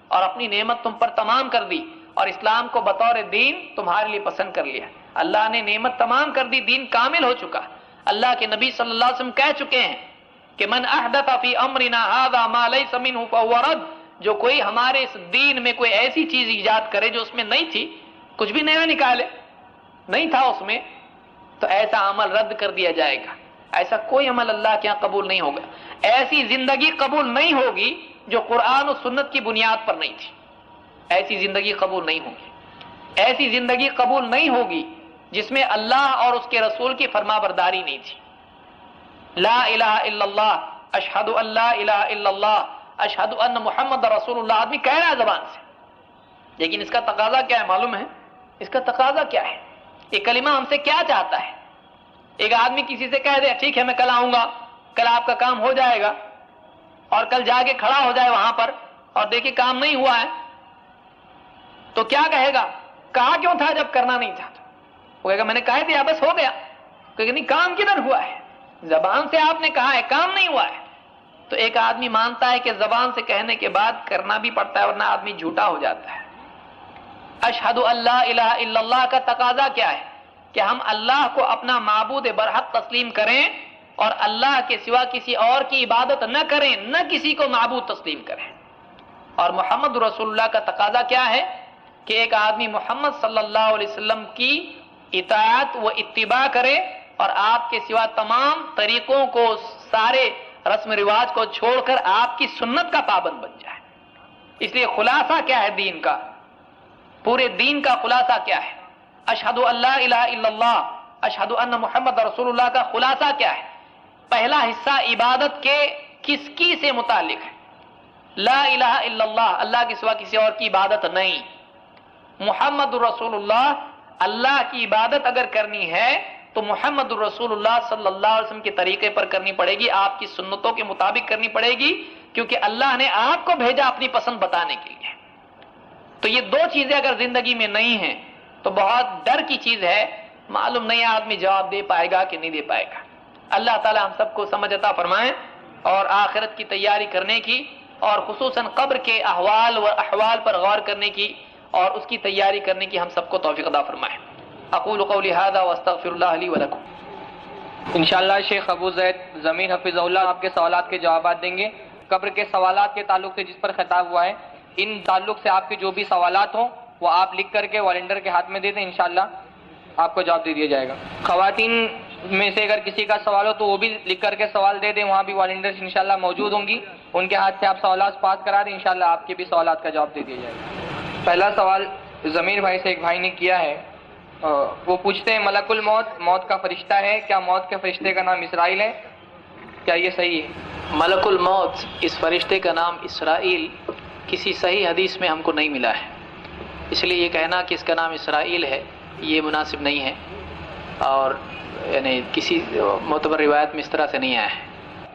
اور اپنی نعمت تم پر تمام کر دی، اور اسلام کو بطور دین تمہارے لیے پسند کر لیا۔ اللہ نے نعمت تمام کر دی، دین کامل ہو چکا۔ اللہ کے نبی صلی اللہ علیہ وسلم کہہ چکے ہیں کہ من احدث فی امرنا ھذا ما لیس منہ فہو رد، جو کوئی ہمارے اس دین میں کوئی ایسی چیز ایجاد کرے جو اس میں نہیں تھی، کچھ بھی نیا نکالے، نہیں تھا اس میں، تو ایسا عمل رد کر دیا جائے گا۔ ایسا کوئی عمل اللہ کے یہاں قبول نہیں ہوگا، ایسی زندگی قبول نہیں ہوگی جو قرآن و سنت کی بنیاد پر نہیں تھی، ایسی زندگی قبول نہیں ہوگی۔ ایسی زندگی قبول نہیں ہوگی جس میں اللہ اور اس کے رسول کی فرما برداری نہیں تھی۔ لا الہ الا اللہ، اشہد ان لا الہ الا اللہ، اشہد ان محمد رسول اللہ، آدمی کہہ رہا ہے زبان سے، لیکن اس کا تقاضا کیا ہے معلوم ہے؟ اس کا تقاضا کیا ہے؟ یہ کلمہ ہم سے کیا چاہتا ہے؟ ایک آدمی کسی سے کہہ دے ٹھیک ہے میں کل آؤں گا، کل آپ کا کام ہو جائے گا، اور کل جا کے کھڑا ہو جائے وہاں پر اور دیکھیں کام نہیں ہوا ہے، تو کیا کہے گا؟ کہا کیوں تھا جب کرنا نہیں تھا؟ وہ کہے گا میں نے کہہ دیا بس ہو گیا۔ کہے گا نہیں، کام کدھر ہوا ہے؟ زبان سے آپ نے کہا ہے، کام نہیں ہوا ہے۔ تو ایک آدمی مانتا ہے کہ زبان سے کہنے کے بعد کرنا بھی پڑتا ہے، ورنہ آدمی جھوٹا ہو جاتا ہے۔ اشہد ان لا الہ الا اللہ کا تقاضا کیا ہے؟ کہ ہم اللہ کو اپنا معبود برحق تسلیم کریں اور اللہ کے سوا کسی اور کی عبادت نہ کریں، نہ کسی کو معبود تسلیم کریں۔ اور محمد رسول اللہ کا تقاضا کیا ہے؟ کہ ایک آدمی محمد صلی اللہ علیہ وسلم کی اطاعت و اتباع کرے اور آپ کے سوا تمام طریقوں کو، سارے رسم رواج کو چھوڑ کر آپ کی سنت کا پابند بن جائے۔ اس لیے خلاصہ کیا ہے دین کا، پورے دین کا خلاصہ کیا ہے؟ اشہد ان لا الہ الا اللہ، اشہد ان محمد رسول اللہ کا خلاصہ کیا ہے؟ پہلا حصہ عبادت کے کس کی سے متعلق ہے؟ لا الہ الا اللہ، اللہ کے سوا کسی اور کی عبادت نہیں۔ محمد رسول اللہ، اللہ کی عبادت اگر کرنی ہے تو محمد رسول اللہ صلی اللہ علیہ وسلم کے طریقے پر کرنی پڑے گی، آپ کی سنتوں کے مطابق کرنی پڑے گی، کیونکہ اللہ نے آپ کو بھیجا اپنی پسند بتانے کے لیے۔ تو یہ دو چیزیں اگر زندگی میں نہیں ہیں تو بہت ڈر کی چیز ہے، معلوم نہیں آدمی جواب دے پائے گا کہ نہیں دے پائے گا۔ اللہ تعالی ہم سب کو سمجھ عطا فرمائے اور آخرت کی تیاری کرنے کی اور خصوصاً قبر کے احوال و احوال پر غور کرنے کی اور اس کی تیاری کرنے کی ہم سب کو توفیق عطا فرمائے۔ اقول قولی ھذا واستغفر اللہ لی ولکم۔ انشاءاللہ شیخ ابو زید ضمیر حفظہ اللہ آپ کے سوالات کے جوابات دیں گے۔ قبر کے سوالات کے تعلق سے جس پر خطاب ہوا ہے، ان تعلق سے آپ کے جو بھی سوالات ہوں وہ آپ لکھ کر کے والنٹر کے ہاتھ میں دے دیں، انشاءاللہ آپ کو جواب دے دیا جائے گا۔ خواتین میں سے اگر کسی کا سوال ہو تو وہ بھی لکھ کر کے سوال دے دیں، وہاں بھی والنٹرز انشاءاللہ موجود ہوں گی، ان کے ہاتھ سے آپ سوالات پاس کرا دیں، انشاءاللہ آپ کے بھی سوالات کا جواب دے دیا جائے گا۔ پہلا سوال ضمیر بھائی سے ایک بھائی نے کیا ہے، وہ پوچھتے ہیں ملک الموت موت کا فرشتہ ہے، کیا موت کے فرشتے کا نام اسرائیل ہے؟ کیا یہ صحیح ہے؟ ملک الموت اس فرشتے کا نام اسرائیل کسی صحیح حدیث میں ہم کو نہیں ملا ہے، اس لیے یہ کہنا کہ اس کا نام اسرائیل ہے یہ مناسب نہیں ہے، اور یعنی کسی معتبر روایت میں اس طرح سے نہیں آیا ہے۔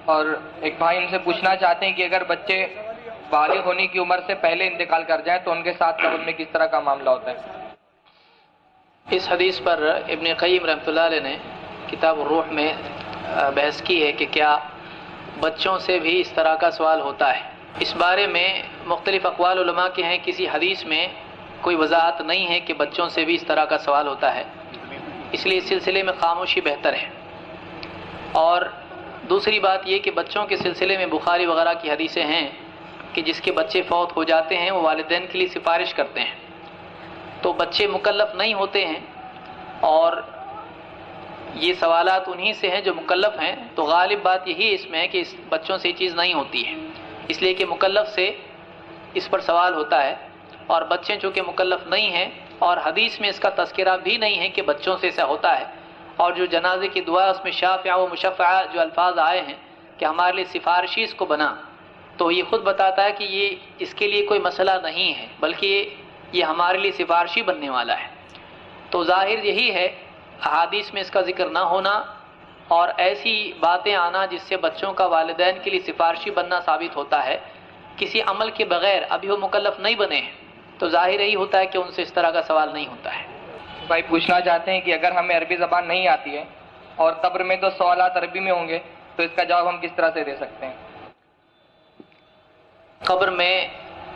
اور ایک بھائی ان سے پوچھنا چاہتے ہیں کہ اگر بچے بالغ ہونے کی عمر سے پہلے انتقال کر جائیں تو ان کے ساتھ قبر میں کس طرح کا معاملہ ہوتا ہے؟ اس حدیث پر ابن قیم رحمۃ اللہ علیہ نے کتاب الروح میں بحث کی ہے کہ کیا بچوں سے بھی اس طرح کا سوال ہوتا ہے۔ اس بارے میں مختلف اقوال علماء کے ہیں، کسی حدیث میں کوئی وضاحت نہیں ہے کہ بچوں سے بھی اس طرح کا سوال ہوتا ہے، اس لیے اس سلسلے میں خاموشی بہتر ہے۔ اور دوسری بات یہ کہ بچوں کے سلسلے میں بخاری وغیرہ کی حدیثیں ہیں کہ جس کے بچے فوت ہو جاتے ہیں وہ والدین کے لیے سفارش کرتے ہیں، تو بچے مکلف نہیں ہوتے ہیں اور یہ سوالات انہی سے ہیں جو مکلف ہیں، تو غالب بات یہی اس میں ہے کہ اس بچوں سے یہ چیز نہیں ہوتی ہے، اس لیے کہ مکلف سے اس پر سوال ہوتا ہے، اور بچے چونکہ مکلف نہیں ہیں اور حدیث میں اس کا تذکرہ بھی نہیں ہے کہ بچوں سے ایسا ہوتا ہے، اور جو جنازے کی دعا اس میں شافع و مشفع جو الفاظ آئے ہیں کہ ہمارے لیے سفارشی اس کو بنا، تو یہ خود بتاتا ہے کہ یہ اس کے لیے کوئی مسئلہ نہیں ہے، بلکہ یہ ہمارے لیے سفارشی بننے والا ہے۔ تو ظاہر یہی ہے احادیث میں اس کا ذکر نہ ہونا اور ایسی باتیں آنا جس سے بچوں کا والدین کے لیے سفارشی بننا ثابت ہوتا ہے، کسی عمل کے بغیر ابھی وہ مکلف نہیں بنے ہیں، تو ظاہر یہی ہوتا ہے کہ ان سے اس طرح کا سوال نہیں ہوتا ہے۔ بھائی پوچھنا چاہتے ہیں کہ اگر ہمیں عربی زبان نہیں آتی ہے اور قبر میں تو سوالات عربی میں ہوں گے تو اس کا جواب ہم کس طرح سے دے سکتے ہیں؟ قبر میں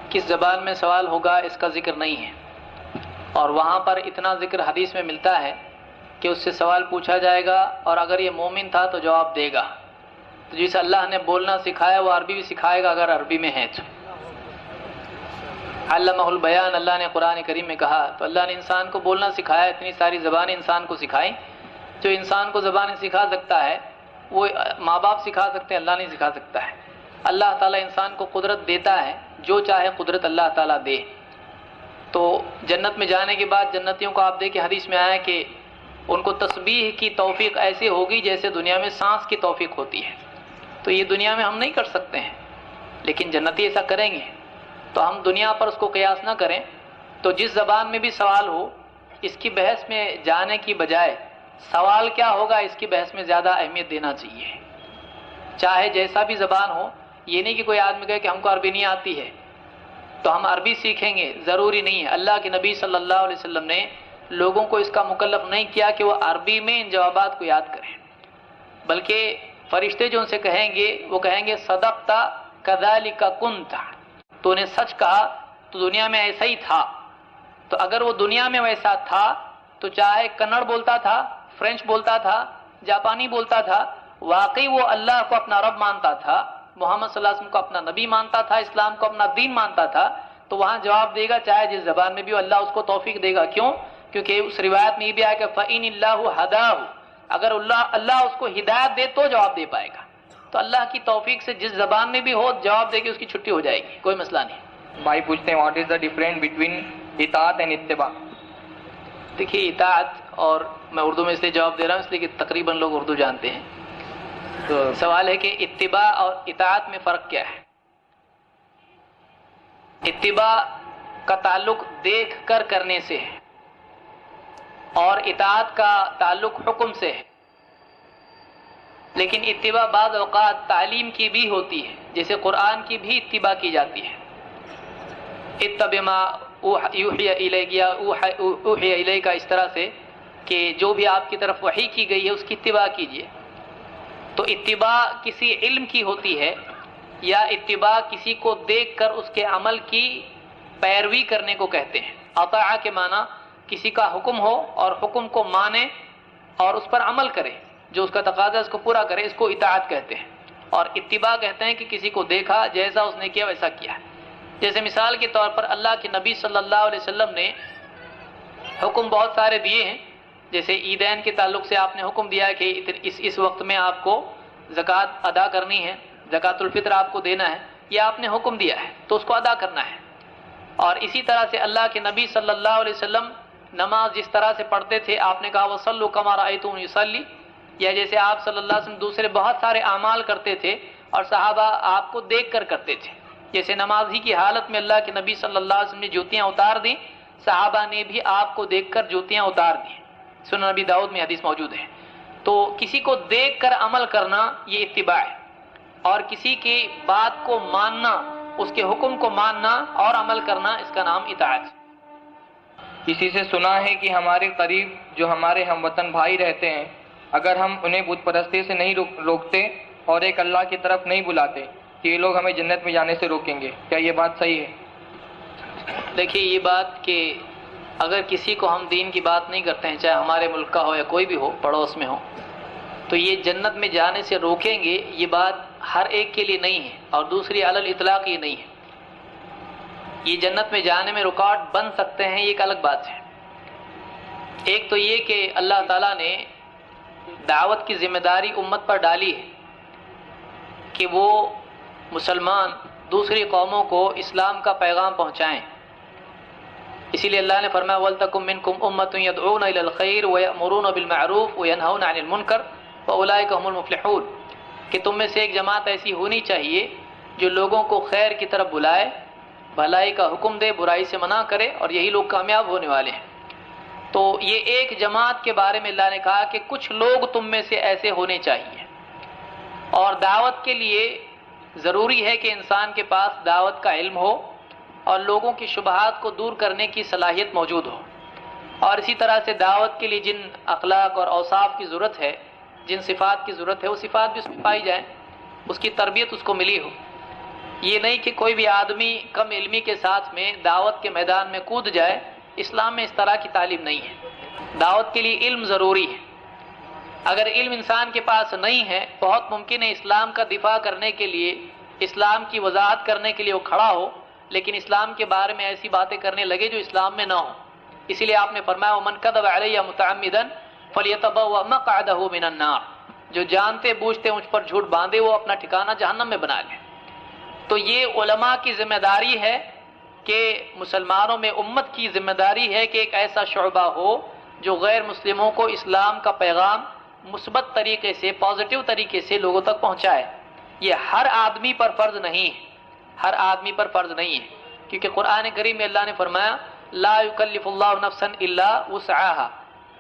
کس زبان میں سوال ہوگا اس کا ذکر نہیں ہے، اور وہاں پر اتنا ذکر حدیث میں ملتا ہے کہ اس سے سوال پوچھا جائے گا اور اگر یہ مومن تھا تو جواب دے گا، تو جسے اللہ نے بولنا سکھایا وہ عربی بھی سکھائے گا اگر عربی میں ہے تو۔ علمہ البیان اللہ نے قرآن کریم میں کہا، تو اللہ نے انسان کو بولنا سکھایا، اتنی ساری زبانیں انسان کو سکھائیں، جو انسان کو زبانیں سکھا سکتا ہے وہ ماں باپ سکھا سکتے ہیں، اللہ نہیں سکھا سکتا ہے۔ اللہ تعالیٰ انسان کو قدرت دیتا ہے، جو چاہے قدرت اللہ تعالیٰ دے۔ تو جنت میں جانے کے بعد جنتیوں کو آپ دیکھیں حدیث میں آیا کہ ان کو تسبیح کی توفیق ایسی ہوگی جیسے دنیا میں سانس کی توفیق ہوتی ہے، تو یہ دنیا میں ہم نہیں کر سکتے ہیں، لیکن جنتی ایسا کریں گے، تو ہم دنیا پر اس کو قیاس نہ کریں۔ تو جس زبان میں بھی سوال ہو اس کی بحث میں جانے کی بجائے سوال کیا ہوگا اس کی بحث میں زیادہ اہمیت دینا چاہیے، چاہے جیسا بھی زبان ہو۔ یہ نہیں کہ کوئی آدمی کہے کہ ہم کو عربی نہیں آتی ہے تو ہم عربی سیکھیں گے، ضروری نہیں ہے۔ اللہ کے نبی صلی اللہ علیہ وسلم نے لوگوں کو اس کا مکلف نہیں کیا کہ وہ عربی میں ان جوابات کو یاد کریں، بلکہ فرشتے جو ان سے کہیں گے وہ کہیں گے صدقت کذالک کنت، تو نے سچ کہا، تو دنیا میں ایسا ہی تھا۔ تو اگر وہ دنیا میں ویسا تھا تو چاہے کنڑ بولتا تھا، فرینچ بولتا تھا، جاپانی بولتا تھا، واقعی وہ اللہ کو اپنا رب مانتا تھا، محمد صلی اللہ علیہ وسلم کو اپنا نبی مانتا تھا، اسلام کو اپنا دین مانتا تھا، تو وہاں جواب دے گا چاہے جس زبان میں بھی ہو، اللہ اس کو توفیق دے گا۔ کیوں؟ کیونکہ اس روایت میں یہ بھی آیا کہ فَإِنِ اللَّهُ هَدَاهُ، اگر اللہ اس کو ہدایت دے تو جواب دے پائے گا۔ تو تو اللہ کی توفیق سے جس زبان میں بھی ہو جواب دے کے اس کی چھٹی ہو جائے گی، کوئی مسئلہ نہیں۔ بھائی پوچھتے ہیں what is the difference between اطاعت اینڈ اتباع؟ دیکھیے اطاعت، اور میں اردو میں اس لیے جواب دے رہا ہوں اس لیے کہ تقریباً لوگ اردو جانتے ہیں، تو سوال ہے کہ اتباع اور اطاعت میں فرق کیا ہے؟ اتباع کا تعلق دیکھ کر کرنے سے ہے اور اطاعت کا تعلق حکم سے ہے، لیکن اتباع بعض اوقات تعلیم کی بھی ہوتی ہے، جیسے قرآن کی بھی اتباع کی جاتی ہے، اتبع ما اوحی الیک اس طرح سے کہ جو بھی آپ کی طرف وحی کی گئی ہے اس کی اتباع کیجیے۔ تو اتباع کسی علم کی ہوتی ہے یا اتباع کسی کو دیکھ کر اس کے عمل کی پیروی کرنے کو کہتے ہیں۔ اطاع کے معنی کسی کا حکم ہو اور حکم کو مانے اور اس پر عمل کرے، جو اس کا تقاضا اس کو پورا کرے، اس کو اطاعت کہتے ہیں۔ اور اتباع کہتے ہیں کہ کسی کو دیکھا، جیسا اس نے کیا ویسا کیا۔ جیسے مثال کے طور پر اللہ کے نبی صلی اللہ علیہ وسلم نے حکم بہت سارے دیے ہیں، جیسے عیدین کے تعلق سے آپ نے حکم دیا کہ اس وقت میں آپ کو زکوٰۃ ادا کرنی ہے، زکوٰۃ الفطر آپ کو دینا ہے، یہ آپ نے حکم دیا ہے تو اس کو ادا کرنا ہے۔ اور اسی طرح سے اللہ کے نبی صلی اللہ علیہ وسلم نماز جس طرح سے پڑھتے تھے، آپ نے کہا وصلوا کما رأیتمونی اصلی، یا جیسے آپ صلی اللہ علیہ وسلم دوسرے بہت سارے اعمال کرتے تھے اور صحابہ آپ کو دیکھ کر کرتے تھے، جیسے نماز ہی کی حالت میں اللہ کے نبی صلی اللہ علیہ وسلم نے جوتیاں اتار دیں، صحابہ نے بھی آپ کو دیکھ کر جوتیاں اتار دیں، سنن نبی داؤد میں حدیث موجود ہے۔ تو کسی کو دیکھ کر عمل کرنا یہ اتباع ہے، اور کسی کی بات کو ماننا، اس کے حکم کو ماننا اور عمل کرنا، اس کا نام اطاعت ہے۔ کسی سے سنا ہے کہ ہمارے قریب جو ہمارے ہم وطن بھائی رہتے ہیں، اگر ہم انہیں بت پرستی سے نہیں روکتے اور ایک اللہ کی طرف نہیں بلاتے کہ یہ لوگ ہمیں جنت میں جانے سے روکیں گے، کیا یہ بات صحیح ہے؟ دیکھیے یہ بات کہ اگر کسی کو ہم دین کی بات نہیں کرتے ہیں، چاہے ہمارے ملک کا ہو یا کوئی بھی ہو، پڑوس میں ہو، تو یہ جنت میں جانے سے روکیں گے، یہ بات ہر ایک کے لیے نہیں ہے، اور دوسری علی الاطلاق یہ نہیں ہے۔ یہ جنت میں جانے میں رکاوٹ بن سکتے ہیں، یہ ایک الگ بات ہے۔ ایک تو یہ کہ اللہ تعالیٰ نے دعوت کی ذمہ داری امت پر ڈالی ہے کہ وہ مسلمان دوسری قوموں کو اسلام کا پیغام پہنچائیں، اسی لیے اللہ نے فرمایا وَلْتَكُن مِّنكُمْ أُمَّةٌ يَدْعُونَ إِلَى الْخَيْرِ وَيَأْمُرُونَ بِالْمَعْرُوفِ وَيَنْهَوْنَ عَنِ الْمُنكَرِ وَأُولَٰئِكَ هُمُ الْمُفْلِحُونَ، کہ تم میں سے ایک جماعت ایسی ہونی چاہیے جو لوگوں کو خیر کی طرف بلائے، بھلائی کا حکم دے، برائی سے منع کرے، اور یہی لوگ کامیاب ہونے والے ہیں۔ تو یہ ایک جماعت کے بارے میں اللہ نے کہا کہ کچھ لوگ تم میں سے ایسے ہونے چاہیے، اور دعوت کے لیے ضروری ہے کہ انسان کے پاس دعوت کا علم ہو اور لوگوں کی شبہات کو دور کرنے کی صلاحیت موجود ہو، اور اسی طرح سے دعوت کے لیے جن اخلاق اور اوصاف کی ضرورت ہے، جن صفات کی ضرورت ہے، وہ صفات بھی اس میں پائی جائیں، اس کی تربیت اس کو ملی ہو۔ یہ نہیں کہ کوئی بھی آدمی کم علمی کے ساتھ میں دعوت کے میدان میں کود جائے، اسلام میں اس طرح کی تعلیم نہیں ہے۔ دعوت کے لیے علم ضروری ہے، اگر علم انسان کے پاس نہیں ہے، بہت ممکن ہے اسلام کا دفاع کرنے کے لیے، اسلام کی وضاحت کرنے کے لیے وہ کھڑا ہو، لیکن اسلام کے بارے میں ایسی باتیں کرنے لگے جو اسلام میں نہ ہو۔ اسی لیے آپ نے فرمایا وَمَنْ كَذَبَ عَلَيَّ مُتَعَمِّدًا فَلْيَتَبَوَّأْ مَقْعَدَهُ مِنَ النَّارِ، جو جانتے بوجھتے مجھ پر جھوٹ باندھے وہ اپنا ٹھکانہ جہنم میں بنا لے۔ تو یہ علماء کی ذمہ داری ہے کہ مسلمانوں میں امت کی ذمہ داری ہے کہ ایک ایسا شعبہ ہو جو غیر مسلموں کو اسلام کا پیغام مثبت طریقے سے، پازیٹیو طریقے سے لوگوں تک پہنچائے۔ یہ ہر آدمی پر فرض نہیں ہے، ہر آدمی پر فرض نہیں ہے، کیونکہ قرآن کریم میں اللہ نے فرمایا لا یکلف اللہ نفسا الا وسعها،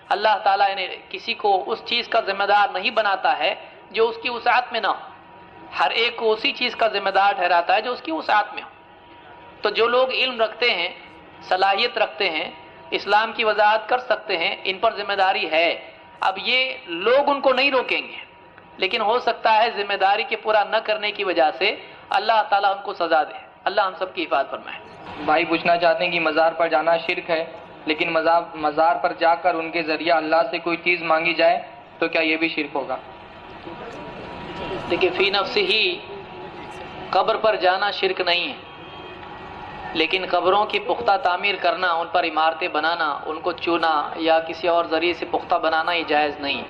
اللہ تعالیٰ نے کسی کو اس چیز کا ذمہ دار نہیں بناتا ہے جو اس کی وسعت میں نہ ہو، ہر ایک کو اسی چیز کا ذمہ دار ٹھہراتا ہے جو اس کی وسعت میں ہو۔ تو جو لوگ علم رکھتے ہیں، صلاحیت رکھتے ہیں، اسلام کی وضاحت کر سکتے ہیں، ان پر ذمہ داری ہے۔ اب یہ لوگ ان کو نہیں روکیں گے، لیکن ہو سکتا ہے ذمہ داری کے پورا نہ کرنے کی وجہ سے اللہ تعالیٰ ان کو سزا دے۔ اللہ ہم سب کی حفاظت فرمائے۔ بھائی پوچھنا چاہتے ہیں کہ مزار پر جانا شرک ہے، لیکن مزار پر جا کر ان کے ذریعہ اللہ سے کوئی چیز مانگی جائے تو کیا یہ بھی شرک ہوگا؟ دیکھیے فی نفس ہی قبر پر جانا شرک نہیں ہے، لیکن قبروں کی پختہ تعمیر کرنا، ان پر عمارتیں بنانا، ان کو چونا یا کسی اور ذریعے سے پختہ بنانا یہ جائز نہیں ہے۔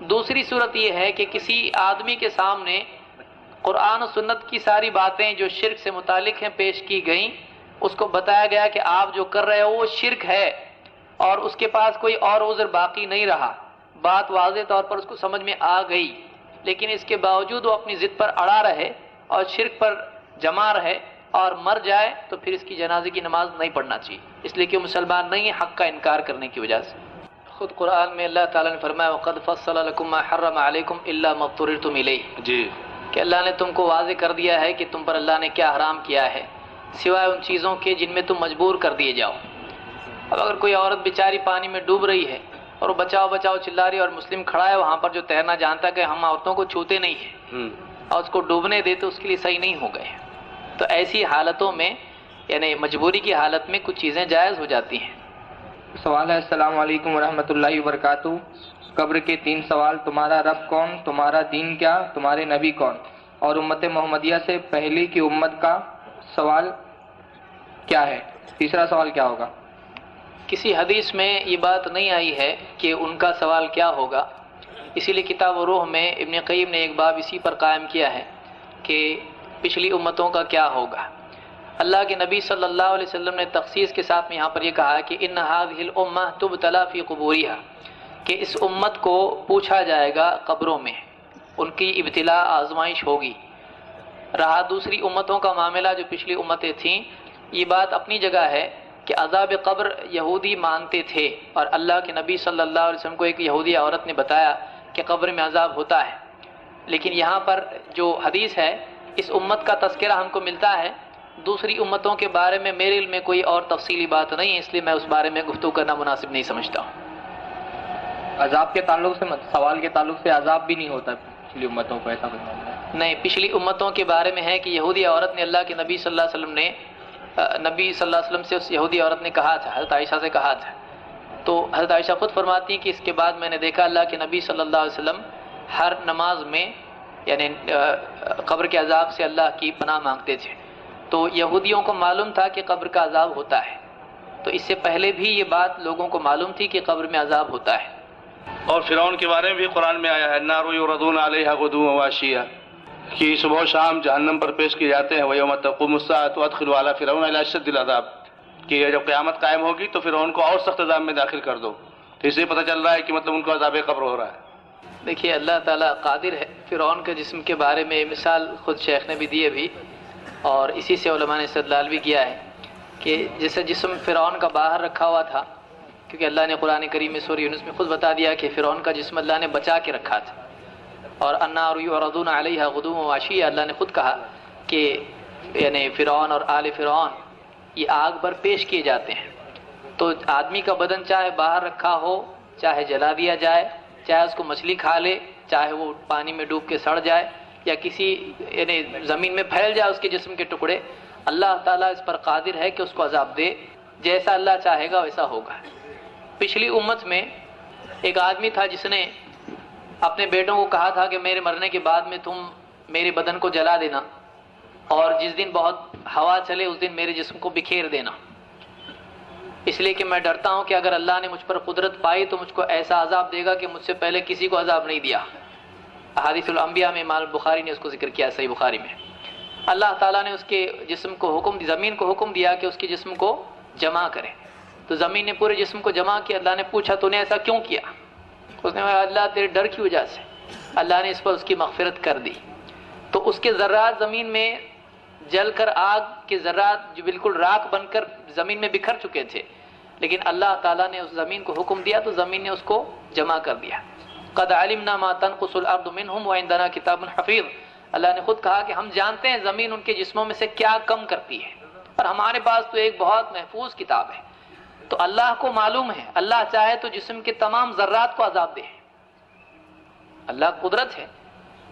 دوسری صورت یہ ہے کہ کسی آدمی کے سامنے قرآن و سنت کی ساری باتیں جو شرک سے متعلق ہیں پیش کی گئیں، اس کو بتایا گیا کہ آپ جو کر رہے ہو وہ شرک ہے، اور اس کے پاس کوئی اور عذر باقی نہیں رہا، بات واضح طور پر اس کو سمجھ میں آ گئی، لیکن اس کے باوجود وہ اپنی ضد پر اڑا رہے اور شرک پر جمع رہے اور مر جائے، تو پھر اس کی جنازے کی نماز نہیں پڑھنا چاہیے، اس لیے کہ وہ مسلمان نہیں ہے حق کا انکار کرنے کی وجہ سے۔ خود قرآن میں اللہ تعالیٰ نے فرمایا وَقَدْ فَصَّلَ لَكُم مَّا حَرَّمَ عَلَيْكُمْ إِلَّا مَا اضْطُرِرْتُمْ إِلَيْهِ، جی کہ اللہ نے تم کو واضح کر دیا ہے کہ تم پر اللہ نے کیا حرام کیا ہے، سوائے ان چیزوں کے جن میں تم مجبور کر دیے جاؤ۔ اب اگر کوئی عورت بیچاری پانی میں ڈوب رہی ہے اور وہ بچاؤ بچاؤ چلا رہی ہے اور مسلم کھڑا ہے وہاں پر جو تیرنا جانتا ہے کہ ہم عورتوں کو چھوتے نہیں ہیں اور اس کو ڈوبنے دے تو اس کے لیے صحیح نہیں ہو گئے، تو ایسی حالتوں میں یعنی مجبوری کی حالت میں کچھ چیزیں جائز ہو جاتی ہیں۔ سوال ہے السلام علیکم ورحمۃ اللہ وبرکاتہ، قبر کے 3 سوال: تمہارا رب کون، تمہارا دین کیا، تمہارے نبی کون، اور امت محمدیہ سے پہلے کی امت کا سوال کیا ہے؟ تیسرا سوال کیا ہوگا؟ کسی حدیث میں یہ بات نہیں آئی ہے کہ ان کا سوال کیا ہوگا، اسی لیے کتاب و روح میں ابن قیم نے ایک باب اسی پر قائم کیا ہے کہ پچھلی امتوں کا کیا ہوگا۔ اللہ کے نبی صلی اللہ علیہ وسلم نے تخصیص کے ساتھ میں یہاں پر یہ کہا کہ ان هذه الامہ تبتلی فی قبورها، کہ اس امت کو پوچھا جائے گا قبروں میں، ان کی ابتلا آزمائش ہوگی۔ رہا دوسری امتوں کا معاملہ جو پچھلی امتیں تھیں، یہ بات اپنی جگہ ہے کہ عذاب قبر یہودی مانتے تھے، اور اللہ کے نبی صلی اللہ علیہ وسلم کو ایک یہودی عورت نے بتایا کہ قبر میں عذاب ہوتا ہے، لیکن یہاں پر جو حدیث ہے اس امت کا تذکرہ ہم کو ملتا ہے، دوسری امتوں کے بارے میں میرے علم میں کوئی اور تفصیلی بات نہیں ہے، اس لیے میں اس بارے میں گفتگو کرنا مناسب نہیں سمجھتا ہوں۔ عذاب کے تعلق سے سوال کے تعلق سے عذاب بھی نہیں ہوتا پچھلی امتوں کو، ایسا کچھ نہیں، پچھلی امتوں کے بارے میں ہے کہ یہودی عورت نے اللہ کے نبی صلی اللہ علیہ وسلم نے نبی صلی اللہ علیہ وسلم سے اس یہودی عورت نے کہا تھا، حضرت عائشہ سے کہا تھا، تو حضرت عائشہ خود فرماتی ہیں کہ اس کے بعد میں نے دیکھا اللہ کے نبی صلی اللہ علیہ وسلم ہر نماز میں یعنی قبر کے عذاب سے اللہ کی پناہ مانگتے تھے، تو یہودیوں کو معلوم تھا کہ قبر کا عذاب ہوتا ہے، تو اس سے پہلے بھی یہ بات لوگوں کو معلوم تھی کہ قبر میں عذاب ہوتا ہے۔ اور فرعون کے بارے میں بھی قرآن میں آیا ہے النار یعرضون علیہا غدوا وعشیا، کہ صبح و شام جہنم پر پیش کیے جاتے ہیں، ویوم تقوم الساعۃ ادخلوا آل فرعون الی اشد العذاب، کہ جب قیامت قائم ہوگی تو فرعون کو اور سخت عذاب میں داخل کر دو، تو اس سے پتہ چل رہا ہے کہ مطلب ان کو عذاب قبر ہو رہا ہے۔ دیکھیے اللہ تعالیٰ قادر ہے، فرعون کے جسم کے بارے میں مثال خود شیخ نے بھی دی ابھی، اور اسی سے علماء نے استدلال بھی کیا ہے کہ جیسے جسم فرعون کا باہر رکھا ہوا تھا، کیونکہ اللہ نے قرآن کریم میں سورہ یونس میں خود بتا دیا کہ فرعون کا جسم اللہ نے بچا کے رکھا تھا، اور النار یعرضون علیہا غدوا وعشیا، اللہ نے خود کہا کہ یعنی فرعون اور آل فرعون یہ آگ پر پیش کیے جاتے ہیں، تو آدمی کا بدن چاہے باہر رکھا ہو، چاہے جلا دیا جائے، چاہے اس کو مچھلی کھا لے، چاہے وہ پانی میں ڈوب کے سڑ جائے یا کسی یعنی زمین میں پھیل جائے اس کے جسم کے ٹکڑے، اللہ تعالیٰ اس پر قادر ہے کہ اس کو عذاب دے، جیسا اللہ چاہے گا ویسا ہوگا۔ پچھلی امت میں ایک آدمی تھا جس نے اپنے بیٹوں کو کہا تھا کہ میرے مرنے کے بعد میں تم میرے بدن کو جلا دینا، اور جس دن بہت ہوا چلے اس دن میرے جسم کو بکھیر دینا، اس لیے کہ میں ڈرتا ہوں کہ اگر اللہ نے مجھ پر قدرت پائی تو مجھ کو ایسا عذاب دے گا کہ مجھ سے پہلے کسی کو عذاب نہیں دیا۔ احادیث الانبیاء میں امام بخاری نے اس کو ذکر کیا، صحیح بخاری میں۔ اللہ تعالیٰ نے اس کے جسم کو زمین کو حکم دیا کہ اس کے جسم کو جمع کرے، تو زمین نے پورے جسم کو جمع کیا۔ اللہ نے پوچھا تو نے ایسا کیوں کیا؟ اس نے کہا اللہ تیرے ڈر کی وجہ سے، اللہ نے اس پر اس کی مغفرت کر دی۔ تو اس کے ذرات زمین میں جل کر آگ کے ذرات جو بالکل راکھ بن کر زمین میں بکھر چکے تھے، لیکن اللہ تعالیٰ نے اس زمین کو حکم دیا تو زمین نے اس کو جمع کر دیا۔ قد علمنا ما تنقص الارض منهم وعندنا کتاب حفیظ، اللہ نے خود کہا کہ ہم جانتے ہیں زمین ان کے جسموں میں سے کیا کم کرتی ہے، اور ہمارے پاس تو ایک بہت محفوظ کتاب ہے۔ تو اللہ کو معلوم ہے، اللہ چاہے تو جسم کے تمام ذرات کو عذاب دے، اللہ قدرت ہے،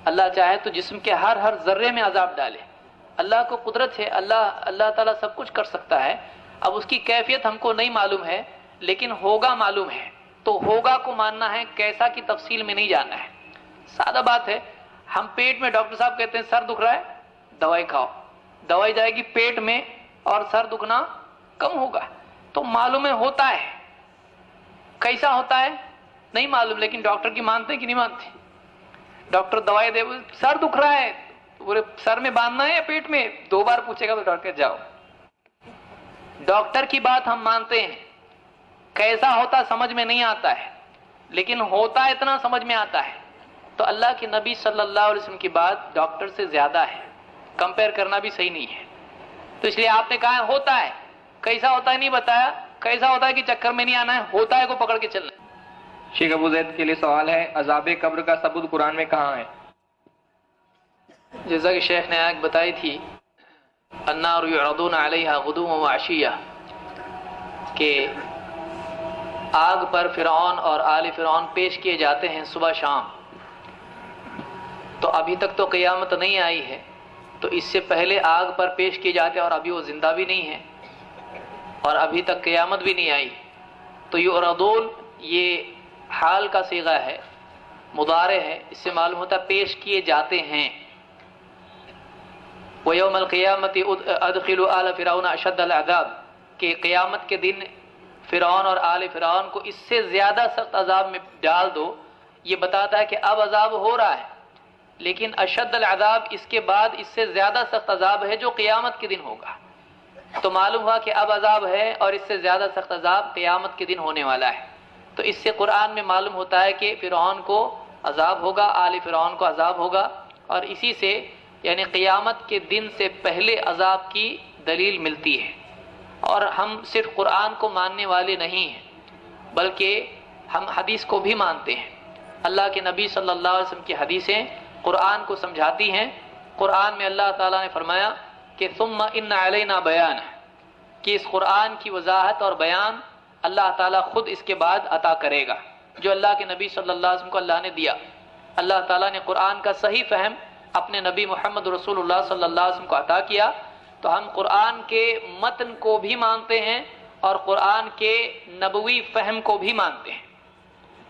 اللہ چاہے تو جسم کے ہر ذرے میں عذاب ڈالے، اللہ کو قدرت ہے، اللہ تعالیٰ سب کچھ کر سکتا ہے۔ اب اس کی کیفیت ہم کو نہیں معلوم ہے، لیکن ہوگا معلوم ہے، تو ہوگا کو ماننا ہے، کیسا کی تفصیل میں نہیں جاننا ہے۔ سادہ بات ہے، ہم پیٹ میں ڈاکٹر صاحب کہتے ہیں سر دکھ رہا ہے دوائی کھاؤ، دوائی جائے گی پیٹ میں اور سر دکھنا کم ہوگا، تو معلوم ہے ہوتا ہے، کیسا ہوتا ہے نہیں معلوم، لیکن ڈاکٹر کی مانتے ہیں کہ نہیں مانتے؟ ڈاکٹر دوائی دے، سر دکھ رہا ہے، پورے سر میں باندھنا ہے یا پیٹ میں، 2 بار پوچھے گا تو ڈاکٹر جاؤ۔ ڈاکٹر کی بات ہم مانتے ہیں، کیسا ہوتا سمجھ میں نہیں آتا ہے، لیکن ہوتا اتنا سمجھ میں آتا ہے۔ تو اللہ کے نبی صلی اللہ علیہ وسلم کی بات ڈاکٹر سے زیادہ ہے، کمپیئر کرنا بھی صحیح نہیں ہے۔ تو اس لیے آپ نے کہا ہوتا ہے، کیسا ہوتا ہے نہیں بتایا، کیسا ہوتا ہے کہ چکر میں نہیں آنا ہے، ہوتا ہے کو پکڑ کے چلنا ہے۔ شیخ ابو زید کے لیے سوال ہے، عذاب قبر کا ثبوت قرآن میں کہاں ہے؟ جیسا کہ شیخ نے آیت بتائی تھی، النار یعرضون علیہا غدوا وعشیہ، کہ آگ پر فرعون اور آل فرعون پیش کیے جاتے ہیں صبح شام۔ تو ابھی تک تو قیامت نہیں آئی ہے، تو اس سے پہلے آگ پر پیش کیے جاتے ہیں اور ابھی وہ زندہ بھی نہیں ہے اور ابھی تک قیامت بھی نہیں آئی۔ تو یعرضون یہ حال کا صیغہ ہے، مضارع ہے، اس سے معلوم ہوتا ہے پیش کیے جاتے ہیں۔ وَيَوْمَ الْقِيَامَةِ أَدْخِلُوا آلَ فِرْعَوْنَ أَشَدَّ الْعَذَابِ، کہ قیامت کے دن فرعون اور آل فرعون کو اس سے زیادہ سخت عذاب میں ڈال دو۔ یہ بتاتا ہے کہ اب عذاب ہو رہا ہے، لیکن اشد العذاب اس کے بعد اس سے زیادہ سخت عذاب ہے جو قیامت کے دن ہوگا۔ تو معلوم ہوا کہ اب عذاب ہے اور اس سے زیادہ سخت عذاب قیامت کے دن ہونے والا ہے۔ تو اس سے قرآن میں معلوم ہوتا ہے کہ فرعون کو عذاب ہوگا، آل فرعون کو عذاب ہوگا، اور اسی سے یعنی قیامت کے دن سے پہلے عذاب کی دلیل ملتی ہے۔ اور ہم صرف قرآن کو ماننے والے نہیں ہیں، بلکہ ہم حدیث کو بھی مانتے ہیں۔ اللہ کے نبی صلی اللہ علیہ وسلم کی حدیثیں قرآن کو سمجھاتی ہیں۔ قرآن میں اللہ تعالیٰ نے فرمایا کہ ثم ان علینا بیان، کہ اس قرآن کی وضاحت اور بیان اللہ تعالیٰ خود اس کے بعد عطا کرے گا، جو اللہ کے نبی صلی اللہ علیہ وسلم کو اللہ نے دیا۔ اللہ تعالیٰ نے قرآن کا صحیح فہم اپنے نبی محمد رسول اللہ صلی اللہ علیہ وسلم کو عطا کیا۔ تو ہم قرآن کے متن کو بھی مانتے ہیں اور قرآن کے نبوی فہم کو بھی مانتے ہیں،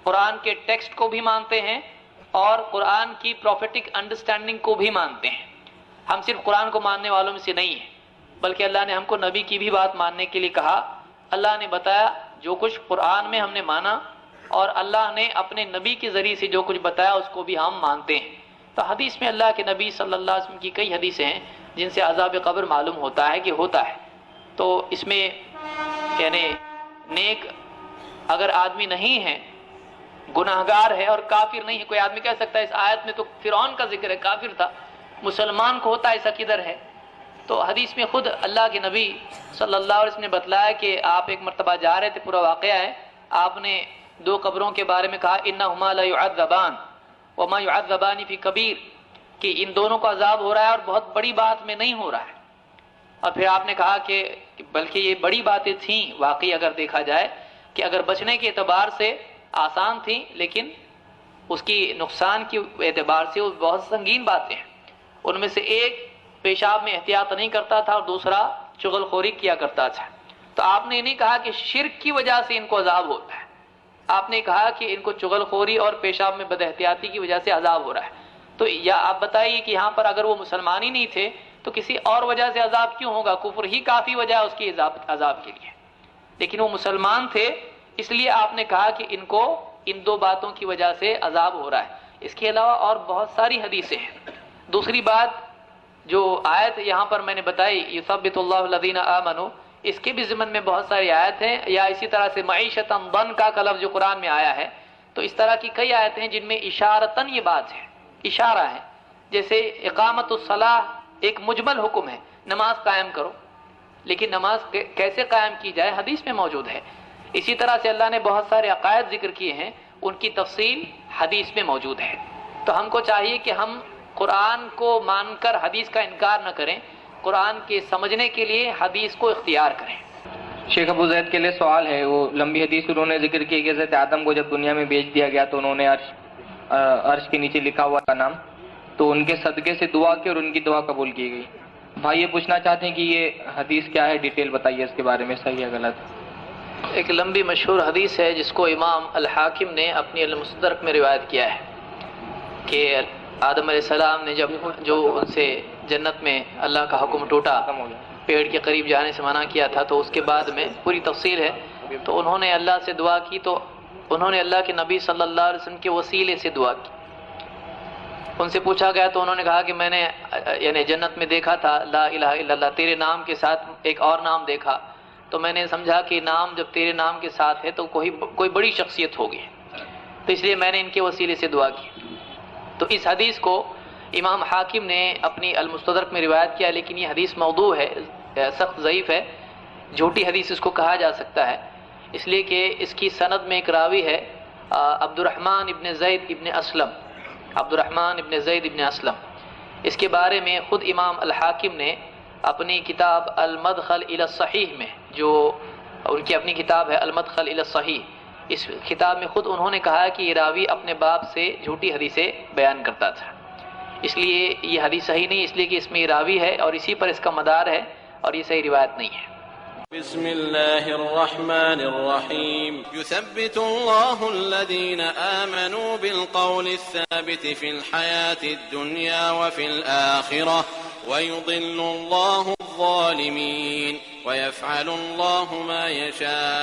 قرآن کے ٹیکسٹ کو بھی مانتے ہیں اور قرآن کی پروفیٹک انڈرسٹینڈنگ کو بھی مانتے ہیں۔ ہم صرف قرآن کو ماننے والوں میں سے نہیں ہیں، بلکہ اللہ نے ہم کو نبی کی بھی بات ماننے کے لیے کہا۔ اللہ نے بتایا جو کچھ قرآن میں ہم نے مانا، اور اللہ نے اپنے نبی کے ذریعے سے جو کچھ بتایا اس کو بھی ہم مانتے ہیں۔ تو حدیث میں اللہ کے نبی صلی اللہ علیہ وسلم کی کئی حدیثیں ہیں جن سے عذاب قبر معلوم ہوتا ہے کہ ہوتا ہے۔ تو اس میں یعنی نیک اگر آدمی نہیں ہے، گناہگار ہے اور کافر نہیں ہے، کوئی آدمی کہہ سکتا ہے اس آیت میں تو فرعون کا ذکر ہے، کافر تھا، مسلمان کو ہوتا ہے، ایسا کدھر ہے؟ تو حدیث میں خود اللہ کے نبی صلی اللہ علیہ وسلم نے بتلایا کہ آپ ایک مرتبہ جا رہے تھے، پورا واقعہ ہے، آپ نے 2 قبروں کے بارے میں کہا انہما لا یعذبان وما یعذبان فی کبیر، کہ ان دونوں کو عذاب ہو رہا ہے اور بہت بڑی بات میں نہیں ہو رہا ہے۔ اور پھر آپ نے کہا کہ بلکہ یہ بڑی باتیں تھیں واقعی اگر دیکھا جائے، کہ اگر بچنے کے اعتبار سے آسان تھیں لیکن اس کی نقصان کے اعتبار سے وہ بہت سنگین باتیں ہیں۔ ان میں سے ایک پیشاب میں احتیاط نہیں کرتا تھا اور دوسرا چغل خوری کیا کرتا تھا۔ تو آپ نے نہیں کہا کہ شرک کی وجہ سے ان کو عذاب ہوتا ہے، آپ نے کہا کہ ان کو چغل خوری اور پیشاب میں بد احتیاطی کی وجہ سے عذاب ہو رہا ہے۔ تو یا آپ بتائیے کہ یہاں پر اگر وہ مسلمان ہی نہیں تھے تو کسی اور وجہ سے عذاب کیوں ہوگا؟ کفر ہی کافی وجہ ہے اس کی عذاب کے لیے، لیکن وہ مسلمان تھے، اس لیے آپ نے کہا کہ ان کو ان 2 باتوں کی وجہ سے عذاب ہو رہا ہے۔ اس کے علاوہ اور بہت ساری حدیثیں ہیں۔ دوسری بات جو آیت یہاں پر میں نے بتائی یثبت اللہ الذین آمنوا، اس کے بھی ضمن میں بہت ساری آیت ہیں، یا اسی طرح سے معیشتاً ضنکا کا لفظ جو قرآن میں آیا ہے، تو اس طرح کی کئی آیتیں ہیں جن میں اشارتاً یہ بات ہے، اشارہ ہے۔ جیسے اقامت الصلاح ایک مجمل حکم ہے، نماز قائم کرو، لیکن نماز کیسے قائم کی جائے حدیث میں موجود ہے۔ اسی طرح سے اللہ نے بہت سارے عقائد ذکر کیے ہیں، ان کی تفصیل حدیث میں موجود ہے۔ تو ہم کو چاہیے کہ ہم قرآن کو مان کر حدیث کا انکار نہ کریں، قرآن کے سمجھنے کے لیے حدیث کو اختیار کریں۔ شیخ ابو زید کے لیے سوال ہے، وہ لمبی حدیث انہوں نے ذکر کی کہ حضرت آدم کو جب دنیا میں بھیج دیا گیا تو انہوں نے عرش کے نیچے لکھا ہوا کا نام، تو ان کے صدقے سے دعا کی اور ان کی دعا قبول کی گئی۔ بھائی یہ پوچھنا چاہتے ہیں کہ یہ حدیث کیا ہے، ڈیٹیل بتائیے اس کے بارے میں، صحیح ہے غلط؟ ایک لمبی مشہور حدیث ہے جس کو امام الحاکم نے اپنی المستدرک میں روایت کیا ہے کہ آدم علیہ السلام نے جو ان سے جنت میں اللہ کا حکم ٹوٹا، پیڑ کے قریب جانے سے منع کیا تھا، تو اس کے بعد میں پوری تفصیل ہے، تو انہوں نے اللہ سے دعا کی تو انہوں نے اللہ کے نبی صلی اللہ علیہ وسلم کے وسیلے سے دعا کی. ان سے پوچھا گیا تو انہوں نے کہا کہ میں نے یعنی جنت میں دیکھا تھا لا الہ الا اللہ، تیرے نام کے ساتھ ایک اور نام دیکھا، تو میں نے سمجھا کہ نام جب تیرے نام کے ساتھ ہے تو کوئی بڑی شخصیت ہوگی، تو اس لیے میں نے ان کے وسیلے سے دعا کی. تو اس حدیث کو امام حاکم نے اپنی المستدرک میں روایت کیا، لیکن یہ حدیث موضوع ہے، سخت ضعیف ہے، جھوٹی حدیث اس کو کہا جا سکتا ہے، اس لیے کہ اس کی سند میں ایک راوی ہے عبد الرحمن ابن زید ابن اسلم. عبد الرحمن ابن زید ابن اسلم، اس کے بارے میں خود امام الحاکم نے اپنی کتاب المدخل الی الصحیح میں، جو ان کی اپنی کتاب ہے المدخل الی الصحیح، اس کتاب میں خود انہوں نے کہا کہ یہ راوی اپنے باپ سے جھوٹی حدیثیں بیان کرتا تھا، اس لیے یہ حدیث صحیح نہیں، اس لیے کہ اس میں یہ راوی ہے اور اسی پر اس کا مدار ہے اور یہ صحیح روایت نہیں ہے. بسم الله الرحمن الرحيم يثبت الله الذين آمنوا بالقول الثابت في الحياة الدنيا وفي الآخرة ويضل الله الظالمين ويفعل الله ما يشاء.